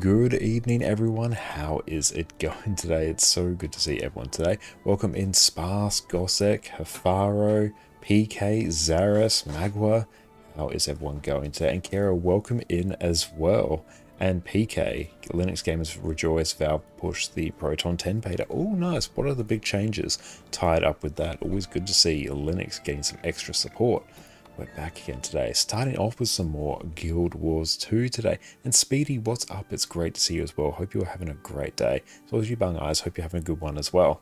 Good evening, everyone. How is it going today? It's so good to see everyone today. Welcome in Sparse, Gossek, Hafaro, PK, Zaris, Magua. How is everyone going today? And Kara, welcome in as well. And PK, Linux Gamers Rejoice, Valve push the Proton 10 beta. Oh, nice. What are the big changes tied up with that? Always good to see Linux getting some extra support. We're back again today, starting off with some more Guild Wars 2 today. And Speedy, what's up? It's great to see you as well. Hope you're having a great day. As well as you bung eyes, hope you're having a good one as well.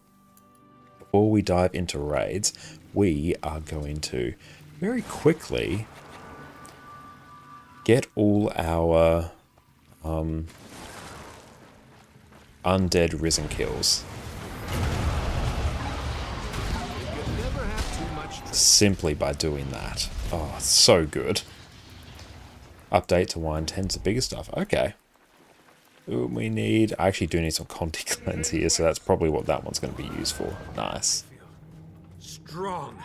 Before we dive into raids, we are going to very quickly get all our undead risen kills. Simply by doing that. Oh, so good. Update to wine 10's the bigger stuff. Okay. Ooh, we need... I actually do need some Condi cleanse here, so that's probably what that one's going to be used for. Nice. Strong.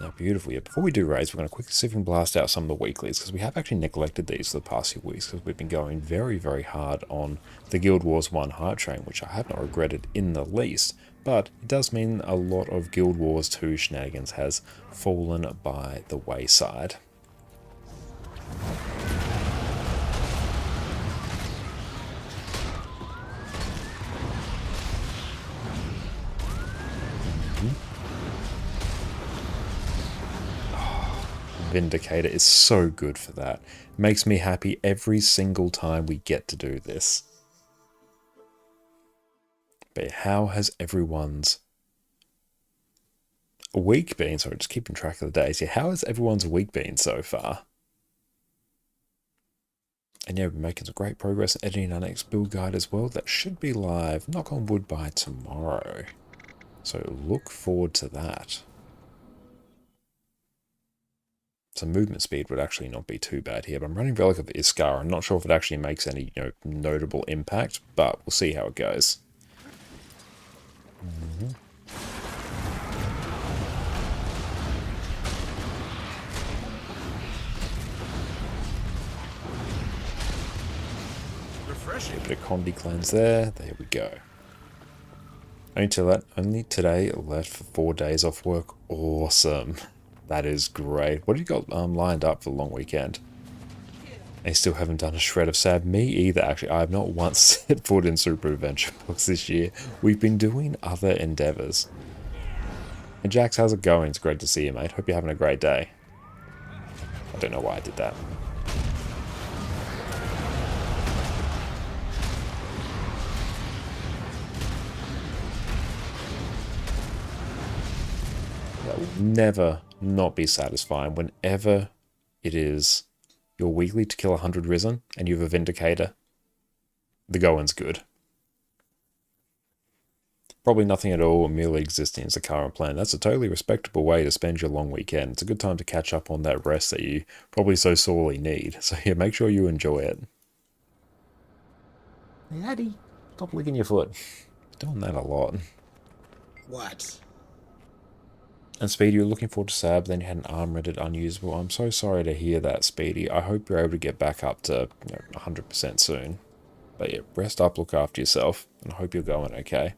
Now, beautiful. Yeah, before we do raids, we're going to quickly see if we can blast out some of the weeklies, because we have actually neglected these for the past few weeks, because we've been going very, very hard on the Guild Wars 1 hype train, which I have not regretted in the least. But it does mean a lot of Guild Wars 2 shenanigans has fallen by the wayside. Vindicator is so good for that. Makes me happy every single time we get to do this. But how has everyone's week been? Sorry, just keeping track of the days here. How has everyone's week been so far? And yeah, we're making some great progress editing our next build guide as well. That should be live, knock on wood, by tomorrow. So look forward to that. So movement speed would actually not be too bad here, but I'm running Relic of Iskar. I'm not sure if it actually makes any, notable impact, but we'll see how it goes. Refreshing. A bit of Condi cleanse there. There we go. Only today left for 4 days off work. Awesome. That is great. What have you got lined up for the long weekend? I still haven't done a shred of SAB. Me either, actually. I have not once set foot in Super Adventure Books this year. We've been doing other endeavors. And Jax, how's it going? It's great to see you, mate. Hope you're having a great day. I don't know why I did that. That will never not be satisfying whenever it is your weekly to kill 100 risen and you have a Vindicator. The going's good. Probably nothing at all, merely existing as a current plan. That's a totally respectable way to spend your long weekend. It's a good time to catch up on that rest that you probably so sorely need. So yeah, make sure you enjoy it. Hey, Addy, stop licking your foot. Doing that a lot. What? And Speedy, you're looking forward to SAB, then you had an arm rendered unusable. I'm so sorry to hear that, Speedy. I hope you're able to get back up to 100% soon. But yeah, rest up, look after yourself, and I hope you're going okay.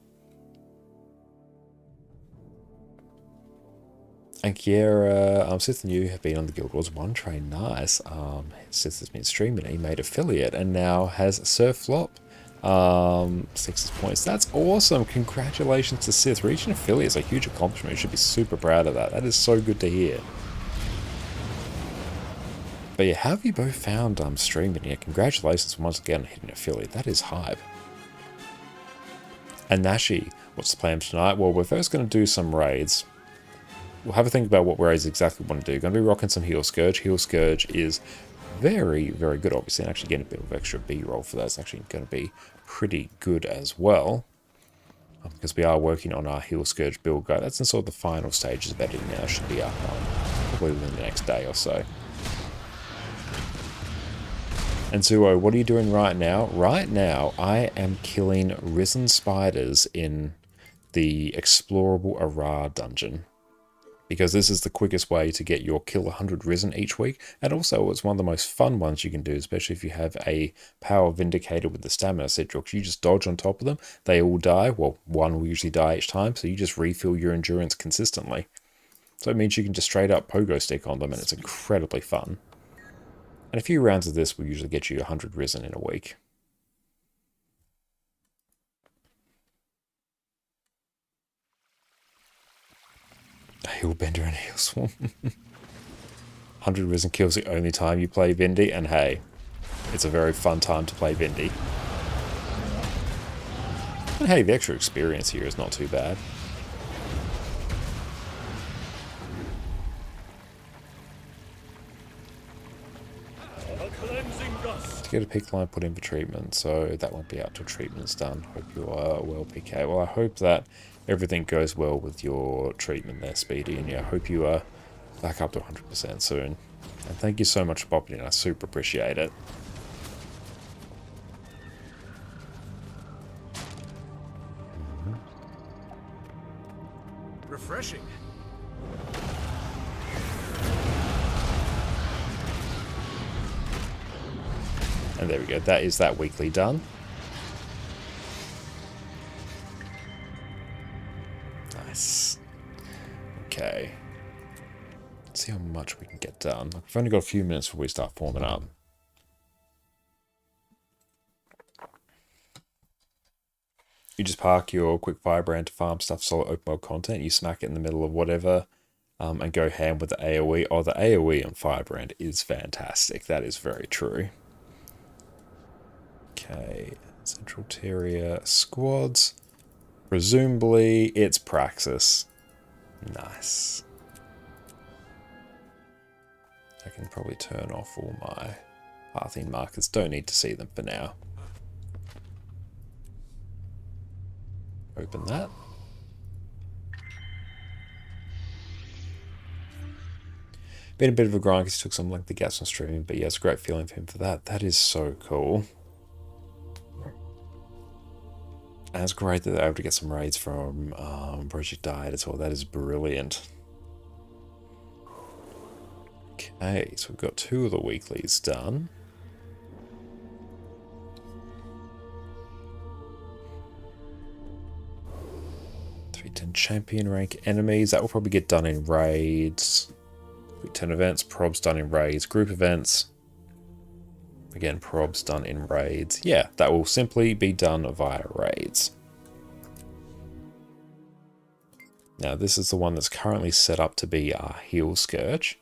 And Kiera, Sith and you have been on the Guild Wars 1 train. Nice. Sith has been streaming, he made affiliate, and now has Surf Flop. 6 points. That's awesome. Congratulations to Sith. Reaching affiliate is a huge accomplishment. You should be super proud of that. That is so good to hear. But yeah, how have you both found streaming here? Congratulations once again on hitting affiliate. That is hype. And Nashi, what's the plan for tonight? Well, we're first going to do some raids. We'll have a think about what raids exactly we want to do. Going to be rocking some Heal Scourge. Heal Scourge is very, very good, obviously, and actually getting a bit of extra B-roll for that is actually going to be pretty good as well. Because we are working on our Heal Scourge build guide. That's in sort of the final stages of editing now. Should be up probably within the next day or so. And Zuo, what are you doing right now? Right now, I am killing risen spiders in the explorable Ara dungeon. because this is the quickest way to get your kill 100 risen each week, and also it's one of the most fun ones you can do, especially if you have a power vindicator with the stamina sigil. You just dodge on top of them, they all die. Well, one will usually die each time, so you just refill your endurance consistently. So it means you can just straight up pogo stick on them, and it's incredibly fun. And a few rounds of this will usually get you 100 risen in a week. Heelbender and Heelswarm. 100 risen kills the only time you play Vindy, and hey, it's a very fun time to play Vindy. And hey, the extra experience here is not too bad. To get a peak line put in for treatment, so that won't be out till treatment's done. Hope you are well, PK. Well, I hope that everything goes well with your treatment there, Speedy, and yeah, I hope you are back up to 100% soon. And thank you so much for popping in, I super appreciate it. Refreshing. And there we go, that is that weekly done. Nice. Okay. Let's see how much we can get done. We've only got a few minutes before we start forming up. You just park your quick firebrand to farm stuff, solid open world content. You smack it in the middle of whatever, and go ham with the AoE. Oh, the AoE on firebrand is fantastic. That is very true. Okay, Central Terrier squads. Presumably, it's Praxis. Nice. I can probably turn off all my pathing markers. Don't need to see them for now. Open that. Been a bit of a grind because he took some lengthy gaps on streaming, but yeah, it's a great feeling for him for that. That is so cool. And it's great that they're able to get some raids from Project Diet as well. That is brilliant. Okay, so we've got 2 of the weeklies done. .310 champion rank enemies. That will probably get done in raids. 10 events, probs done in raids, group events. Again, probs done in raids. Yeah, that will simply be done via raids. Now, this is the one that's currently set up to be our Heal Scourge.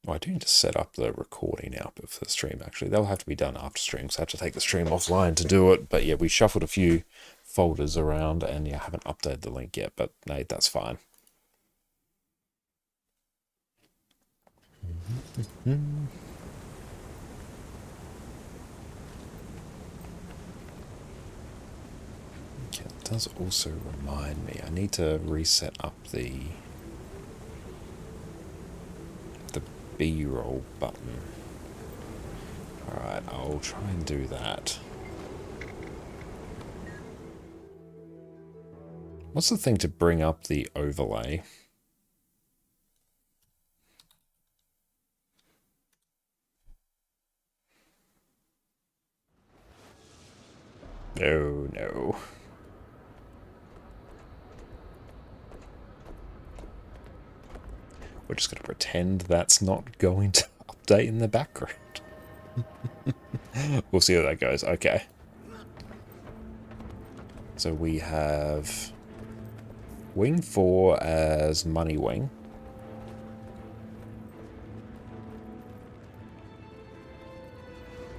Oh, I do need to set up the recording output for the stream, actually. That'll have to be done after stream, so I have to take the stream offline to do it. But yeah, we shuffled a few folders around, and yeah, I haven't updated the link yet, but no, that's fine. Okay, it does also remind me, I need to reset up the B-roll button. Alright, I'll try and do that. What's the thing to bring up the overlay? No. We're just going to pretend that's not going to update in the background. We'll see how that goes. Okay. So we have Wing 4 as Money Wing.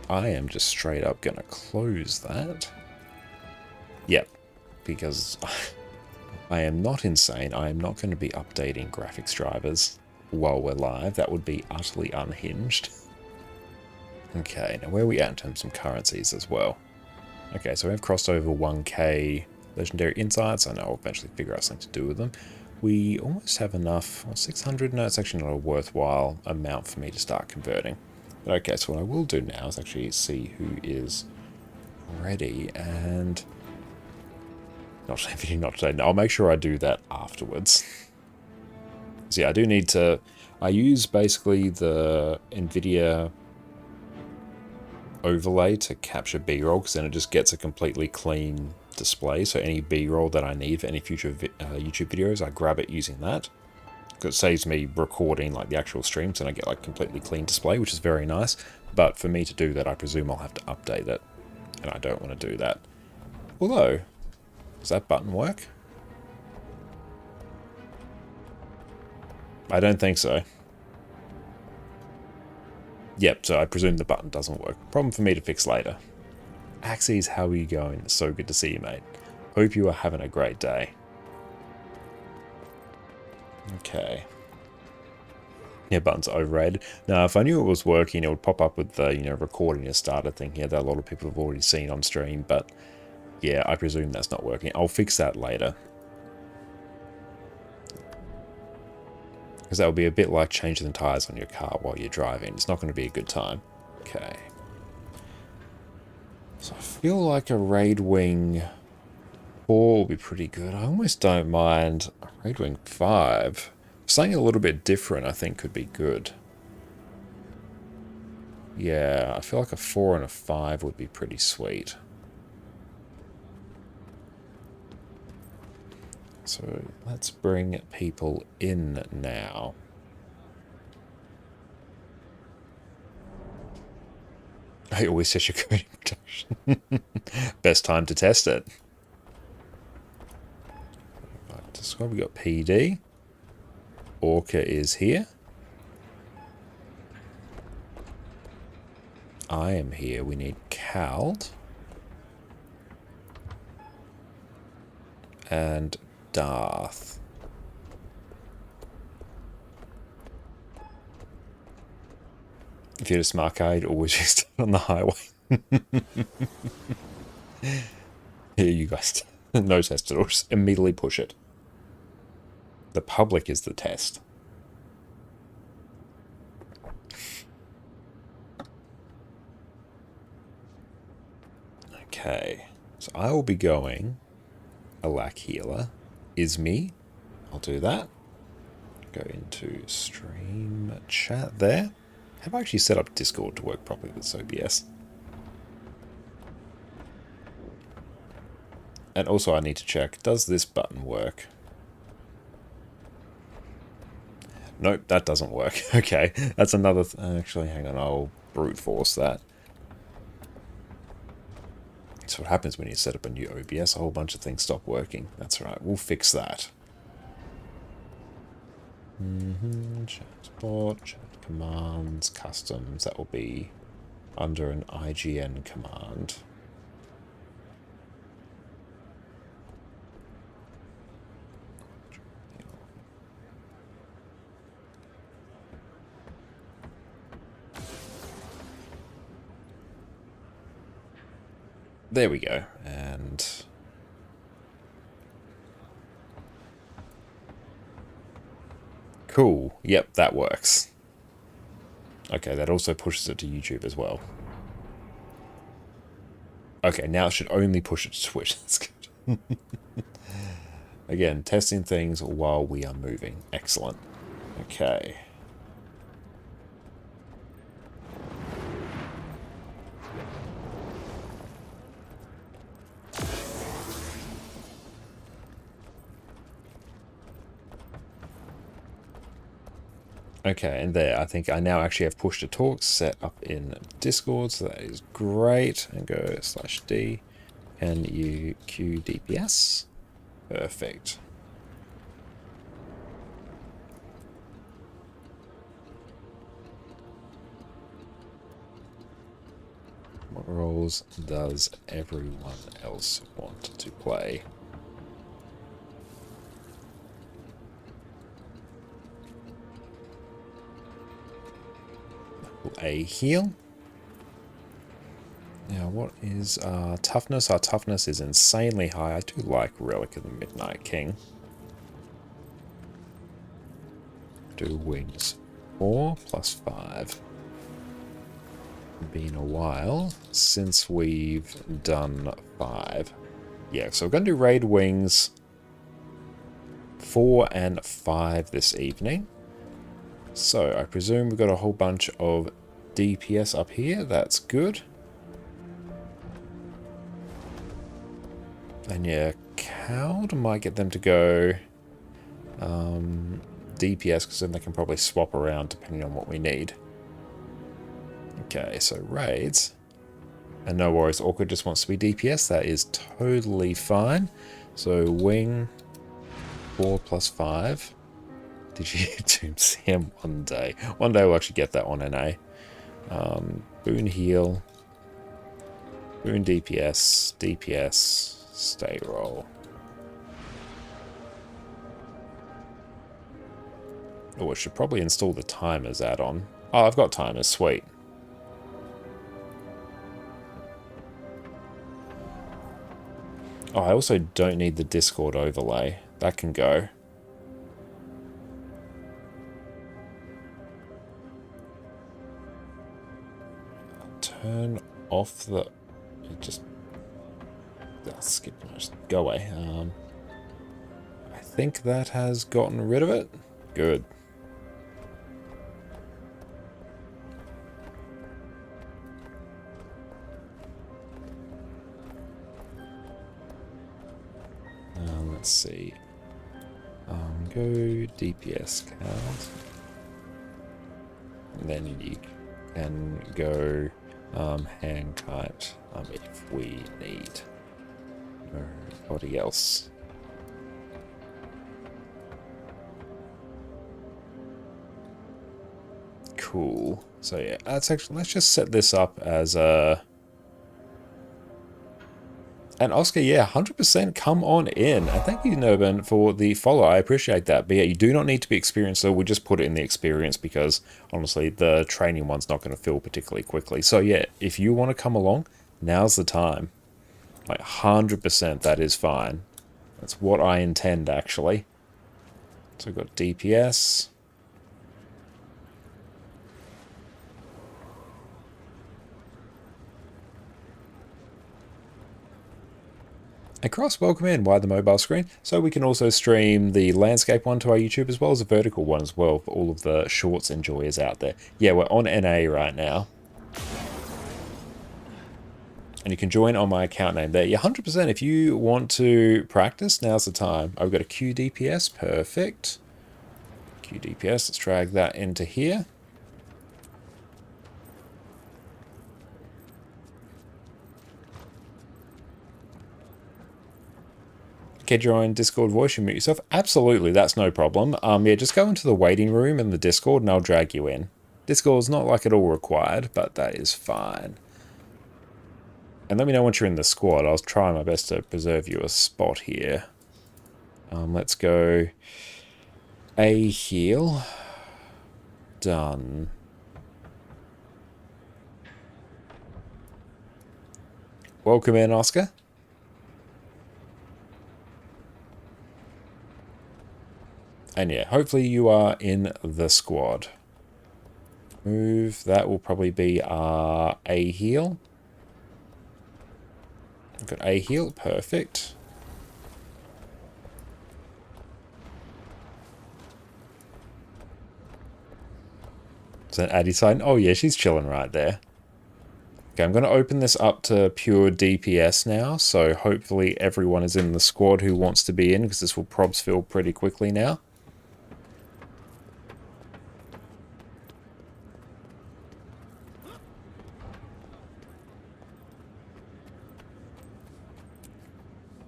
I am just straight up going to close that. Yep, because I am not insane. I am not going to be updating graphics drivers while we're live. That would be utterly unhinged. Okay, now where are we at in terms of currencies as well? Okay, so we've crossed over 1k legendary insights. I know I'll eventually figure out something to do with them. We almost have enough. Well, 600? No, it's actually not a worthwhile amount for me to start converting. But okay, so what I will do now is actually see who is ready, and not today. I'll make sure I do that afterwards. So yeah, I do need to... I use basically the NVIDIA overlay to capture B-roll, because then it just gets a completely clean display. So any B-roll that I need for any future YouTube videos, I grab it using that. It saves me recording like the actual streams, and I get like completely clean display, which is very nice. But for me to do that, I presume I'll have to update it, and I don't want to do that. Although, does that button work? I don't think so. Yep, so I presume the button doesn't work. Problem for me to fix later. Axes, how are you going? It's so good to see you, mate. Hope you are having a great day. Okay. Yeah, buttons overrated. Now, if I knew it was working, it would pop up with the, recording has started thing here that a lot of people have already seen on stream, but yeah, I presume that's not working. I'll fix that later. Because that would be a bit like changing the tires on your car while you're driving. It's not going to be a good time. Okay. So I feel like a Raid Wing 4 will be pretty good. I almost don't mind a Raid Wing 5. Something a little bit different, I think, could be good. Yeah, I feel like a 4 and a 5 would be pretty sweet. So let's bring people in now. I always test your coding protection. Best time to test it. Right, so we got PD. Orca is here. I am here. We need Cald. And Darth. If you're a smart car, you'd always just on the highway. Here you guys. No test at all. Just immediately push it. The public is the test. Okay. So I will be going a lack healer. Is me. I'll do that. Go into stream chat there. Have I actually set up Discord to work properly with OBS? And also I need to check, does this button work? Nope, that doesn't work. Okay, that's another... actually, hang on, I'll brute force that. That's what happens when you set up a new OBS. A whole bunch of things stop working. That's right, we'll fix that. Chatbot, chat commands, customs. That will be under an IGN command. There we go. And cool. Yep, that works. Okay, that also pushes it to YouTube as well. Okay, now it should only push it to Twitch. That's good. Again, testing things while we are moving. Excellent. Okay. Okay, and there, I think I now actually have push to talk set up in Discord, so that is great. And go /D and you queue DPS. Perfect. What roles does everyone else want to play? A heal. Now, what is our toughness? Our toughness is insanely high. I do like Relic of the Midnight King. Do wings 4 plus 5. Been a while since we've done 5. Yeah, so we're going to do raid wings. 4 and 5 this evening. So I presume we've got a whole bunch of DPS up here. That's good. And yeah, Cowd might get them to go DPS, because then they can probably swap around depending on what we need. Okay, so raids. And no worries, Orchid just wants to be DPS. That is totally fine. So wing 4 plus 5. Did you Doom CM one day? One day we'll actually get that on NA. Boon heal. Boon DPS. DPS. Stay roll. Oh, I should probably install the timers add-on. Oh, I've got timers. Sweet. Oh, I also don't need the Discord overlay. That can go. Turn off the... Just... skip. Just go away. I think that has gotten rid of it. Good. Let's see. Go DPS count. And then you can go hang kite if we need. Nobody else. Cool. So yeah, that's actually, let's just set this up as a... And Oscar, yeah, 100% come on in. And thank you, Nerban, for the follow. I appreciate that. But yeah, you do not need to be experienced, so we'll just put it in the experience because, honestly, the training one's not going to fill particularly quickly. So yeah, if you want to come along, now's the time. Like, 100% that is fine. That's what I intend, actually. So we've got DPS. Across, welcome in via the mobile screen. So we can also stream the landscape one to our YouTube as well as a vertical one as well for all of the shorts enjoyers out there. Yeah, we're on NA right now. And you can join on my account name there. Yeah, 100% if you want to practice, now's the time. I've got a QDPS, perfect. QDPS, let's drag that into here. Join Discord voice, you mute yourself. Absolutely, that's no problem. Yeah, just go into the waiting room in the Discord and I'll drag you in. Discord's not like at all required, but that is fine. And let me know once you're in the squad. I'll try my best to preserve you a spot here. Let's go A heal. Done. Welcome in, Oscar. And yeah, hopefully you are in the squad. Move, that will probably be our A heal. We've got A heal, perfect. Is that Addie side? Oh yeah, she's chilling right there. Okay, I'm going to open this up to pure DPS now, so hopefully everyone is in the squad who wants to be in, because this will probs fill pretty quickly now.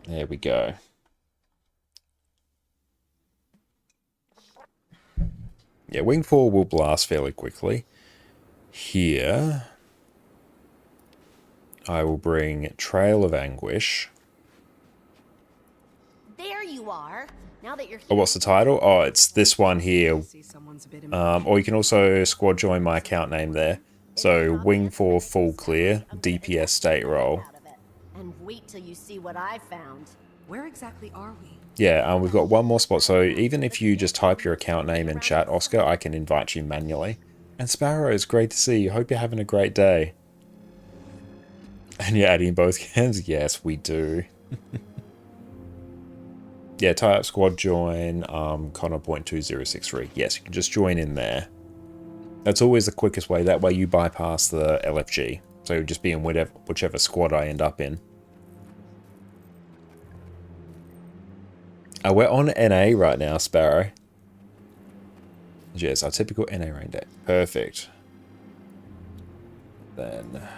There we go. Yeah, Wing 4 will blast fairly quickly. Here, I will bring Trail of Anguish. There you are. Now that you're here. Oh, what's the title? Oh, it's this one here. Or you can also squad join my account name there. So, Wing 4 full clear, DPS state roll. And wait till you see what I found. Where exactly are we? Yeah, we've got one more spot. So even if you just type your account name in chat, Oscar, I can invite you manually. And Sparrow, it's great to see you. Hope you're having a great day. And you're adding both cans? Yes, we do. Yeah, tie up squad join, Connor.2063. Yes, you can just join in there. That's always the quickest way. That way you bypass the LFG. So you'll just be in whichever squad I end up in. We're on NA right now, Sparrow. Yes, our typical NA rain day. Perfect. Then...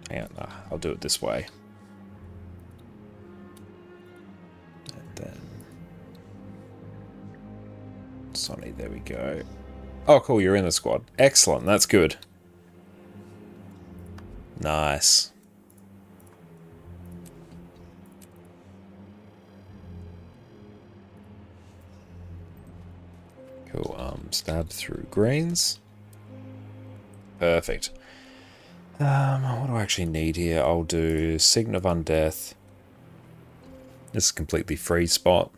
hang on, nah, I'll do it this way. And then... Sonny, there we go. Oh, cool, you're in the squad. Excellent, that's good. Nice. Cool, stab through greens. Perfect. What do I actually need here? I'll do Sign of Undeath. This is a completely free spot.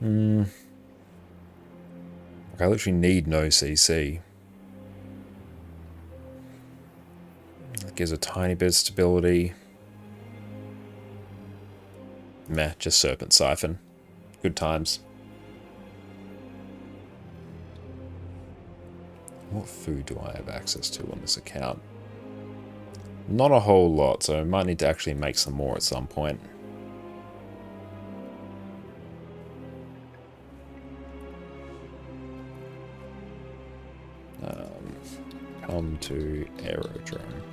I literally need no CC. That gives a tiny bit of stability. Meh, just Serpent Siphon. Good times. What food do I have access to on this account? Not a whole lot, so I might need to actually make some more at some point. Come to Aerodrome.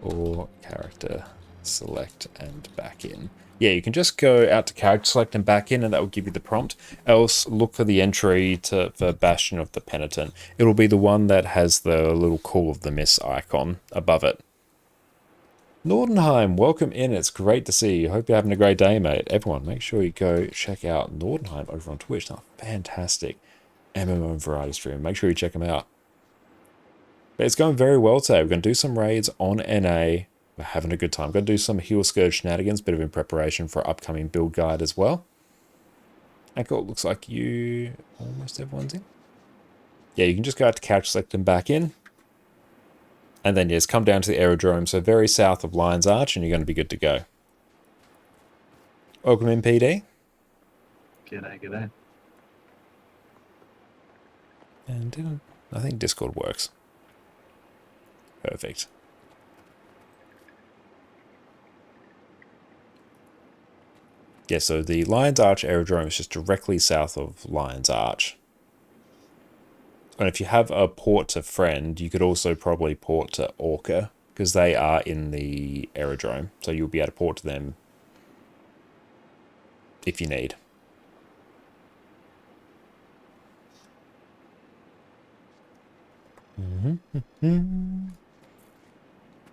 Or character select and back in. Yeah, you can just go out to character select and back in, and that will give you the prompt. Else, look for the entry for Bastion of the Penitent. It'll be the one that has the little Call of the Mist icon above it. Nordenheim, welcome in. It's great to see you. Hope you're having a great day, mate. Everyone, make sure you go check out Nordenheim over on Twitch. Now, fantastic MMO and variety stream. Make sure you check them out. But it's going very well today. We're going to do some raids on NA. We're having a good time. Going to do some Heal Scourge shenanigans, bit of in preparation for upcoming build guide as well. And cool, looks like you... almost everyone's in. Yeah, you can just go out to couch select and back in. And then, yes, come down to the aerodrome, so very south of Lion's Arch, and you're going to be good to go. Welcome in, PD. G'day, g'day. And I think Discord works. Perfect. Yeah, so the Lion's Arch aerodrome is just directly south of Lion's Arch. And if you have a port to Friend, you could also probably port to Orca, because they are in the aerodrome. So you'll be able to port to them if you need.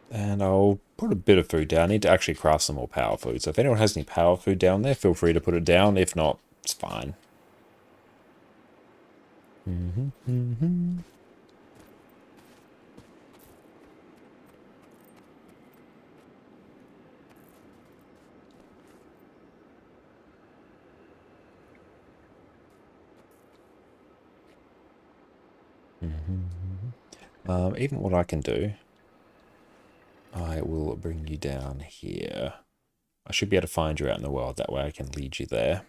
And I'll put a bit of food down. I need to actually craft some more power food. So if anyone has any power food down there, feel free to put it down. If not, it's fine. Even what I can do, I will bring you down here. I should be able to find you out in the world. That way I can lead you there.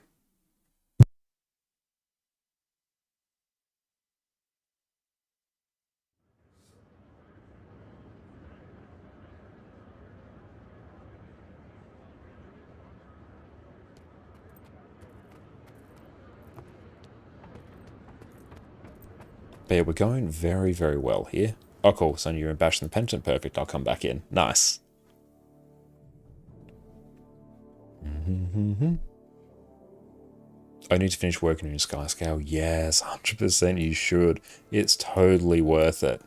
But yeah, we're going very, very well here. Oh, cool. So you're in Bash the Penitent. Perfect. I'll come back in. Nice. I need to finish working on your Sky Scale. Yes, 100% you should. It's totally worth it.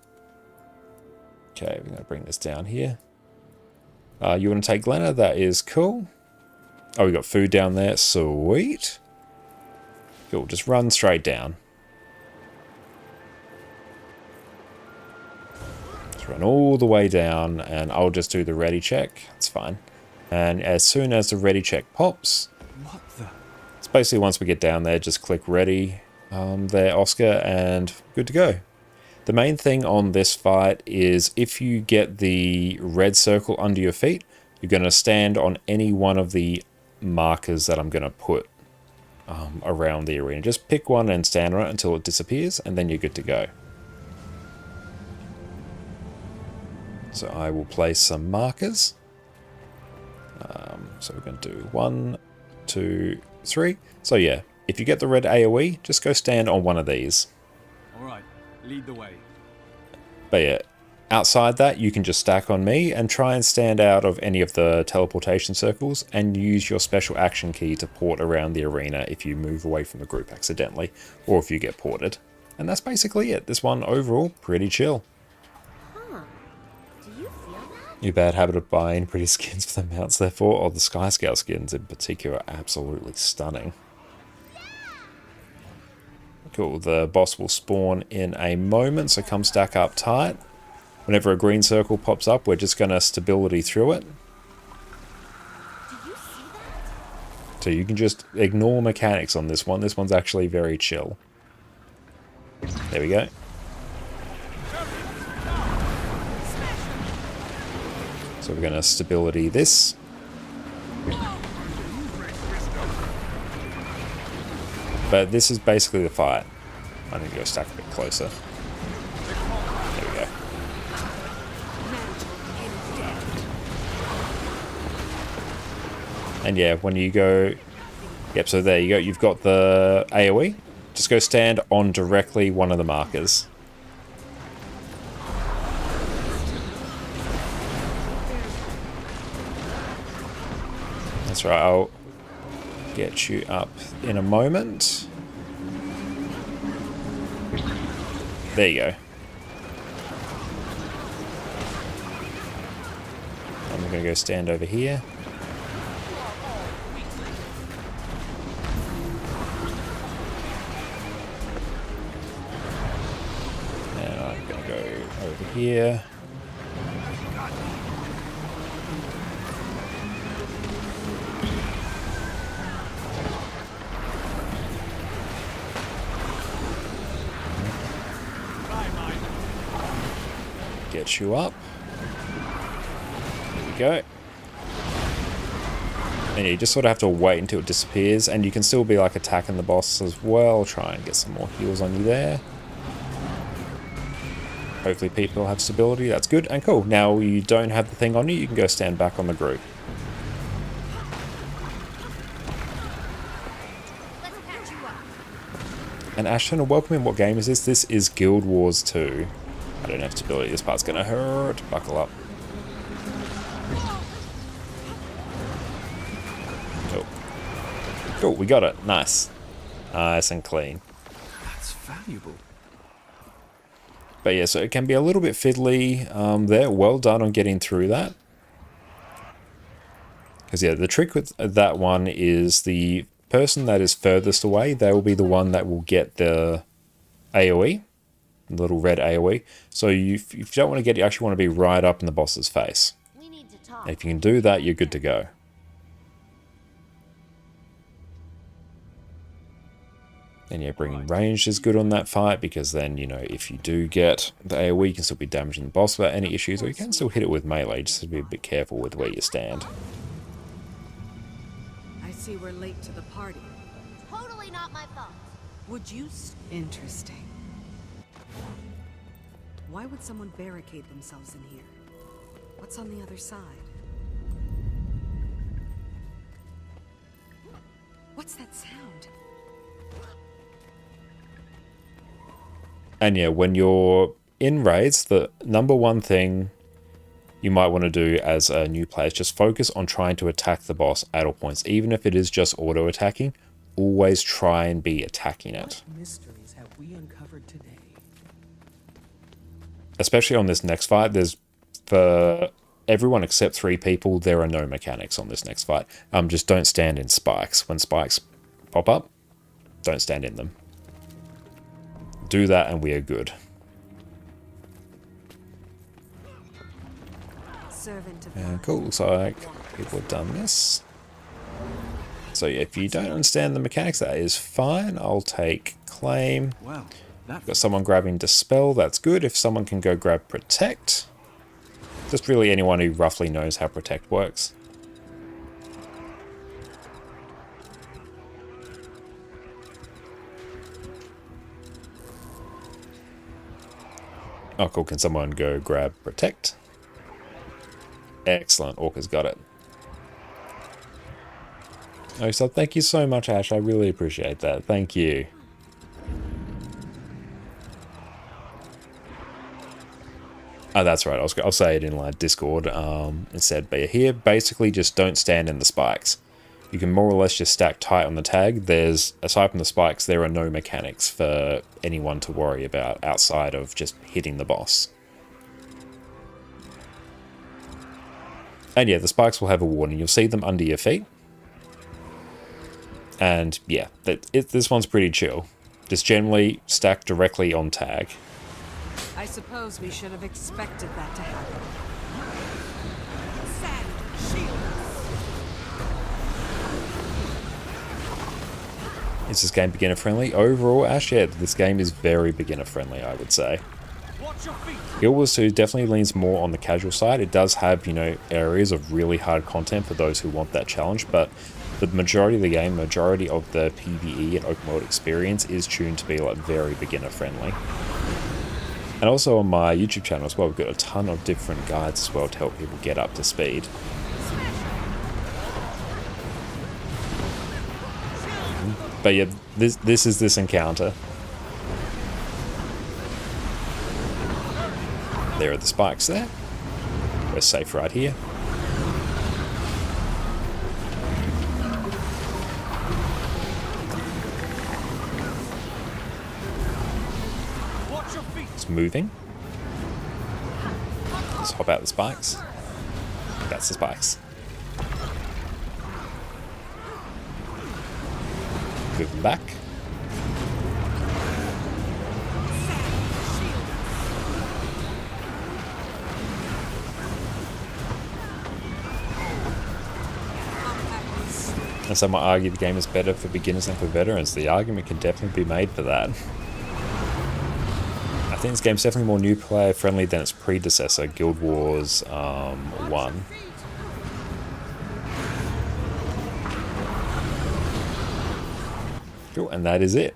Okay, we're going to bring this down here. You want to take Glenna? That is cool. Oh, we got food down there. Sweet. Cool, just run straight down. Just run all the way down, and I'll just do the ready check. It's fine. And as soon as the ready check pops, What the? it's basically once we get down there, just click ready there, Oscar, and good to go. The main thing on this fight is if you get the red circle under your feet, you're going to stand on any one of the markers that I'm going to put around the arena. Just pick one and stand on it until it disappears, and then you're good to go. So I will place some markers. So we're going to do 1, 2, 3. So yeah, if you get the red AoE, just go stand on one of these. Alright, lead the way. But yeah, outside that, you can just stack on me and try and stand out of any of the teleportation circles and use your special action key to port around the arena if you move away from the group accidentally, or if you get ported. And that's basically it. This one overall, pretty chill. Huh. Do you feel that? Your bad habit of buying pretty skins for the mounts, therefore, or the Sky Scout skins in particular, are absolutely stunning. Cool, the boss will spawn in a moment, so come stack up tight. Whenever a green circle pops up, we're just going to stability through it. Do you see that? So you can just ignore mechanics on this one. This one's actually very chill. There we go. So we're going to stability this. But this is basically the fight. I need to go stack a bit closer. There we go. And yeah, when you go... Yep, so there you go. You've got the AoE. Just go stand on directly one of the markers. That's right, I'll get you up in a moment. There you go. I'm going to go stand over here. And I'm going to go over here. Get you up. There we go. And you just sort of have to wait until it disappears, and you can still be like attacking the boss as well. Try and get some more heals on you there. Hopefully people have stability. That's good and cool. Now you don't have the thing on you, you can go stand back on the group. Let's patch you up. And Ashton, welcome in. What game is this? This is Guild Wars 2. I don't have stability. This part's gonna hurt. Buckle up. Cool. Cool, we got it. Nice. Nice and clean. That's valuable. But yeah, so it can be a little bit fiddly there. Well done on getting through that. Because yeah, the trick with that one is the person that is furthest away, they will be the one that will get the AoE. Little red AoE. So if you don't want to get it, you actually want to be right up in the boss's face. We need to talk. And if you can do that, you're good to go. And yeah, bringing ranged is good on that fight, because then, you know, if you do get the AoE, you can still be damaging the boss without any issues, or you can still hit it with melee, just to be a bit careful with where you stand. I see we're late to the party. Totally not my fault. Would you... Interesting. Why would someone barricade themselves in here? What's on the other side? What's that sound? And yeah, when you're in raids, the number one thing you might want to do as a new player is just focus on trying to attack the boss at all points. Even if it is just auto-attacking, always try and be attacking it. What mysteries have we uncovered today? Especially on this next fight, there's, for everyone except 3 people, there are no mechanics on this next fight. Just don't stand in spikes. When spikes pop up, don't stand in them. Do that and we are good. Servant of mine. Cool, looks like people have done this. So yeah, if you don't understand the mechanics, that is fine. I'll take claim. Well, that Got someone grabbing dispel, that's good. If someone can go grab protect. Just really anyone who roughly knows how protect works. Oh cool, can someone go grab protect? Excellent, Orca's got it. Oh, so thank you so much, Ash. I really appreciate that. Thank you. Oh, that's right. I'll say it in like Discord instead. But here, basically just don't stand in the spikes. You can more or less just stack tight on the tag. There's, aside from the spikes, there are no mechanics for anyone to worry about outside of just hitting the boss. And yeah, the spikes will have a warning. You'll see them under your feet. And yeah, this one's pretty chill. Just generally stack directly on tag. I suppose we should have expected that to happen. Is this game beginner friendly? Overall, Ash, yeah, this game is very beginner friendly, I would say. Guild Wars 2 definitely leans more on the casual side. It does have, you know, areas of really hard content for those who want that challenge, but the majority of the game, majority of the PvE and open world experience is tuned to be like very beginner friendly. And also on my YouTube channel as well, we've got a ton of different guides as well to help people get up to speed. But yeah, this is this encounter. There are the spikes there. We're safe right here. It's moving. Let's hop out the spikes. That's the spikes. Moving back. And some might argue the game is better for beginners than for veterans. The argument can definitely be made for that. I think this game's definitely more new player friendly than its predecessor, Guild Wars 1. Cool, and that is it.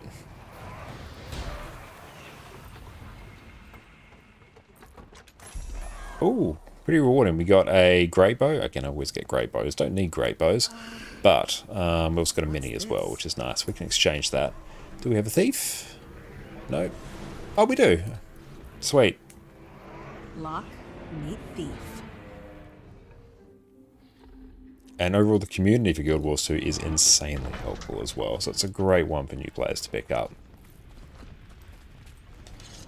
Ooh, pretty rewarding. We got a great bow. Again, I always get great bows. Don't need great bows. But we also got a mini as well, which is nice. We can exchange that. Do we have a thief? No. Oh, we do. Sweet. Lock, meet thief. And overall, the community for Guild Wars 2 is insanely helpful as well. So it's a great one for new players to pick up.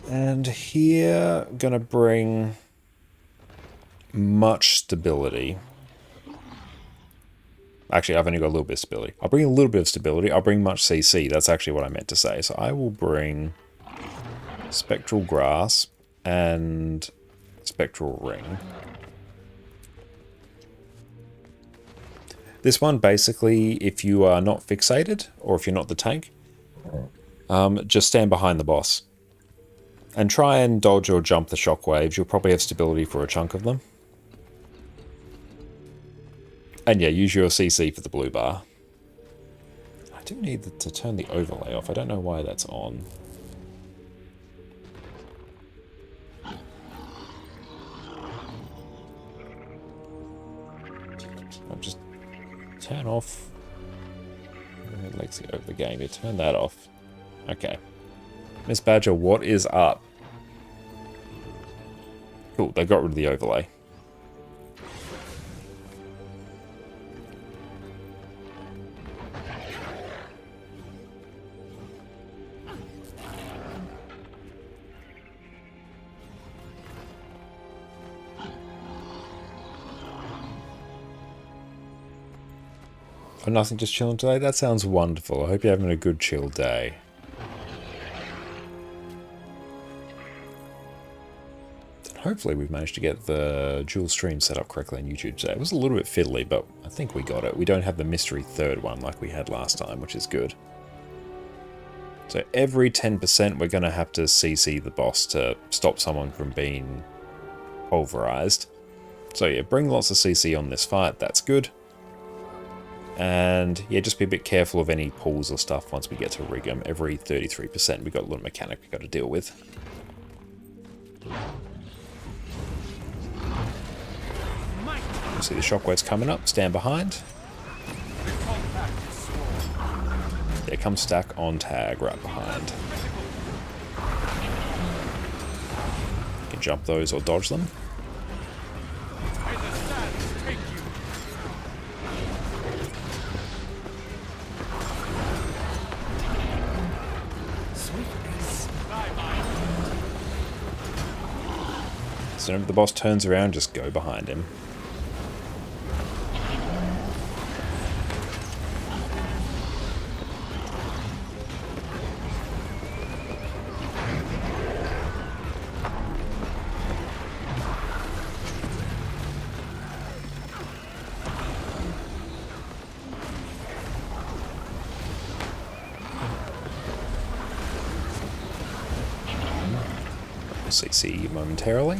And here, I'm going to bring much stability. Actually, I've only got a little bit of stability. I'll bring a little bit of stability. I'll bring much CC. That's actually what I meant to say. So I will bring Spectral Grasp and Spectral Ring. This one, basically, if you are not fixated, or if you're not the tank, just stand behind the boss. And try and dodge or jump the shockwaves. You'll probably have stability for a chunk of them. And yeah, use your CC for the blue bar. I do need to turn the overlay off. I don't know why that's on. I'll just turn off. Let's get over the game here. Turn that off. Okay. Miss Badger, what is up? Cool, they got rid of the overlay. Oh, nothing, just chilling today? That sounds wonderful. I hope you're having a good chill day. hopefully we've managed to get the dual stream set up correctly on YouTube today. It was a little bit fiddly, but I think we got it. We don't have the mystery third one like we had last time, which is good. So every 10% we're going to have to CC the boss to stop someone from being pulverized. So yeah, bring lots of CC on this fight, that's good. And yeah, just be a bit careful of any pulls or stuff once we get to Rigum. Every 33% we got a little mechanic we got to deal with. You see the shockwaves coming up, stand behind. There comes stack on tag right behind. You can jump those or dodge them. So whenever the boss turns around, just go behind him. We'll CC momentarily.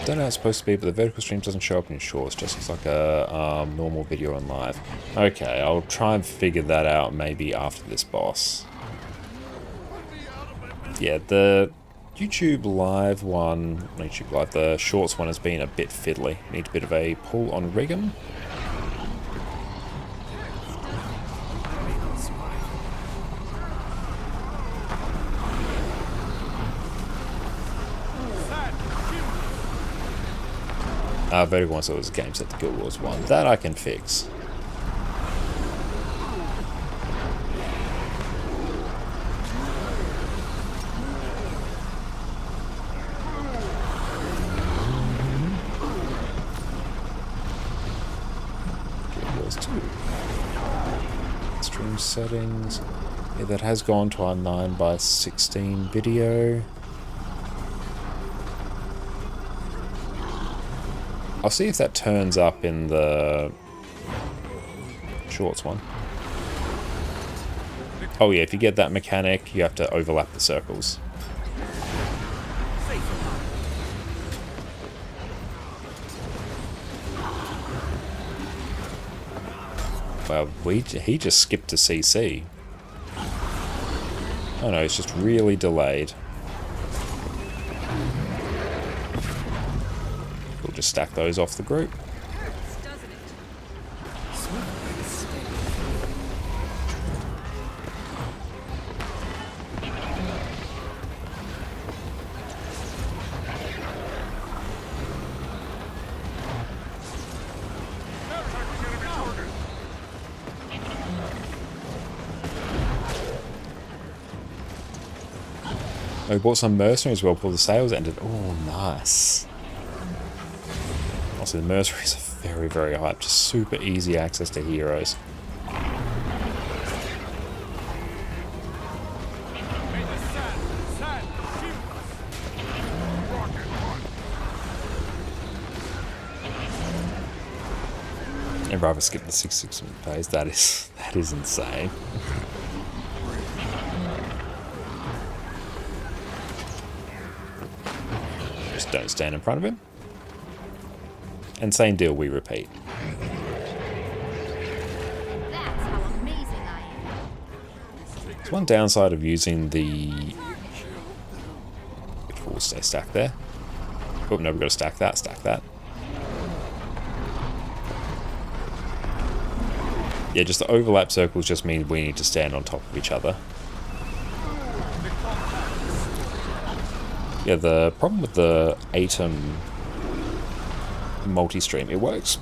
Don't know how it's supposed to be, but the vertical stream doesn't show up in shorts, just looks like a normal video on live. Okay, I'll try and figure that out maybe after this boss. Yeah, the YouTube live one, not YouTube live, the shorts one has been a bit fiddly. Need a bit of a pull on Rigum. Vertical one, so it was a game set to Guild Wars 1. That I can fix. Guild Wars 2. Stream settings. Yeah, that has gone to our 9:16 video. I'll see if that turns up in the shorts one. Oh yeah, if you get that mechanic, you have to overlap the circles. Well, he just skipped to CC. Oh no, it's just really delayed. We'll just stack those off the group. Oh, we bought some mercenaries as well before the sales ended. Oh, nice. Also, the mercenaries are very, very hype. Just super easy access to heroes. I'd rather skip the 6-6 phase. That is insane. Just don't stand in front of him. And same deal, we repeat. That's how amazing I am. There's one downside of using the... which will stay stacked there. Oh, no, we've got to stack that, stack that. Yeah, just the overlap circles just mean we need to stand on top of each other. Yeah, the problem with the Atom multi-stream, it works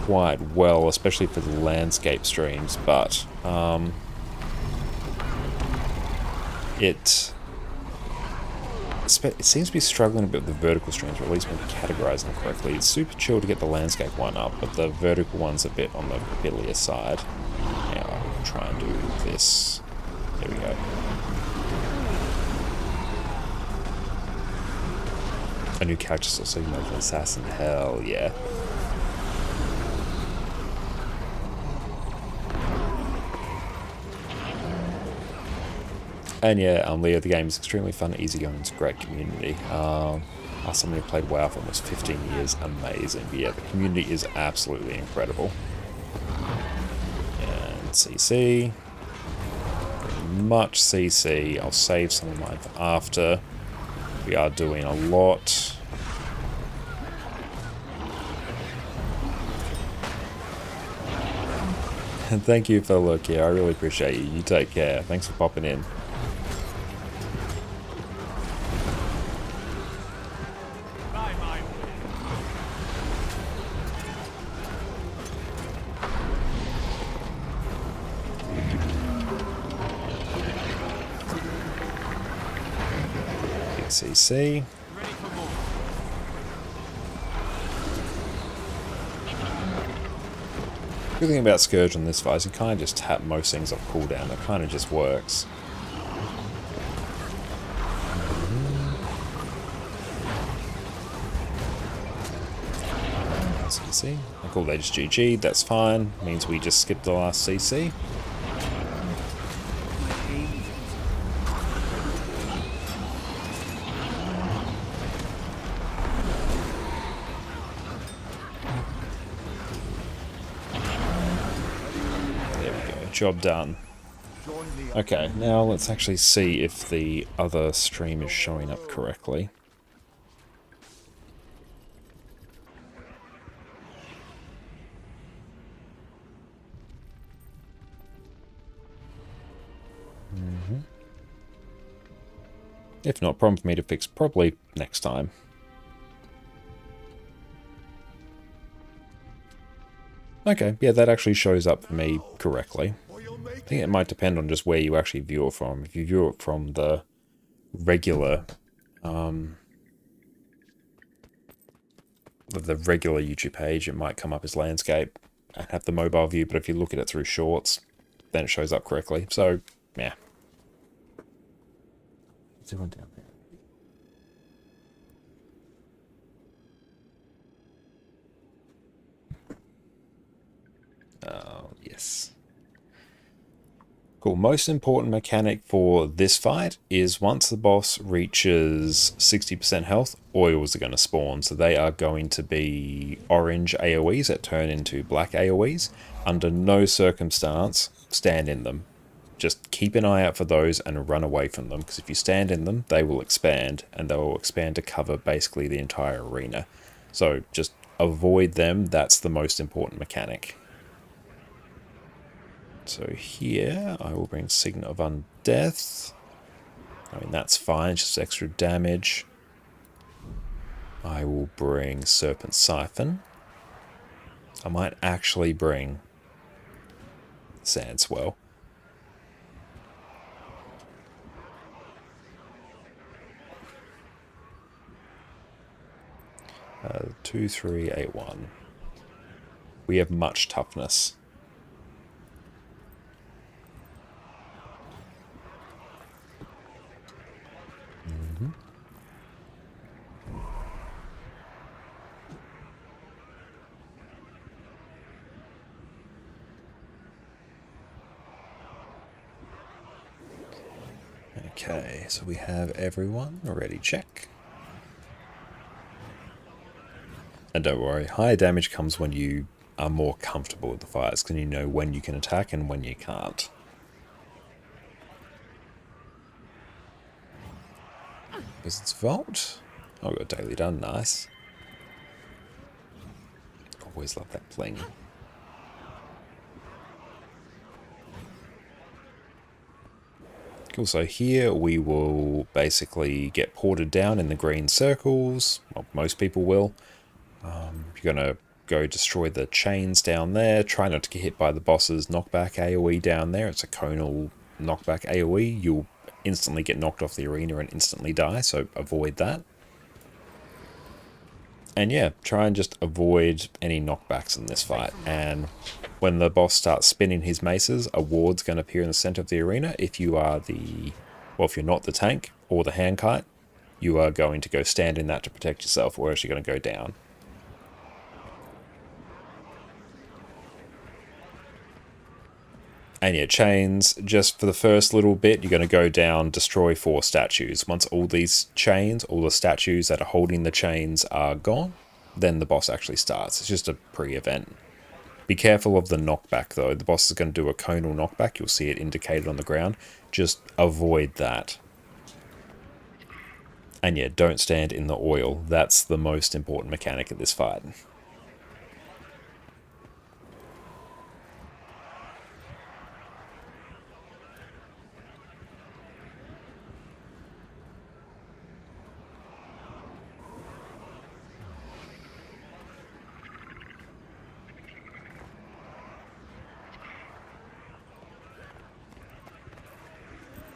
quite well, especially for the landscape streams, but it seems to be struggling a bit with the vertical streams, or at least when categorizing them correctly. It's super chill to get the landscape one up, but the vertical one's a bit on the fiddlier side. Now I'll try and do this. There we go. A new character still, so you know the assassin. Hell yeah. And yeah, Leo, the game is extremely fun, easygoing, it's a great community. As someone who played WoW for almost 15 years, amazing. But yeah, the community is absolutely incredible. And CC. Much CC. I'll save some of mine for after. We are doing a lot. And thank you for the look here. I really appreciate you. You take care. Thanks for popping in. CC. Good thing about Scourge on this fight is you kind of just tap most things off cooldown. It kind of just works. CC. Cool, they just GG. That's fine. Means we just skipped the last CC. Job done. Okay, now let's actually see if the other stream is showing up correctly. If not, prompt me to fix properly next time. Okay, yeah, that actually shows up for me correctly. I think it might depend on just where you actually view it from. If you view it from the regular, YouTube page, it might come up as landscape and have the mobile view, but if you look at it through shorts, then it shows up correctly. So, yeah. Is everyone down there? Oh, yes. Cool. Most important mechanic for this fight is once the boss reaches 60% health, oils are going to spawn. So they are going to be orange AoEs that turn into black AoEs. Under no circumstance, stand in them. Just keep an eye out for those and run away from them, because if you stand in them, they will expand, and they will expand to cover basically the entire arena. So just avoid them. That's the most important mechanic. So here, I will bring Signet of Undeath. I mean, that's fine, just extra damage. I will bring Serpent Siphon. I might actually bring Sandswell. Uh, 2, 3, 8, 1. We have much toughness. Okay, so we have everyone already. Check. And don't worry, higher damage comes when you are more comfortable with the fires, because you know when you can attack and when you can't. Wizard's Vault. Oh, we got daily done, nice. Always love that bling. Cool, so here we will basically get ported down in the green circles. Well, most people will. You're going to go destroy the chains down there. Try not to get hit by the boss's knockback AoE down there. It's a conal knockback AoE. You'll instantly get knocked off the arena and instantly die, so avoid that. And yeah, try and just avoid any knockbacks in this fight. And when the boss starts spinning his maces, a ward's going to appear in the center of the arena. If you are if you're not the tank or the hand kite, you are going to go stand in that to protect yourself, or else you're going to go down. And yeah, chains, just for the first little bit, you're going to go down, destroy 4 statues. Once all these chains, all the statues that are holding the chains are gone, then the boss actually starts. It's just a pre-event. Be careful of the knockback though. The boss is going to do a conal knockback. You'll see it indicated on the ground. Just avoid that. And yeah, don't stand in the oil. That's the most important mechanic of this fight.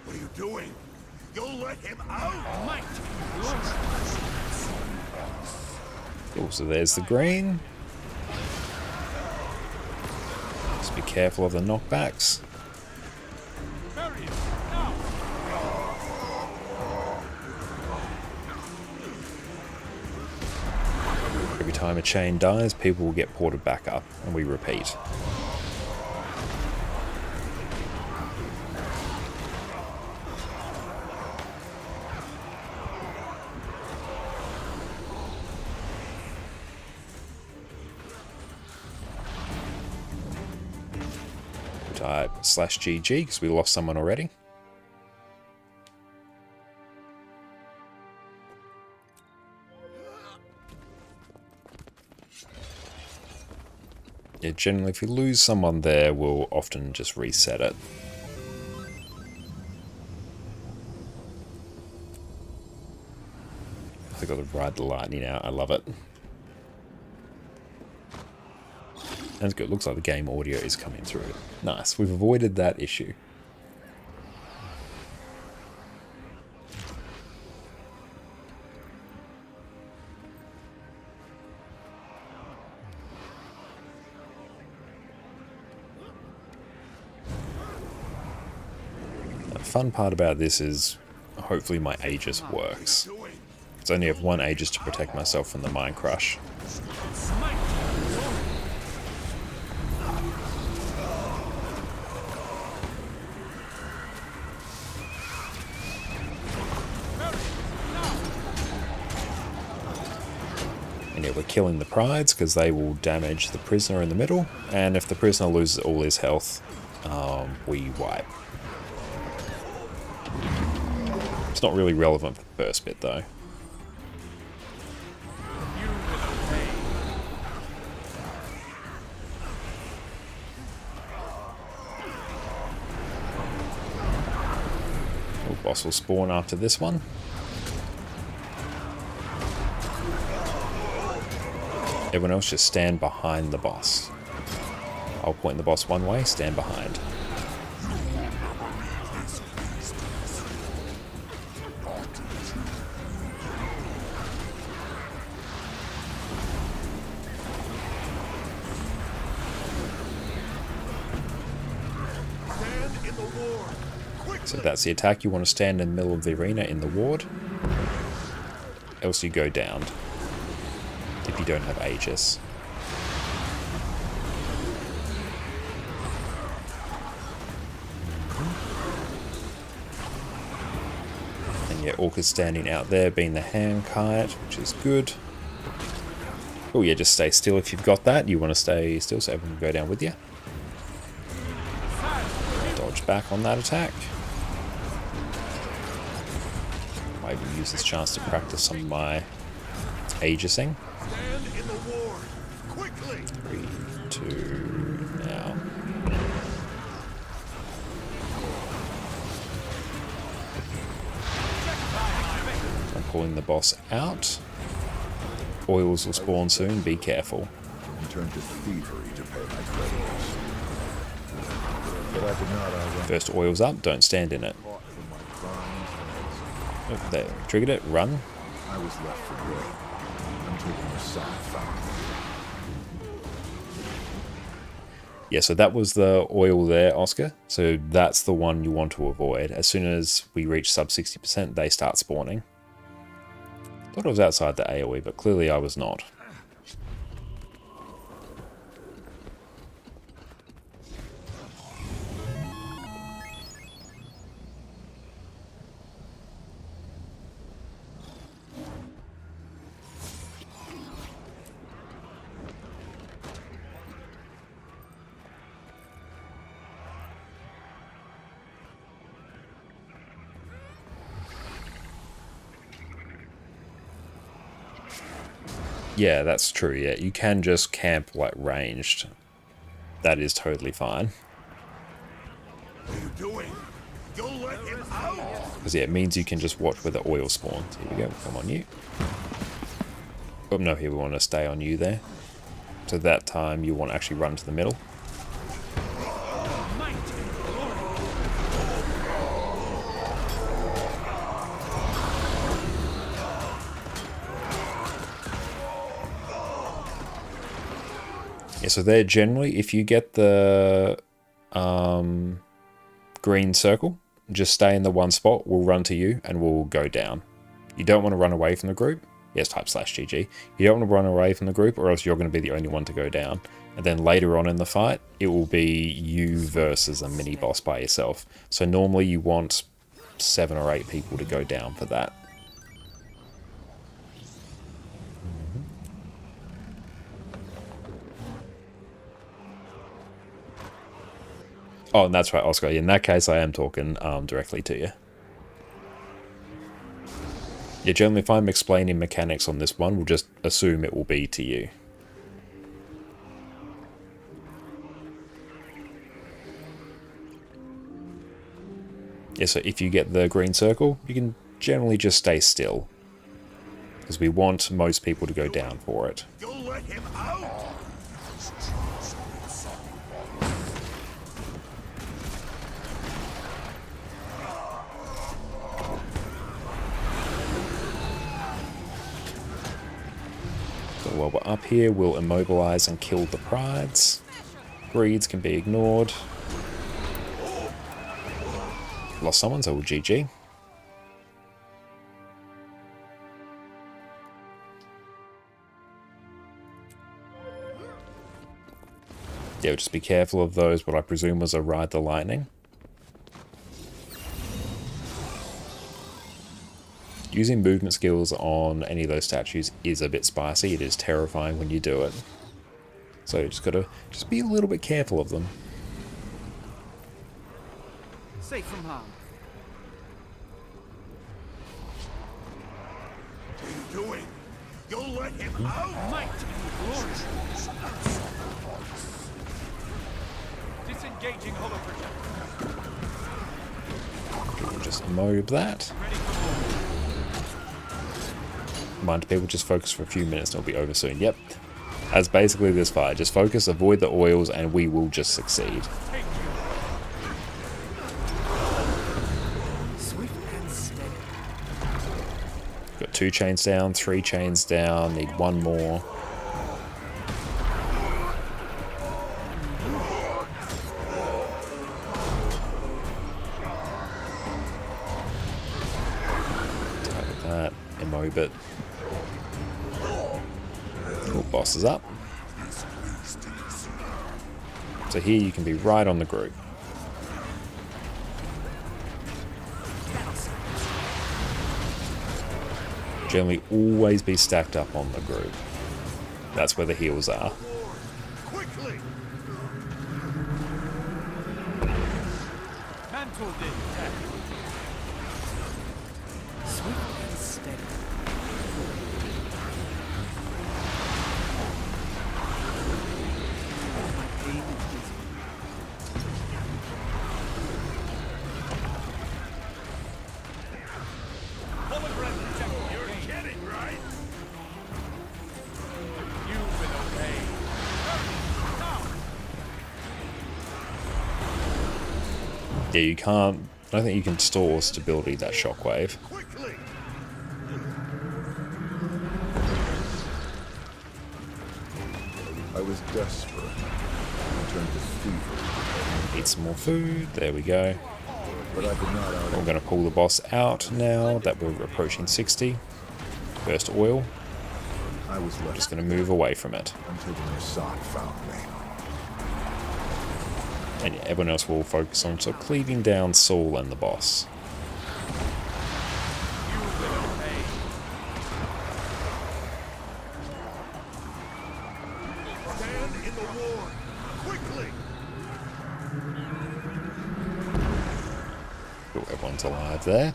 What are you doing? You'll let him out? Cool, so there's the green. Just be careful of the knockbacks. Every time a chain dies, people will get ported back up, and we repeat. Type /GG because we lost someone already. Yeah, generally if you lose someone there, we'll often just reset it. I got to ride the lightning out, I love it. That's good, looks like the game audio is coming through. Nice, we've avoided that issue. The fun part about this is hopefully my Aegis works. I only have 1 Aegis to protect myself from the Mind Crush. And yeah, we're killing the prides because they will damage the prisoner in the middle, and if the prisoner loses all his health, we wipe. It's not really relevant for the first bit though. Boss will spawn after this one. Everyone else just stand behind the boss. I'll point the boss one way, stand behind. So that's the attack. You want to stand in the middle of the arena in the ward, else you go down if you don't have Aegis. And yeah, Orc is standing out there being the hand kite, which is good. Oh yeah, just stay still if you've got that. You want to stay still so everyone can go down with you. Dodge back on that attack. Might even use this chance to practice some of my Aegising. 3, 2, now. I'm pulling the boss out. Oils will spawn soon, be careful. Turn to thievery to pay my creditors. But I did not outrun First oil's up, don't stand in it. for my crime. Oh, there, triggered it. Run. I was left for dead. I'm taking the side found. Yeah, so that was the oil there, Oscar. So that's the one you want to avoid. As soon as we reach sub 60%, they start spawning. Thought I was outside the AoE, but clearly I was not. Yeah, that's true, yeah. You can just camp, like, ranged. That is totally fine. What are you doing? You'll let him out! Because, yeah, it means you can just watch where the oil spawns. Here we go, come on you. Oh, no, here we want to stay on you there. So that time you want to actually run to the middle. Yeah, so they're generally, if you get the green circle, just stay in the one spot, we'll run to you and we'll go down. You don't want to run away from the group. Yes, type /GG. You don't want to run away from the group or else you're going to be the only one to go down. And then later on in the fight, it will be you versus a mini boss by yourself. So normally you want 7 or 8 people to go down for that. Oh, and that's right, Oscar. In that case, I am talking directly to you. Yeah, generally, if I'm explaining mechanics on this one, we'll just assume it will be to you. Yeah, so if you get the green circle, you can generally just stay still. Because we want most people to go down for it. You'll let him out! So while we're up here, we'll immobilize and kill the prides. Breeds can be ignored. Lost someone, so we'll GG. Yeah, just be careful of those, what I presume was a Ride the Lightning. Using movement skills on any of those statues is a bit spicy. It is terrifying when you do it. So you just gotta be a little bit careful of them. Safe from harm. What are you doing? You'll let him out! Might and glory. Disengaging holo projector. We'll just mob that. Ready for war. Mind people, just focus for a few minutes and it'll be over soon. Yep. As basically this fight. Just focus, avoid the oils, and we will just succeed. Take you. Swift and steady. Got 2 chains down, 3 chains down, need 1 more. Target that, immob it. Cool, boss is up. So here you can be right on the group. Generally always be stacked up on the group. That's where the heals are. Quickly! Mantled in death. Swift and steady. My pain is You're kidding, right? You've been obeyed. Yeah, you can't... I don't think you can store stability that shockwave. Quickly! was desperate. I turned to fever. Eat some more food. There we go. But I did not out. We're going to pull the boss out now that we're approaching 60. First oil. I was left Just going to move away from it. until the Mossad found me. And yeah, everyone else will focus on sort of cleaving down Saul and the boss. You will obey. Stand in the war, quickly! Cool, everyone's alive there.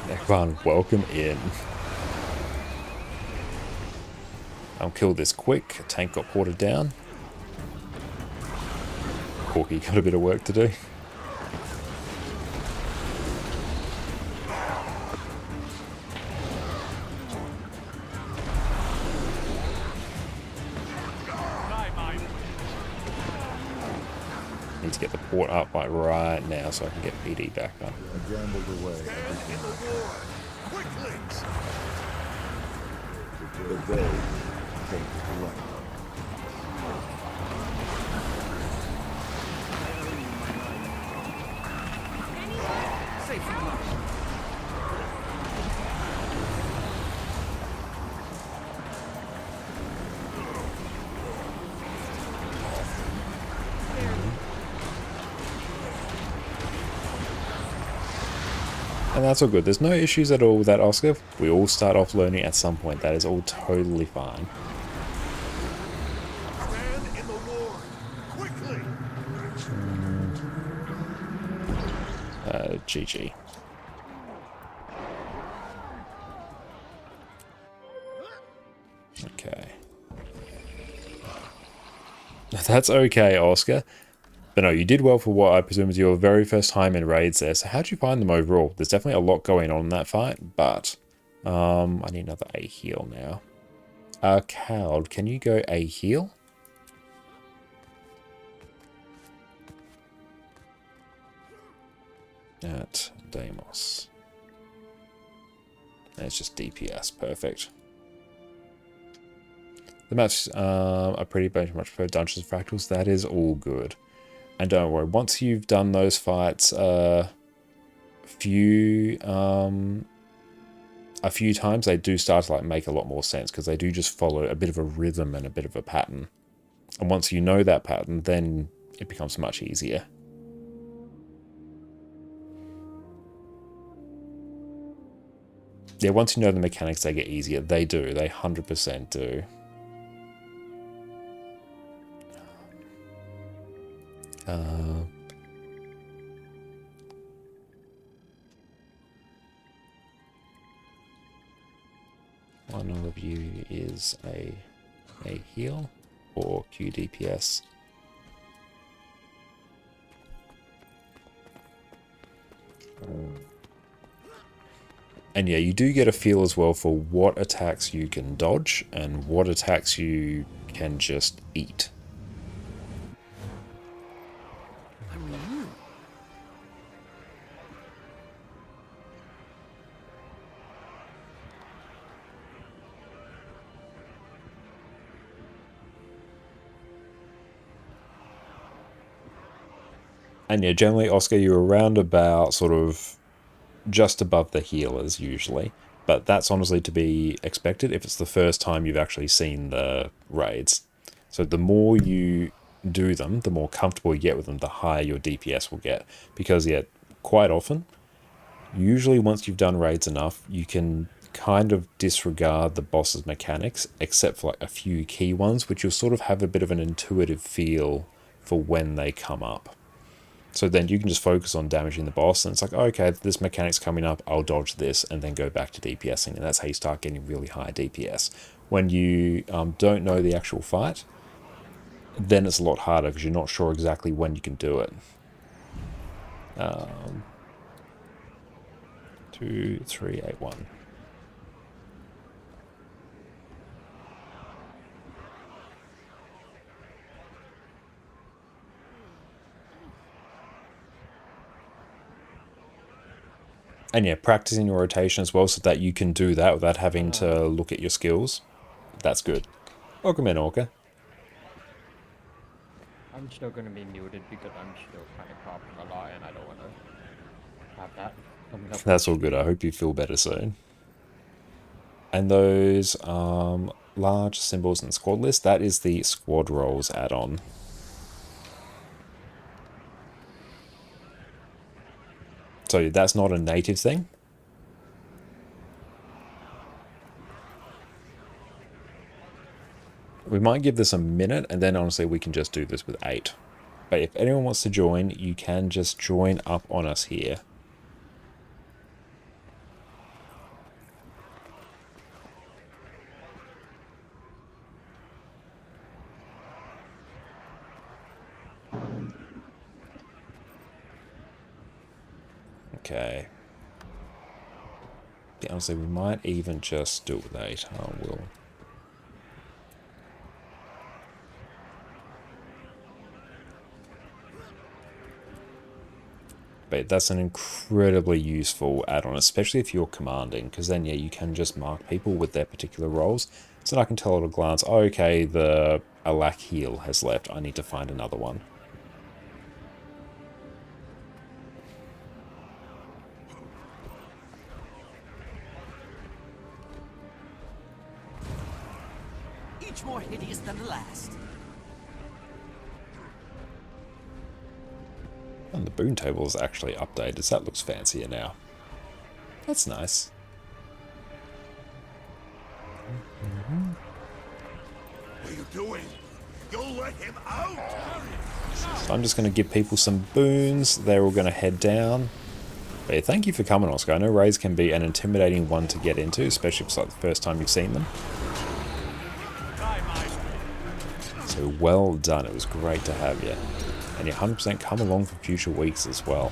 Everyone, welcome in. I'll kill this quick. Tank got ported down. Corky got a bit of work to do. Thy mind. Need to get the port up like right now so I can get PD back up. I gambled away everything I War, quickly! The day came to collect. Safe from love. And that's all good. There's no issues at all with that, Oscar. We all start off learning at some point. That is all totally fine. Stand in the war, quickly! GG. Okay. That's okay, Oscar. But no, you did well for what I presume is your very first time in raids there. So how'd you find them overall? There's definitely a lot going on in that fight, but I need another A heal now. Cowd, can you go A heal? At Damos. And it's just DPS, perfect. The maps are pretty much for Dungeons and Fractals. That is all good. And don't worry, once you've done those fights a few times, they do start to like make a lot more sense because they do just follow a bit of a rhythm and a bit of a pattern. And once you know that pattern, then it becomes much easier. Yeah, once you know the mechanics, they get easier. They do. They 100% do. One of you is a heal or QDPS. And yeah, you do get a feel as well for what attacks you can dodge and what attacks you can just eat. And yeah, generally, Oscar, you're around about sort of just above the healers usually. But that's honestly to be expected if it's the first time you've actually seen the raids. So the more you do them, the more comfortable you get with them, the higher your DPS will get. Because yeah, quite often, usually once you've done raids enough, you can kind of disregard the boss's mechanics, except for like a few key ones, which you'll sort of have a bit of an intuitive feel for when they come up. So then you can just focus on damaging the boss, and it's like, okay, this mechanic's coming up, I'll dodge this, and then go back to DPSing, and that's how you start getting really high DPS. When you don't know the actual fight, then it's a lot harder, because you're not sure exactly when you can do it. 2, 3, 8, 1. And yeah, practicing your rotation as well so that you can do that without having to look at your skills. That's good. Welcome in, Orca. I'm still gonna be muted because I'm still kind of coughing a lot and I don't want to have that coming up. That's all good. I hope you feel better soon. And those large symbols in the squad list, that is the squad roles add-on. So that's not a native thing. We might give this a minute, and then honestly we can just do this with 8. But if anyone wants to join, you can just join up on us here. Okay. Yeah, honestly, we might even just do it with 8. I will. But that's an incredibly useful add-on, especially if you're commanding, because then, yeah, you can just mark people with their particular roles. So I can tell at a glance, oh, okay, the Alak heal has left. I need to find another one. Each more hideous than the last. And the boon table is actually updated, so that looks fancier now. That's nice. What are you doing? You'll let him out! So I'm just going to give people some boons. They're all going to head down. But yeah, thank you for coming, Oscar. I know raids can be an intimidating one to get into, especially if it's like the first time you've seen them. So well done. It was great to have you. And you 100% come along for future weeks as well.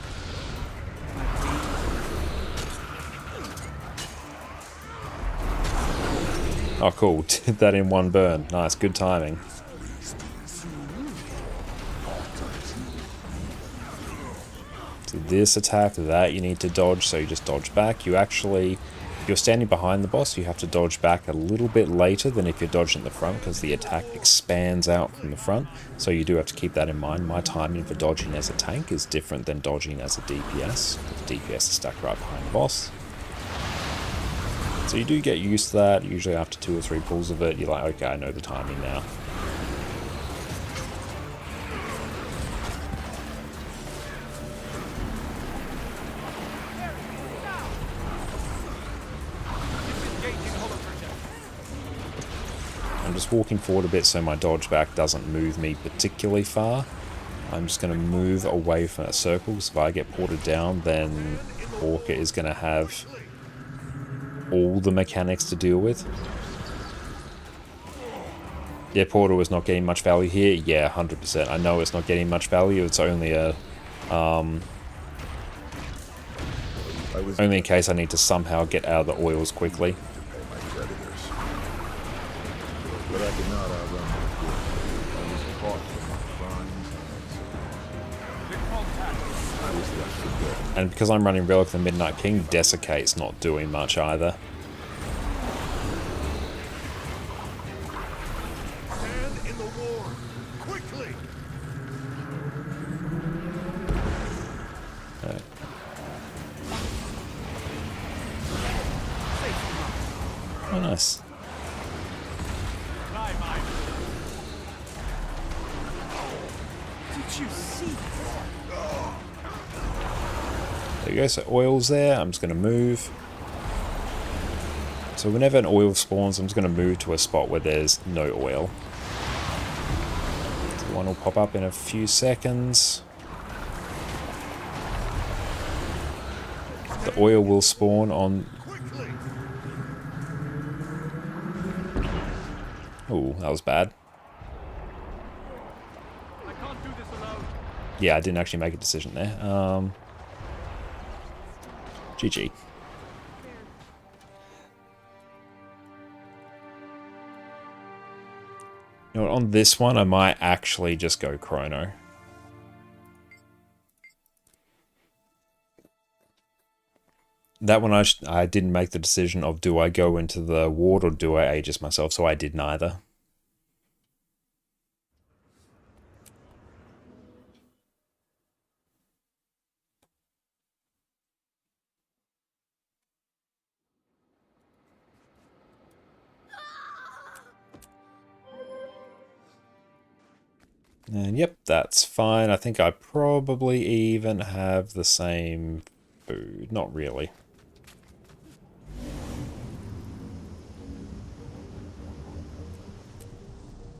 Oh, cool. Did that in one burn. Nice. Good timing. So this attack, that you need to dodge, so you just dodge back. You actually, if you're standing behind the boss, you have to dodge back a little bit later than if you're dodging at the front, because the attack expands out from the front. So you do have to keep that in mind. My timing for dodging as a tank is different than dodging as a DPS. The DPS is stuck right behind the boss. So you do get used to that. Usually after 2 or 3 pulls of it, you're like, okay, I know the timing now. I'm just walking forward a bit so my dodge back doesn't move me particularly far. I'm just going to move away from that circle, because if I get ported down, then Orca is going to have all the mechanics to deal with. Yeah, Porter was not getting much value here. Yeah, 100%. I know it's not getting much value. It's only a only in case I need to somehow get out of the oils quickly. My creditors. But I did not outrun my guilt. I was caught for my crimes. I was left for dead. And because I'm running Relic of the Midnight King, Desiccate's not doing much either. Stand in the war, quickly! Oh, nice. Did you see that? There you go, so oil's there. I'm just going to move. So whenever an oil spawns, I'm just going to move to a spot where there's no oil. So one will pop up in a few seconds. The oil will spawn on... Ooh, that was bad. I can't do this alone. Yeah, I didn't actually make a decision there. GG. You know what, on this one, I might actually just go Chrono. That one I didn't make the decision of do I go into the ward or do I Aegis myself, so I did neither. And yep, that's fine. I think I probably even have the same food. Not really.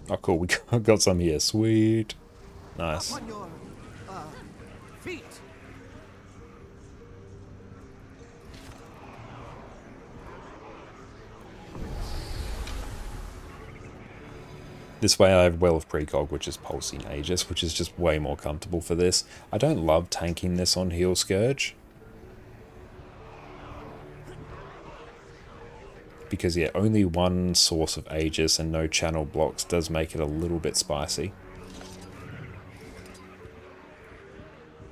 Oh, cool. We got some here. Sweet. Nice. On your feet. This way I have Well of Precog, which is Pulsing Aegis, which is just way more comfortable for this. I don't love tanking this on Heal Scourge. Because, yeah, only one source of Aegis and no channel blocks does make it a little bit spicy.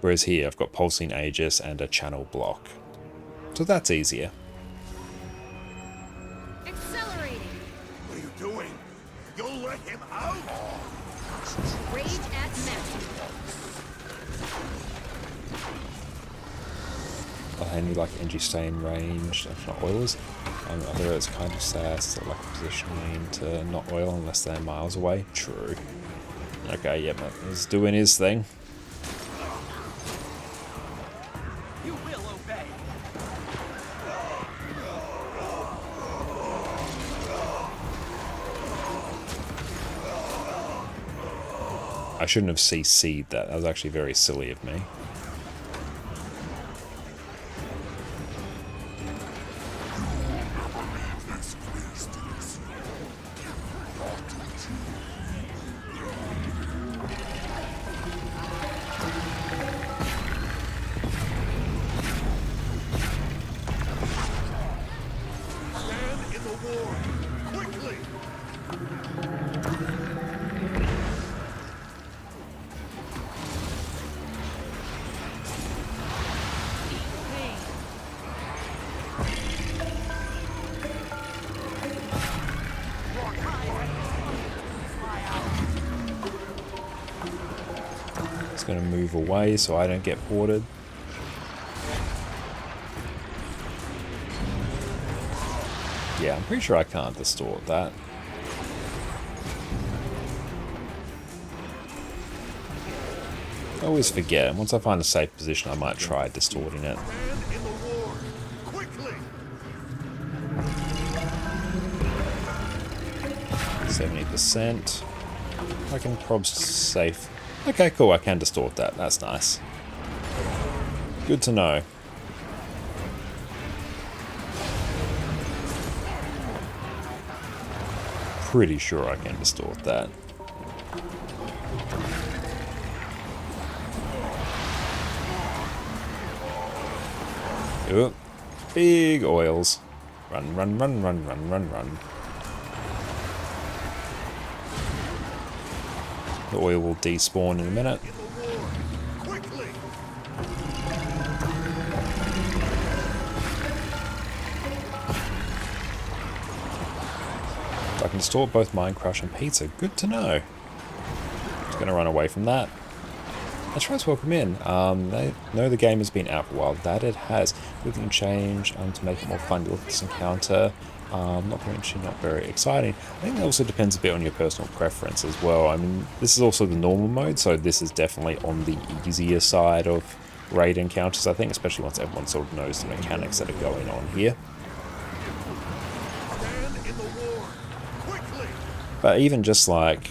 Whereas here, I've got Pulsing Aegis and a channel block. So that's easier. Accelerating. What are you doing? You'll let him out? Rage at max. I'll hand you like NG Stain range, if not oilers. Although it's kind of sad, so like positioning to not oil unless they're miles away. True. Okay, yeah, but he's doing his thing. You will obey. I shouldn't have CC'd that. That was actually very silly of me. Stand in the war. Quickly! It's going to move away so I don't get ported. Yeah, I'm pretty sure I can't distort that. I always forget, and once I find a safe position I might try distorting it. Stand in the war. Quickly! 70%. I can prob safe. Okay, cool, I can distort that. That's nice. Good to know. Pretty sure I can distort that. Ooh, big oils. Run, run, run, run, run, run, run. The oil will despawn in a minute. In the war. Quickly! I can distort both Mind Crush and Pizza. Good to know. Just going to run away from that. Let's try to welcome in. They know the game has been out for a while. That it has. We can change to make it more fun to look at this encounter. Not very interesting, not very exciting. I think that also depends a bit on your personal preference as well. I mean, this is also the normal mode, so this is definitely on the easier side of raid encounters, I think, especially once everyone sort of knows the mechanics that are going on here. Stand in the war. Quickly! But even just like,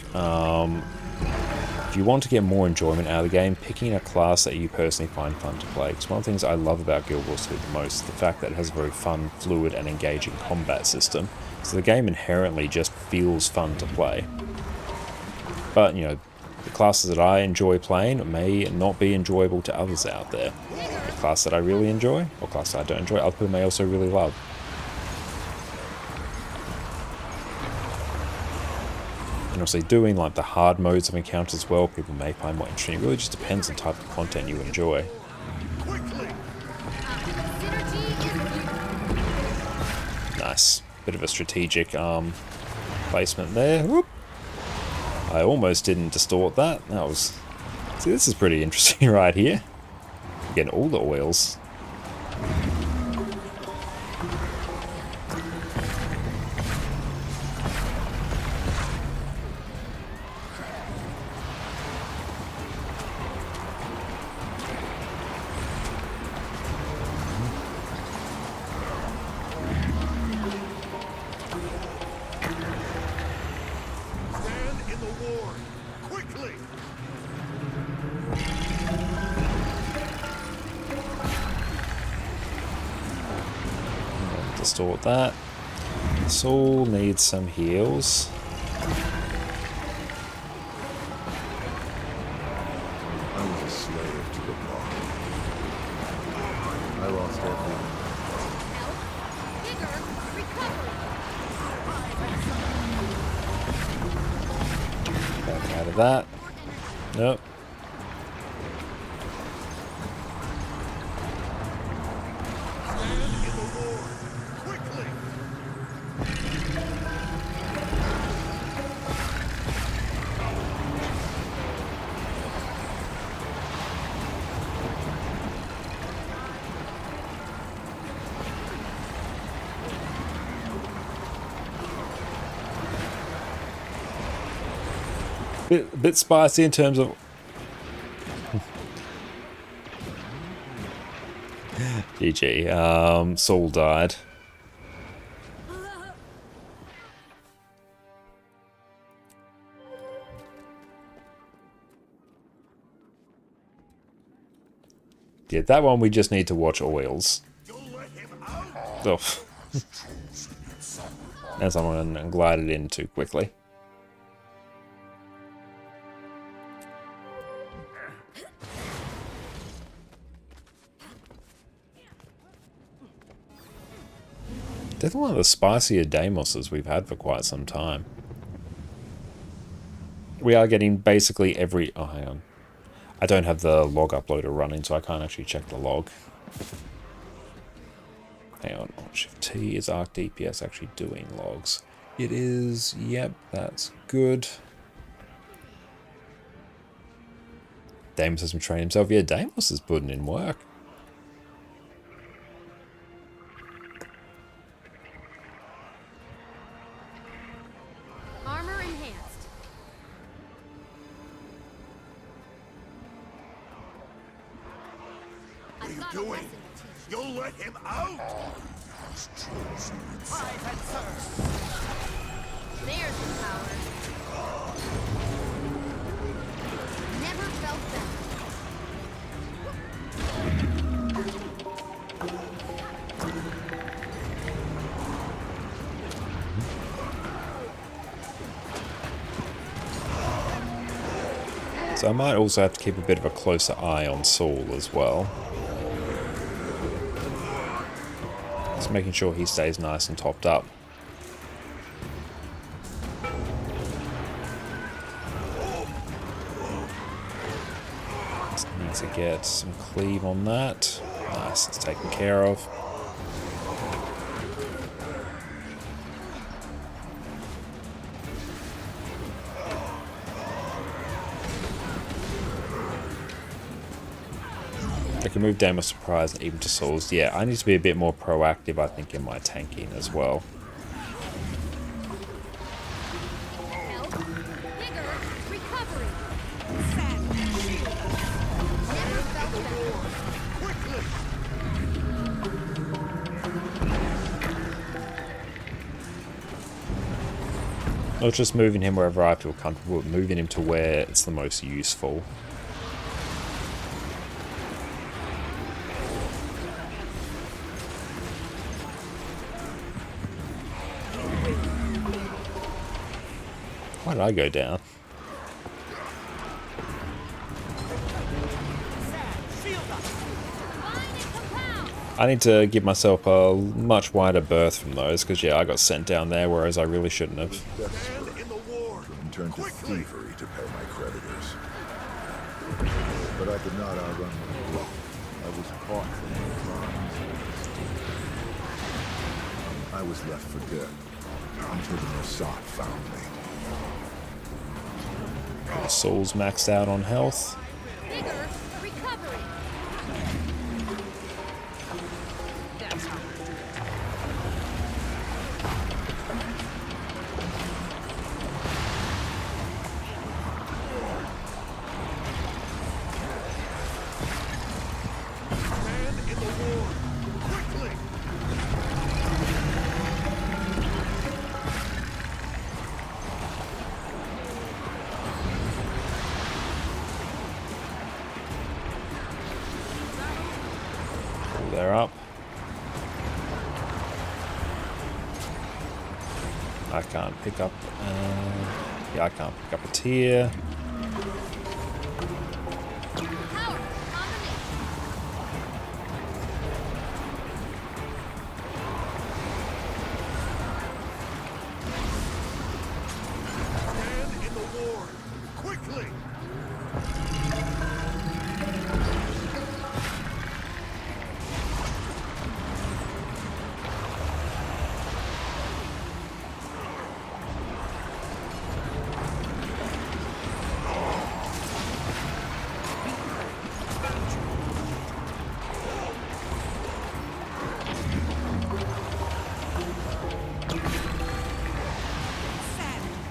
if you want to get more enjoyment out of the game, picking a class that you personally find fun to play. Because one of the things I love about Guild Wars 2 the most is the fact that it has a very fun, fluid, and engaging combat system. So the game inherently just feels fun to play. But, you know, the classes that I enjoy playing may not be enjoyable to others out there. The class that I really enjoy, or class that I don't enjoy, other people may also really love. And obviously doing like the hard modes of encounters as well, people may find more interesting. It really just depends on the type of content you enjoy. Quickly! Nice. Bit of a strategic placement there. Whoop. I almost didn't distort that. That was... See, this is pretty interesting right here. Getting all the oils. distort that. Saul needs some heals. I was a slave to the law. I lost everything. Bigger recovery. Back out of that. Nope. Bit spicy in terms of GG. Saul died. Yeah, that one we just need to watch oils. Oh. As someone glided in too quickly. Definitely one of the spicier Damoses we've had for quite some time. We are getting basically every... Oh, hang on. I don't have the log uploader running, so I can't actually check the log. Hang on. Shift-T, is Arc DPS actually doing logs? It is. Yep, that's good. Damos hasn't trained himself. Yeah, Damos is putting in work. Armor enhanced. What are you doing? You'll let him out? Pride and serve. There's the power. Never felt better. So I might also have to keep a bit of a closer eye on Saul as well. Just making sure he stays nice and topped up. Just need to get some cleave on that. Nice, it's taken care of. I can move Damos Surprise and even to Souls. Yeah, I need to be a bit more proactive, I think, in my tanking as well. Health. Vigor. Recovery. Never felt better. Not just moving him wherever I feel comfortable, but moving him to where it's the most useful. Why did I go down? I need to give myself a much wider berth from those, because yeah, I got sent down there, whereas I really shouldn't have. Stand in the war. And turned to thievery to pay my creditors. But I could not outrun my blow. I was caught for my crimes. I was left for dead until the Mossad found me. Saul's maxed out on health. Vigor. Recovery. That's how. Stand in the war. Quickly. They're up. I can't pick up... yeah, I can't pick up a tier. Power combination. Stand in the war. Quickly.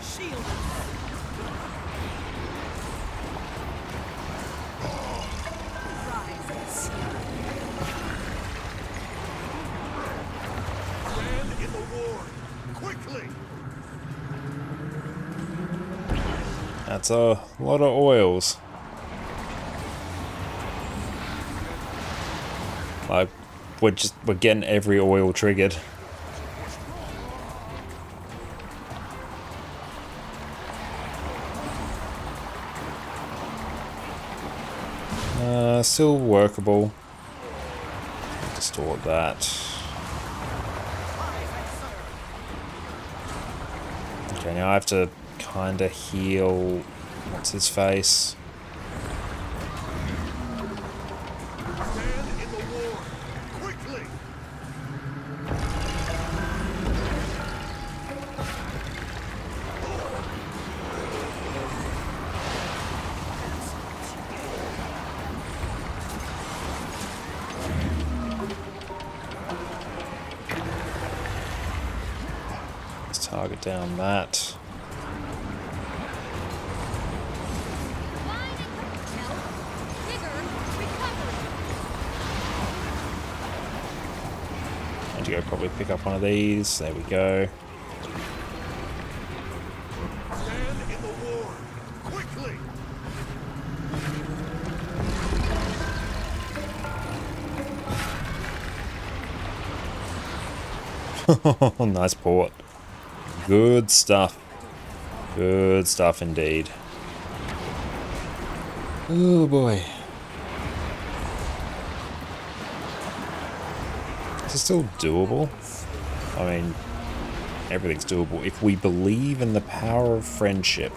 Shield. Rise. Stand in the war. Quickly. That's a lot of oils. Like, we're getting every oil triggered. Still workable. Distort that. Okay, now I have to kind of heal. What's his face? Stand in the war. Quickly. Let's target down that. Wine and health, vigor, recovery. I need to go probably pick up one of these. There we go. Stand in the war. Quickly. Nice port. Good stuff. Good stuff indeed. Oh boy. This is still doable. I mean, everything's doable if we believe in the power of friendship.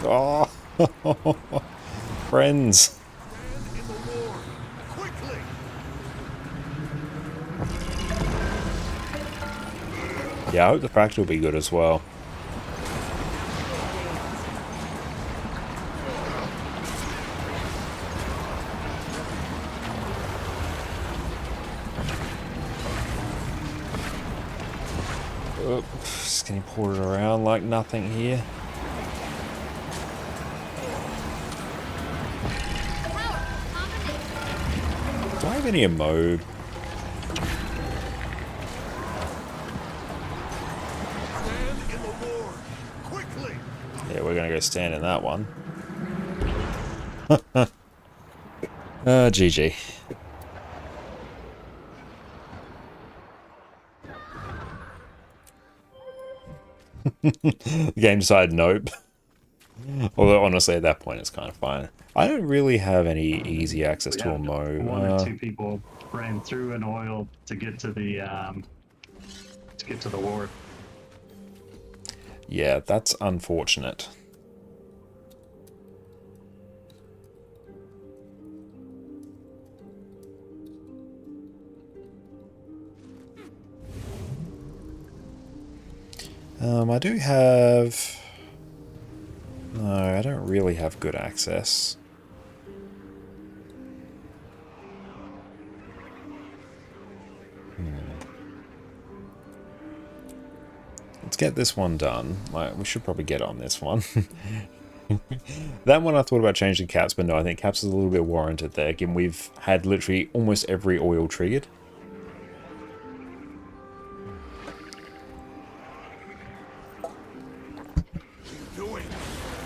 Oh, friends. Stand in the war. Quickly. Yeah, I hope the practical will be good as well. Just gonna pour it around like nothing here. Power combination. Do I have any emote? Stand in the war. Quickly. Yeah, we're gonna go stand in that one. GG. The game decided nope. Although honestly at that point it's kind of fine. I don't really have any easy access to a One mo. or two people ran through an oil to get to the ward. Yeah, that's unfortunate. I do have... No, I don't really have good access. Let's get this one done. Like, we should probably get on this one. That one I thought about changing caps, but no, I think caps is a little bit warranted there. Again, we've had literally almost every oil triggered. Doing.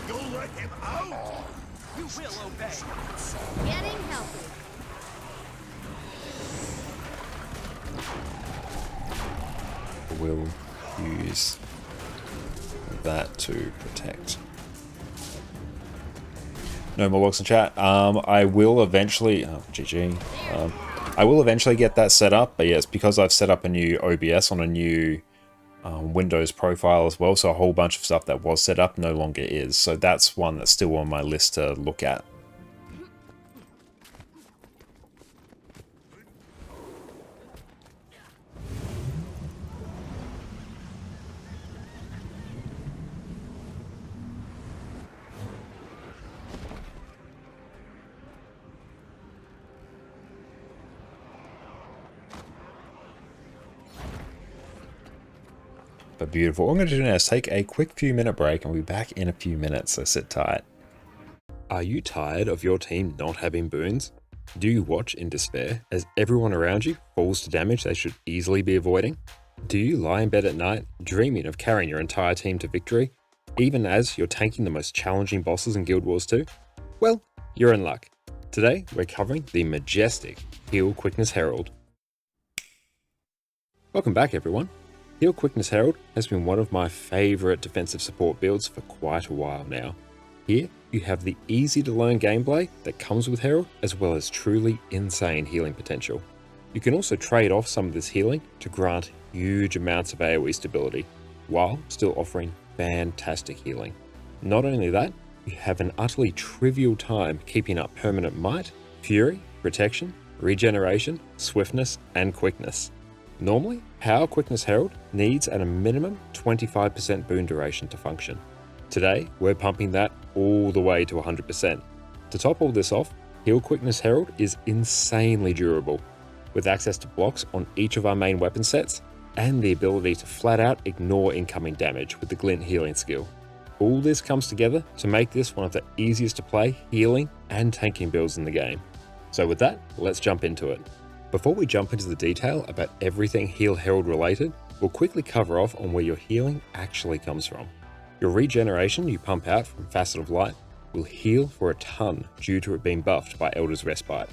You'll let him out. You will obey. Getting healthy. will use that to protect. No more looks in chat. I will eventually... Oh, GG. I will eventually get that set up, but yes, because I've set up a new OBS on a new Windows profile as well, so a whole bunch of stuff that was set up no longer is. So that's one that's still on my list to look at. But beautiful. What I'm going to do now is take a quick few-minute break and we'll be back in a few minutes, so sit tight. Are you tired of your team not having boons? Do you watch in despair as everyone around you falls to damage they should easily be avoiding? Do you lie in bed at night dreaming of carrying your entire team to victory, even as you're tanking the most challenging bosses in Guild Wars 2? Well, you're in luck. Today, we're covering the majestic Heal Quickness Herald. Welcome back, everyone. Heal Quickness Herald has been one of my favourite defensive support builds for quite a while now. Here, you have the easy to learn gameplay that comes with Herald, as well as truly insane healing potential. You can also trade off some of this healing to grant huge amounts of AoE stability, while still offering fantastic healing. Not only that, you have an utterly trivial time keeping up permanent might, fury, protection, regeneration, swiftness, and quickness. Normally, Power Quickness Herald needs at a minimum 25% boon duration to function. Today, we're pumping that all the way to 100%. To top all this off, Heal Quickness Herald is insanely durable, with access to blocks on each of our main weapon sets, and the ability to flat out ignore incoming damage with the Glint healing skill. All this comes together to make this one of the easiest to play healing and tanking builds in the game. So with that, let's jump into it. Before we jump into the detail about everything Heal Herald related, we'll quickly cover off on where your healing actually comes from. Your regeneration you pump out from Facet of Light will heal for a ton due to it being buffed by Elder's Respite.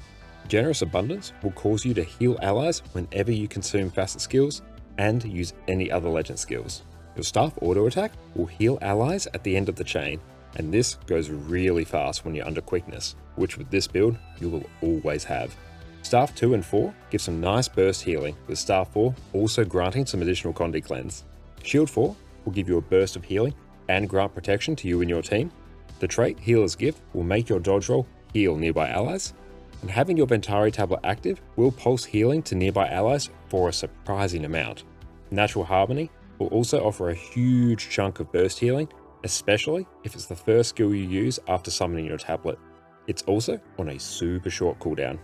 Generous Abundance will cause you to heal allies whenever you consume Facet skills and use any other legend skills. Your Staff Auto Attack will heal allies at the end of the chain, and this goes really fast when you're under Quickness, which with this build you will always have. Staff 2 and 4 give some nice burst healing, with Staff 4 also granting some additional Condi Cleanse. Shield 4 will give you a burst of healing and grant protection to you and your team. The trait Healer's Gift will make your dodge roll heal nearby allies, and having your Ventari tablet active will pulse healing to nearby allies for a surprising amount. Natural Harmony will also offer a huge chunk of burst healing, especially if it's the first skill you use after summoning your tablet. It's also on a super short cooldown.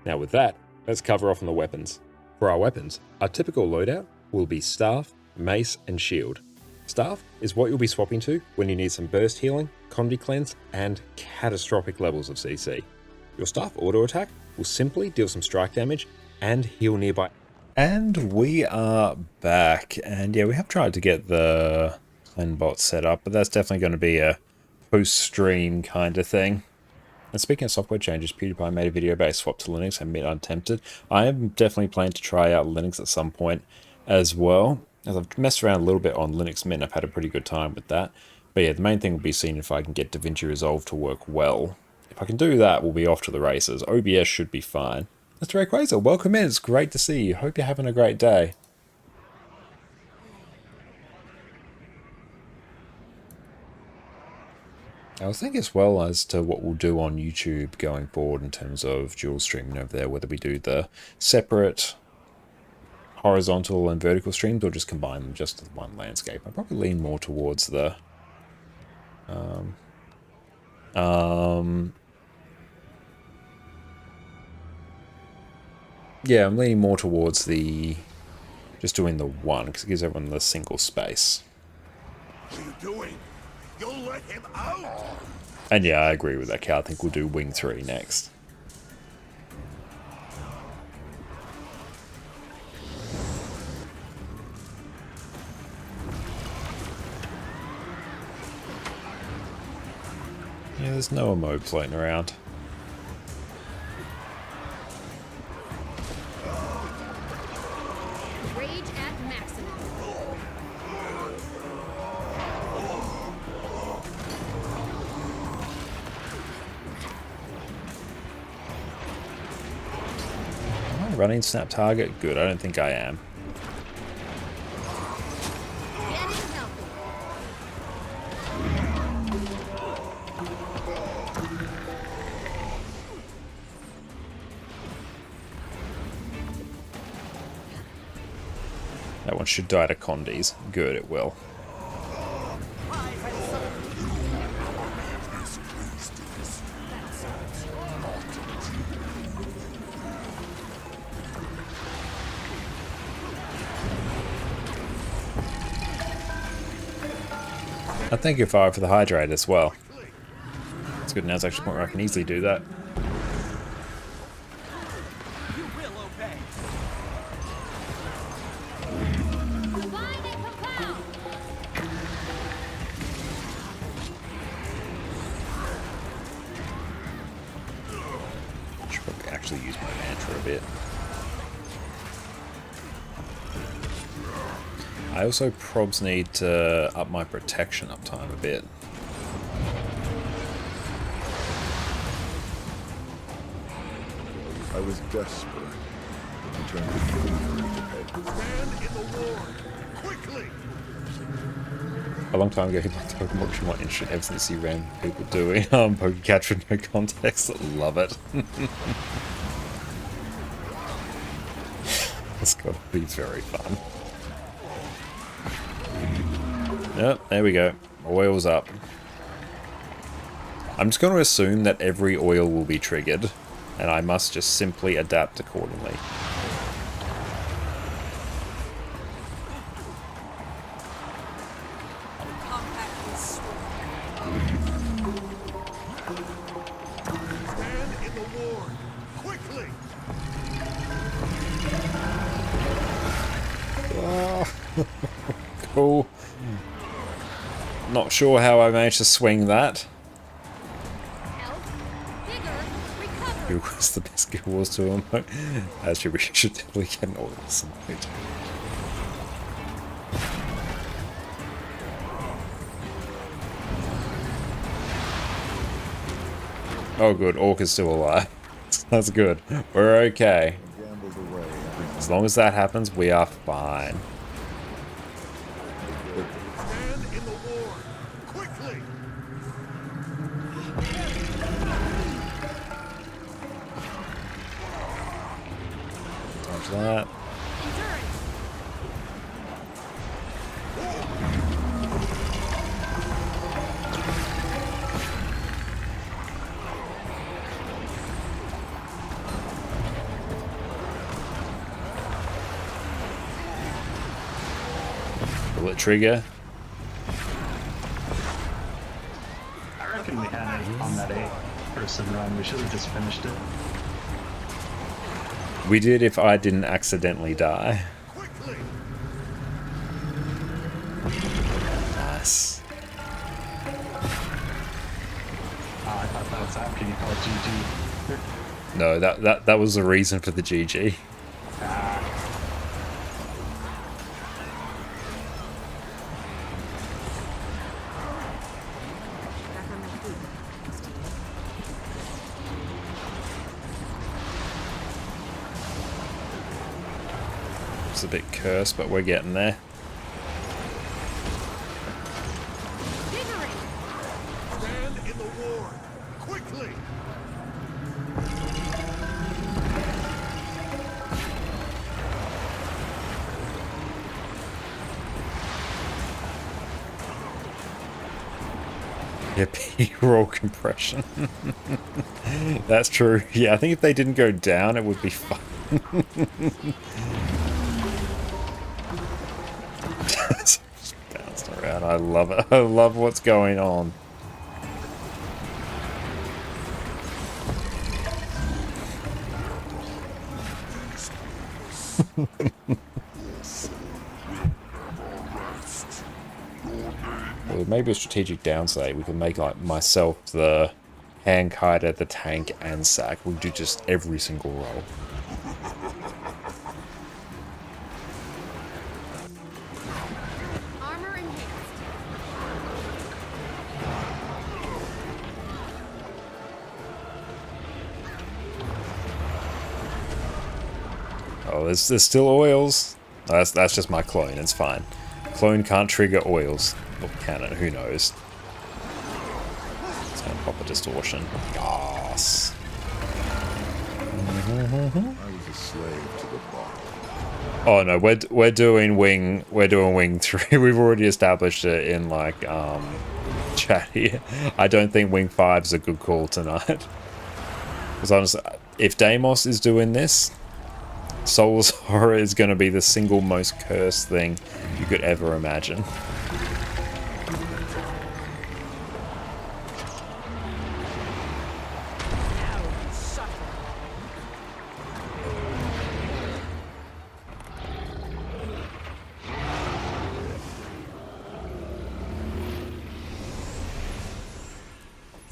Now with that, let's cover off on the weapons. For our weapons, our typical loadout will be Staff, Mace, and Shield. Staff is what you'll be swapping to when you need some burst healing, Condi Cleanse, and catastrophic levels of CC. Your Staff Auto Attack will simply deal some strike damage and heal nearby. And we are back, and yeah, we have tried to get the Cleanbot set up, but that's definitely going to be a post-stream kind of thing. And speaking of software changes, PewDiePie made a video about a swap to Linux and admit I'm tempted. I am definitely planning to try out Linux at some point as well, as I've messed around a little bit on Linux Mint. I've had a pretty good time with that. But yeah, the main thing will be seeing if I can get DaVinci Resolve to work well. If I can do that, we'll be off to the races. OBS should be fine. Mr. Rayquaza, welcome in. It's great to see you. Hope you're having a great day. I was thinking as well as to what we'll do on YouTube going forward in terms of dual streaming over there, whether we do the separate horizontal and vertical streams or just combine them just with one landscape. I'll probably lean more towards the yeah, I'm leaning more towards the just doing the one because it gives everyone the single space. What are you doing? You'll let him out? And yeah, I agree with that, Cal. I think we'll do Wing 3 next. Yeah, there's no emote floating around. Rage at maximum. running snap target? Good, I don't think I am. Getting healthy. That one should die to Condi's. Good, it will. I thank you, Fire, for the hydrate as well. It's good now, it's actually a point where I can easily do that. You will obey. Combine and compel. Should probably actually use my mantra a bit. I also probs need to up my protection uptime a bit. I was desperate. I turned to thievery to pay. Stand in the ward. Quickly. A long time ago, he liked Pokemon watching more interesting ever since he ran people doing Pokecatch with no context. Love it. It's got to be very fun. Yep, there we go. Oil's up. I'm just going to assume that every oil will be triggered, and I must just simply adapt accordingly. Compact and swift. Stand in the ward. Quickly. Cool. Not sure how I managed to swing that. Health. Vigor. Recovery. Who was the best Guild Wars to him? Actually, we should definitely get an oil at some point. Oh good, Orc is still alive. That's good. We're okay. Gambled away everything. As long as that happens, we are fine. Stand in the ward. Quickly. Dodge that. Endurance. Bullet trigger. I reckon we had it on that 8-person run. We should have just finished it. We did if I didn't accidentally die. Quickly. Nice. Oh, I thought that was after you called GG. No, that was the reason for the GG. Back on my feet. It's a bit cursed, but we're getting there. Vigoring. Stand in the ward. Quickly. Yeah, P-roll compression. That's true. Yeah, I think if they didn't go down, it would be fun. Just bouncing around. I love it. I love what's going on. Well, maybe a strategic downside. We can make like myself the hand kiter, the tank, and sack. We'll do just every single roll. Armor enhanced. Oh, there's still oils. That's just my clone. It's fine. Clone can't trigger oils. Or can it? Who knows? It's gonna pop a distortion. Yes. I was a slave to the bottle. Oh no, we're doing wing 3. We've already established it in like chat here. I don't think wing 5 is a good call tonight. Because honestly, if Damos is doing this, Soulless Horror is going to be the single most cursed thing you could ever imagine.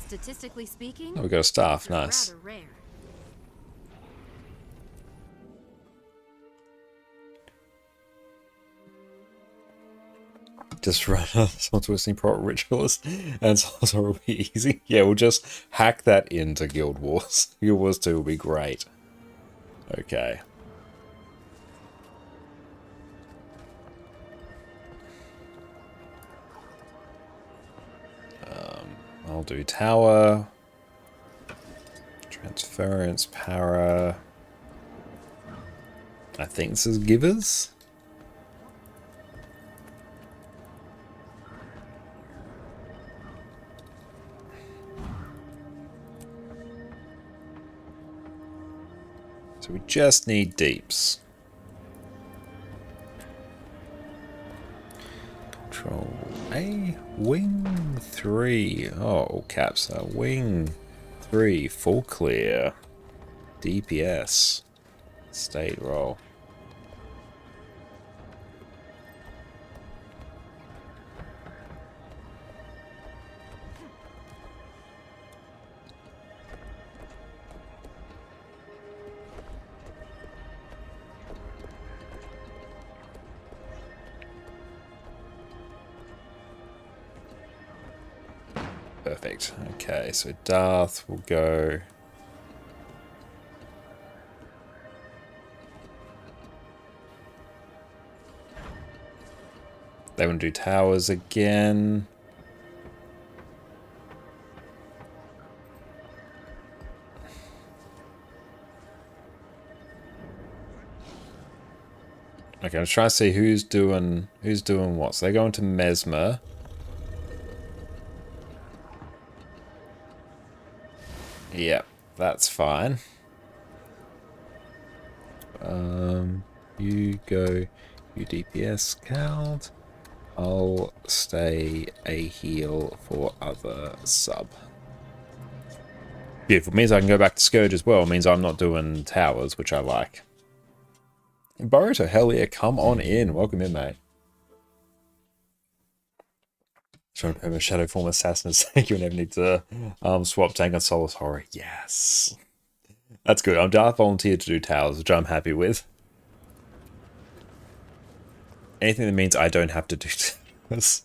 Statistically speaking, Oh, we got a staff. they're Nice. rather rare. Just run someone twisting pro Ritualist, and Soulless will be easy. Yeah, we'll just hack that into Guild Wars. Guild Wars 2 will be great. Okay. I'll do tower. Transference, para. I think this is givers. So we just need deeps. Control A, wing 3. Oh, all caps are wing 3, full clear. DPS. State roll. Perfect. Okay, so Darth will go. They want to do towers again. Okay, I'm trying to see who's doing what. So they're going to Mesmer. Yep, that's fine. You go, you DPS count. I'll stay a heal for other sub. Beautiful. Means I can go back to Scourge as well. Means I'm not doing towers, which I like. Boruto, hell yeah, come on in. Welcome in, mate. Trying to a shadow form assassin is saying you never need to swap tank on Soulless Horror. Yes. That's good. I'm Darth volunteered to do towers, which I'm happy with. Anything that means I don't have to do towers.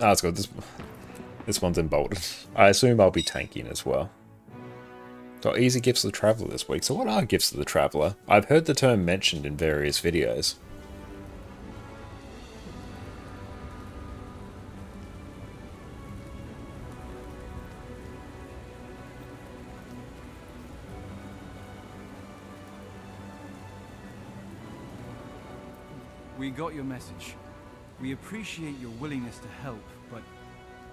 Oh, that's good. This one's emboldened. I assume I'll be tanking as well. So easy gifts of the Traveller this week. So what are gifts of the Traveller? I've heard the term mentioned in various videos. We got your message. We appreciate your willingness to help, but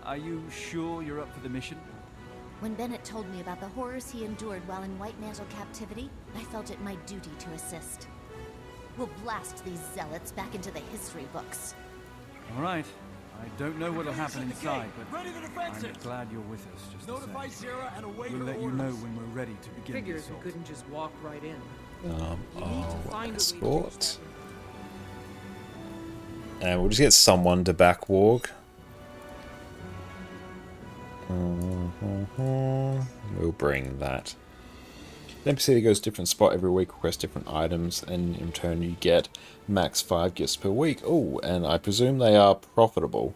are you sure you're up for the mission? When Bennett told me about the horrors he endured while in White Mantle captivity, I felt it my duty to assist. We'll blast these zealots back into the history books. All right. I don't know what'll happen inside, but Ready the defensive. I'm glad you're with us. Just Notify the same. Zira and await We'll her let you orders. know when we're ready to begin the Figures we assault. couldn't just walk right in. I'll escort. And we'll just get someone to back walk. We'll bring that. An NPC that goes to a different spot every week requests different items, and in turn you get max 5 gifts per week. Oh, and I presume they are profitable.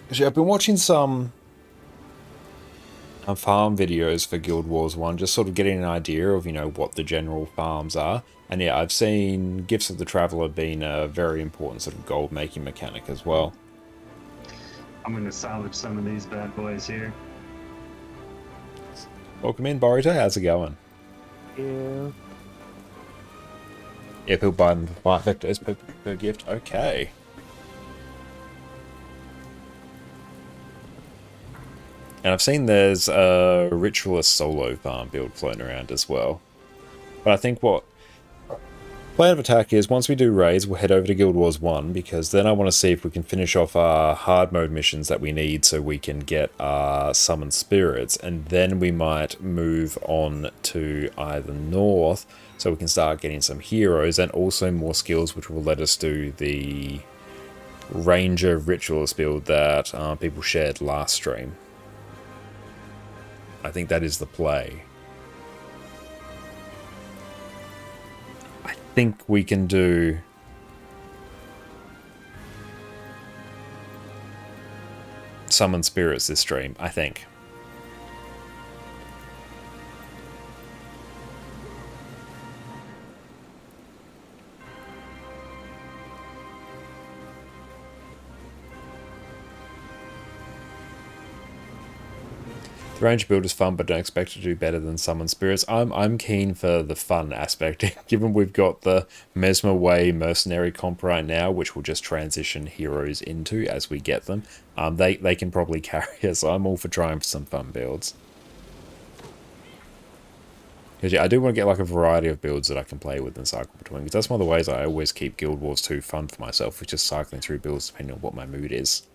Actually, I've been watching some farm videos for Guild Wars 1, just sort of getting an idea of, you know, what the general farms are. And yeah, I've seen Gifts of the Traveler being a very important sort of gold making mechanic as well. I'm gonna salvage some of these bad boys here. Welcome in, Boruto. How's it going? Yeah. Yeah, people buy them for 5 vectors per gift. Okay. And I've seen there's a Ritualist solo farm build floating around as well. But I think what plan of attack is, once we do raids, we'll head over to Guild Wars 1, because then I want to see if we can finish off our hard mode missions that we need so we can get our summon spirits, and then we might move on to either north so we can start getting some heroes and also more skills, which will let us do the Ranger Ritualist build that people shared last stream. I think that is the play. I think we can do summon spirits this stream, I think. The range build is fun, but don't expect to do better than summon spirits. I'm keen for the fun aspect, given we've got the Mesmer Way mercenary comp right now, which we'll just transition heroes into as we get them. They can probably carry us. I'm all for trying for some fun builds. Because yeah, I do want to get like a variety of builds that I can play with and cycle between. Because that's one of the ways I always keep Guild Wars 2 fun for myself, is just cycling through builds depending on what my mood is.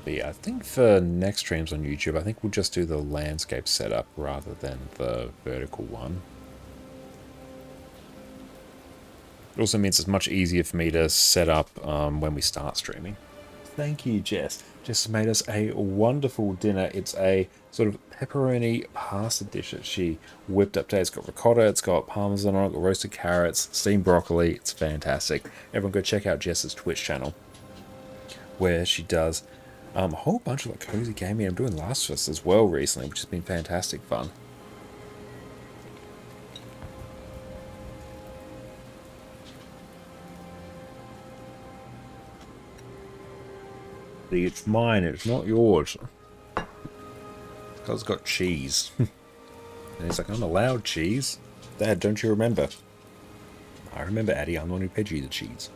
But yeah, I think for next streams on YouTube, I think we'll just do the landscape setup rather than the vertical one. It also means it's much easier for me to set up when we start streaming. Thank you, Jess. Jess made us a wonderful dinner. It's a sort of pepperoni pasta dish that she whipped up today. It's got ricotta, it's got parmesan on it, got roasted carrots, steamed broccoli. It's fantastic. Everyone go check out Jess's Twitch channel, where she does a whole bunch of like cozy gaming. I'm doing Last of Us as well recently, which has been fantastic fun. See, it's mine, it's not yours. Because it's got cheese. And he's like, I'm allowed cheese. Dad, don't you remember? I remember, Addie, I'm the one who paid you the cheese.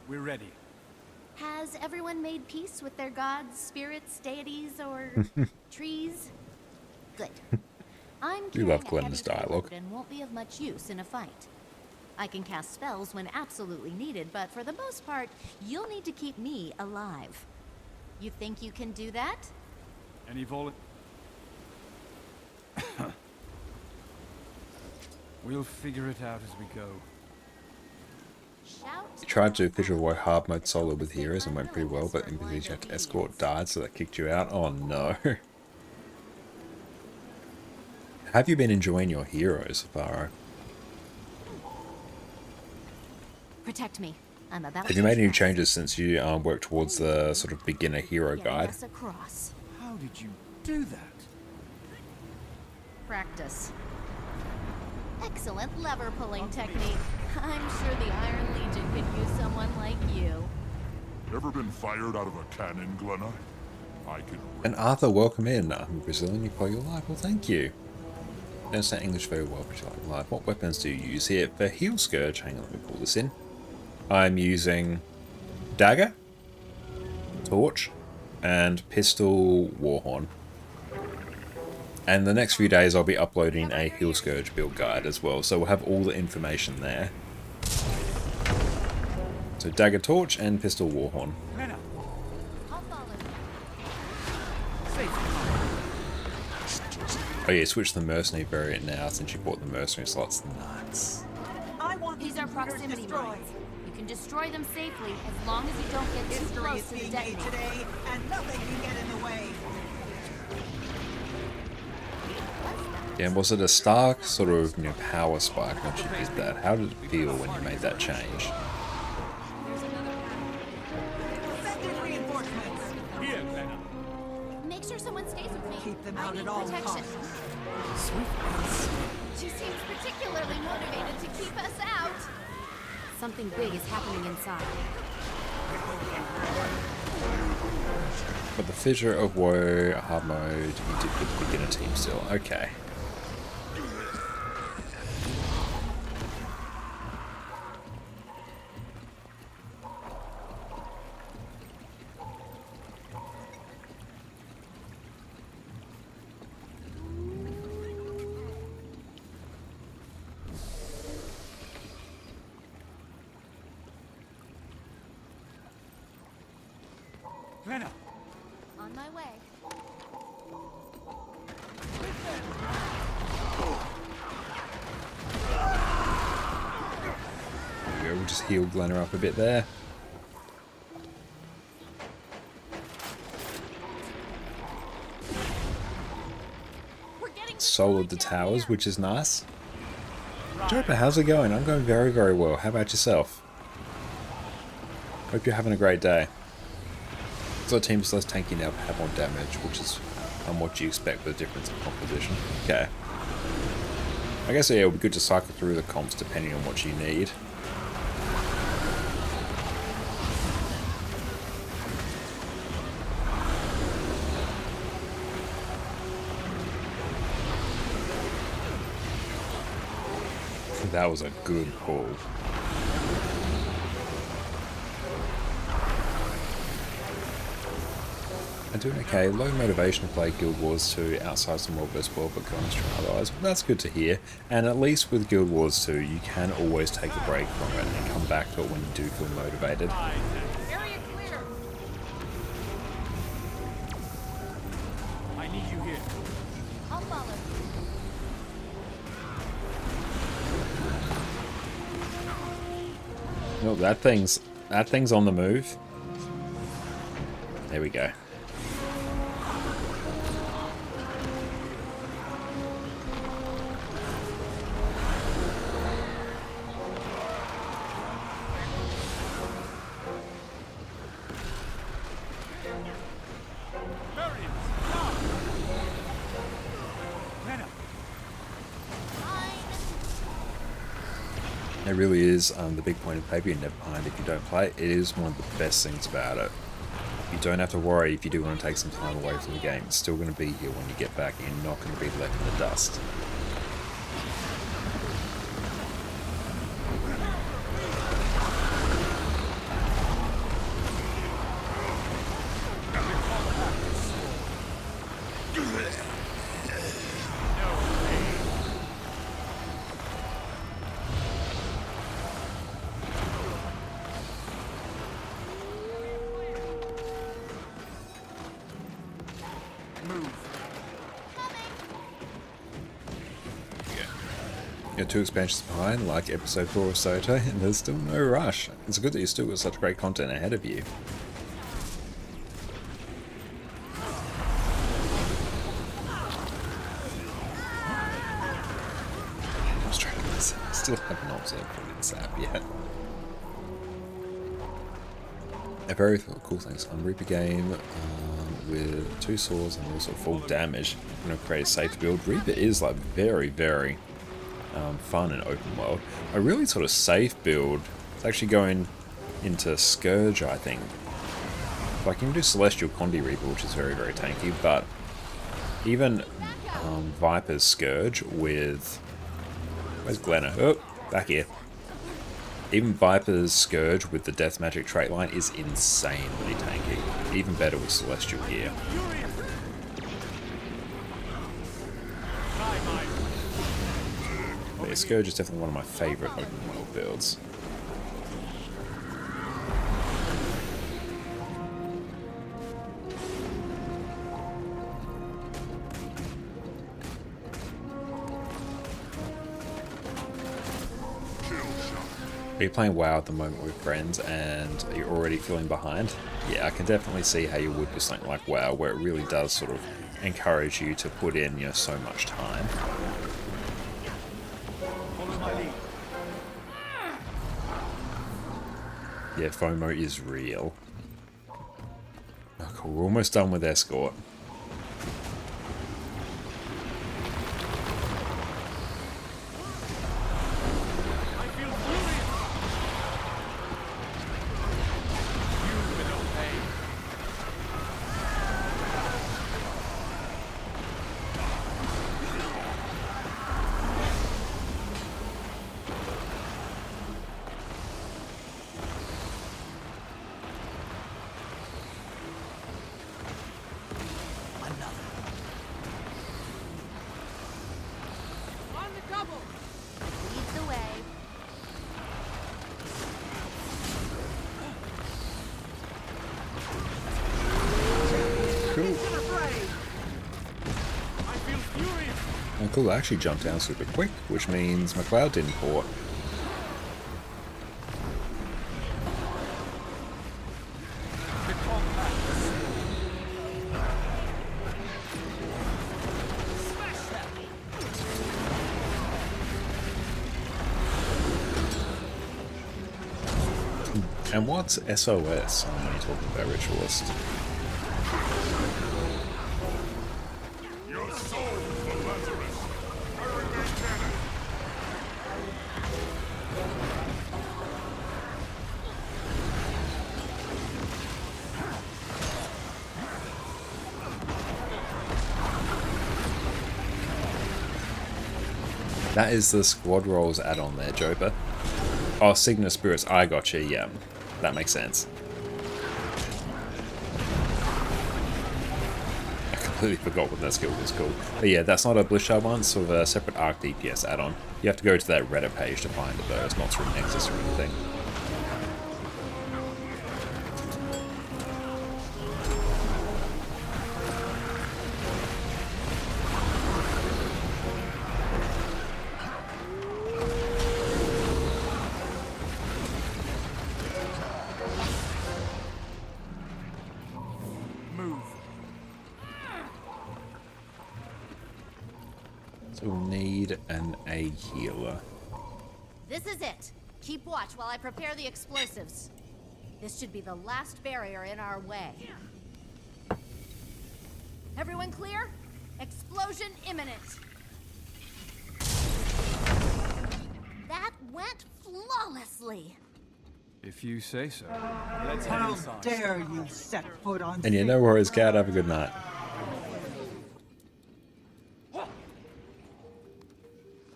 We're ready. Has everyone made peace with their gods, spirits, deities, or trees? Good. I'm You love carrying a Glen's heavy dialogue. payload and won't be of much use in a fight. I can cast spells when absolutely needed, but for the most part, you'll need to keep me alive. You think you can do that? Any We'll figure it out as we go. Shout. You tried to official War hard mode solo with heroes and went pretty well, but NPCs you had to escort died, so that kicked you out. Oh no. Have you been enjoying your heroes, Faro? Protect me. I'm about Have you made any changes since you worked towards the sort of beginner hero guide? Across. How did you do that? Practice. Excellent lever pulling technique. I'm sure the Iron Legion could use someone like you. Ever been fired out of a cannon, Glenna? I could And Arthur, welcome in. I'm Brazilian, you play your live. Well, thank you. Don't understand English very well, but you like live. What weapons do you use here? For Heal Scourge, hang on, let me pull this in. I'm using Dagger, Torch, and Pistol Warhorn. And the next few days I'll be uploading a Heal Scourge build guide as well, so we'll have all the information there. So Dagger, Torch, and Pistol Warhorn. Lena, I'll follow. Oh yeah, switch to the Mercenary variant now since you bought the Mercenary slots. Nice. These are proximity mines. You can destroy them safely as long as you don't get too close to the detonator. Today, and nothing can get in the way. Yeah, and was it a Stark sort of, you know, power spike once you did that? How did it feel when you made that change? Effective reinforcements. here, Lena. Make sure someone stays with me. Keep them I out need at all protection. costs. She seems particularly motivated to keep us out. Something big is happening inside. But the Fissure of Woe, hard mode, you did with the beginner team still. Okay. Lena, On my way. There we go, we'll just heal Glenna up a bit there. We're getting Soloed the towers, which is nice. Joper, how's it going? I'm going very, very well. How about yourself? Hope you're having a great day. So team's less tanky now, but have more damage, which is what you expect with a difference in composition. Okay. I guess, yeah, it would be good to cycle through the comps depending on what you need. That was a good pull. I'm doing okay. Low motivation to play Guild Wars 2 outside some World vs. World, but going strong otherwise. Well, that's good to hear. And at least with Guild Wars 2, you can always take a break from it and come back to it when you do feel motivated. Area clear. I need you here. I'll follow. No, that thing's on the move. There we go. Lena, It really is the big point of paper you're never behind if you don't play it. It is one of the best things about it. You don't have to worry if you do want to take some time away from the game. It's still going to be here when you get back and you're not going to be left in the dust. You're 2 expansions behind, like episode 4 of Soto, and there's still no rush. It's good that you still got such great content ahead of you. I was trying to miss it. I still haven't observed this app yet. A very cool things on Reaper game with 2 swords and also full damage. I'm going to create a safe build. Reaper is like very fun and open world. A really sort of safe build. It's actually going into Scourge, I think. I can do Celestial Condi Reaper, which is very, very tanky, but even Viper's Scourge with... Where's Glenna? Oh, back here. Even Viper's Scourge with the Death Magic trait line is insanely tanky. Even better with Celestial gear. But yeah, Scourge is definitely one of my favourite open world builds. Are you playing WoW at the moment with friends and you're already feeling behind? Yeah, I can definitely see how you would with something like WoW, where it really does sort of encourage you to put in, you know, so much time. Yeah, FOMO is real. Oh, cool. We're almost done with escort. Leads the way. Cool. Oh, cool. I actually jumped down super quick, which means my cloud didn't port. And what's SOS when you're talking about Ritualist? Your soul for Lazarus. Hurricane cannon. That is the Squad Rolls add-on there, Joper. Oh, Signet Spirits, I gotcha, yeah. That makes sense. I completely forgot what that skill was called. But yeah, that's not a Bliss Shard one, it's sort of a separate Arc DPS add-on. You have to go to that Reddit page to find it though, it's not through Nexus or anything. So we'll need an A healer. This is it. Keep watch while I prepare the explosives. This should be the last barrier in our way. Everyone clear? Explosion imminent. That went flawlessly. If you say so. Let's head How inside. dare you set foot on And yeah, no worries, cat. Have a good night.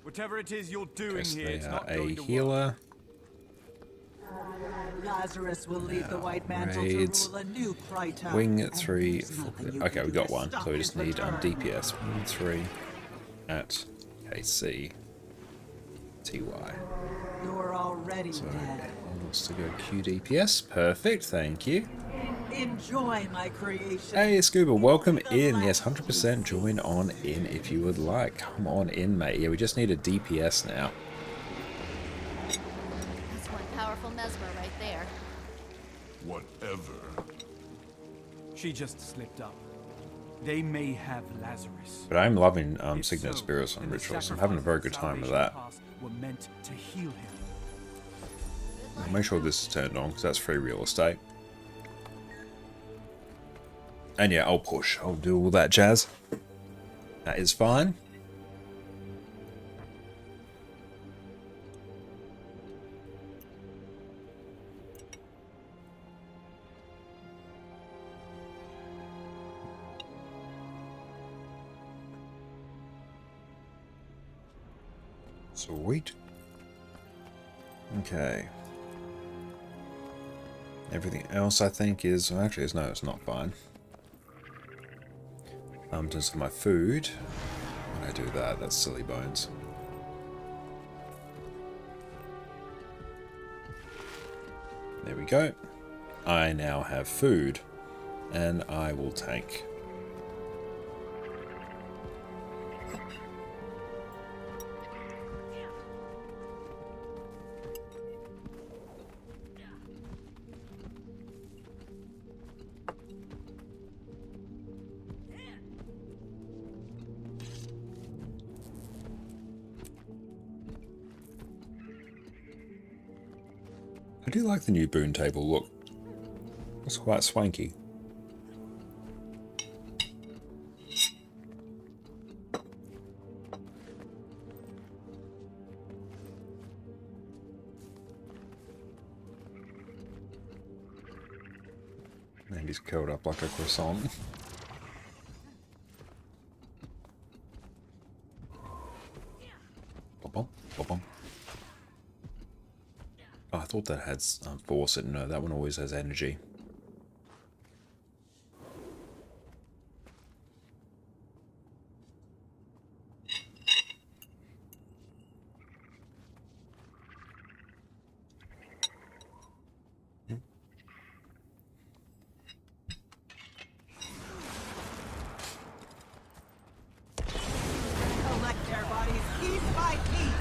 Whatever it is you're doing Okay, so here, they it's are not a going to work. healer. Lazarus will lead the White Mantle Raids. to rule a new Kryta. Wing and 3. there's nothing you Okay, can we do got to one. stop So we just his need return. DPS. Wing 3 at KC. TY. You're already So dead. wants to go QDPS. Perfect, thank you. Enjoy my creation. Hey Scuba, welcome in. Yes, 100% join on in if you would like. Come on in, mate. Yeah, we just need a DPS now. That's one powerful mesmer right there. Whatever. She just slipped up. They may have Lazarus. But I'm loving If Signet so, Spirits on then the Rituals. I'm having a very good time with sacrifices that. of salvation past were meant to heal him. I'll make sure this is turned on because that's free real estate. And yeah, I'll push. I'll do all that jazz. That is fine. Sweet. Okay. Everything else I think is... Well, actually, no, it's not fine. In terms of my food, when I do that, that's silly bones. There we go. I now have food, and I will take... I do like the new boon table look. It's quite swanky. And he's curled up like a croissant. Bum, bum, bum. Oh, I thought that had force. No, that one always has energy. Collect their bodies piece by piece.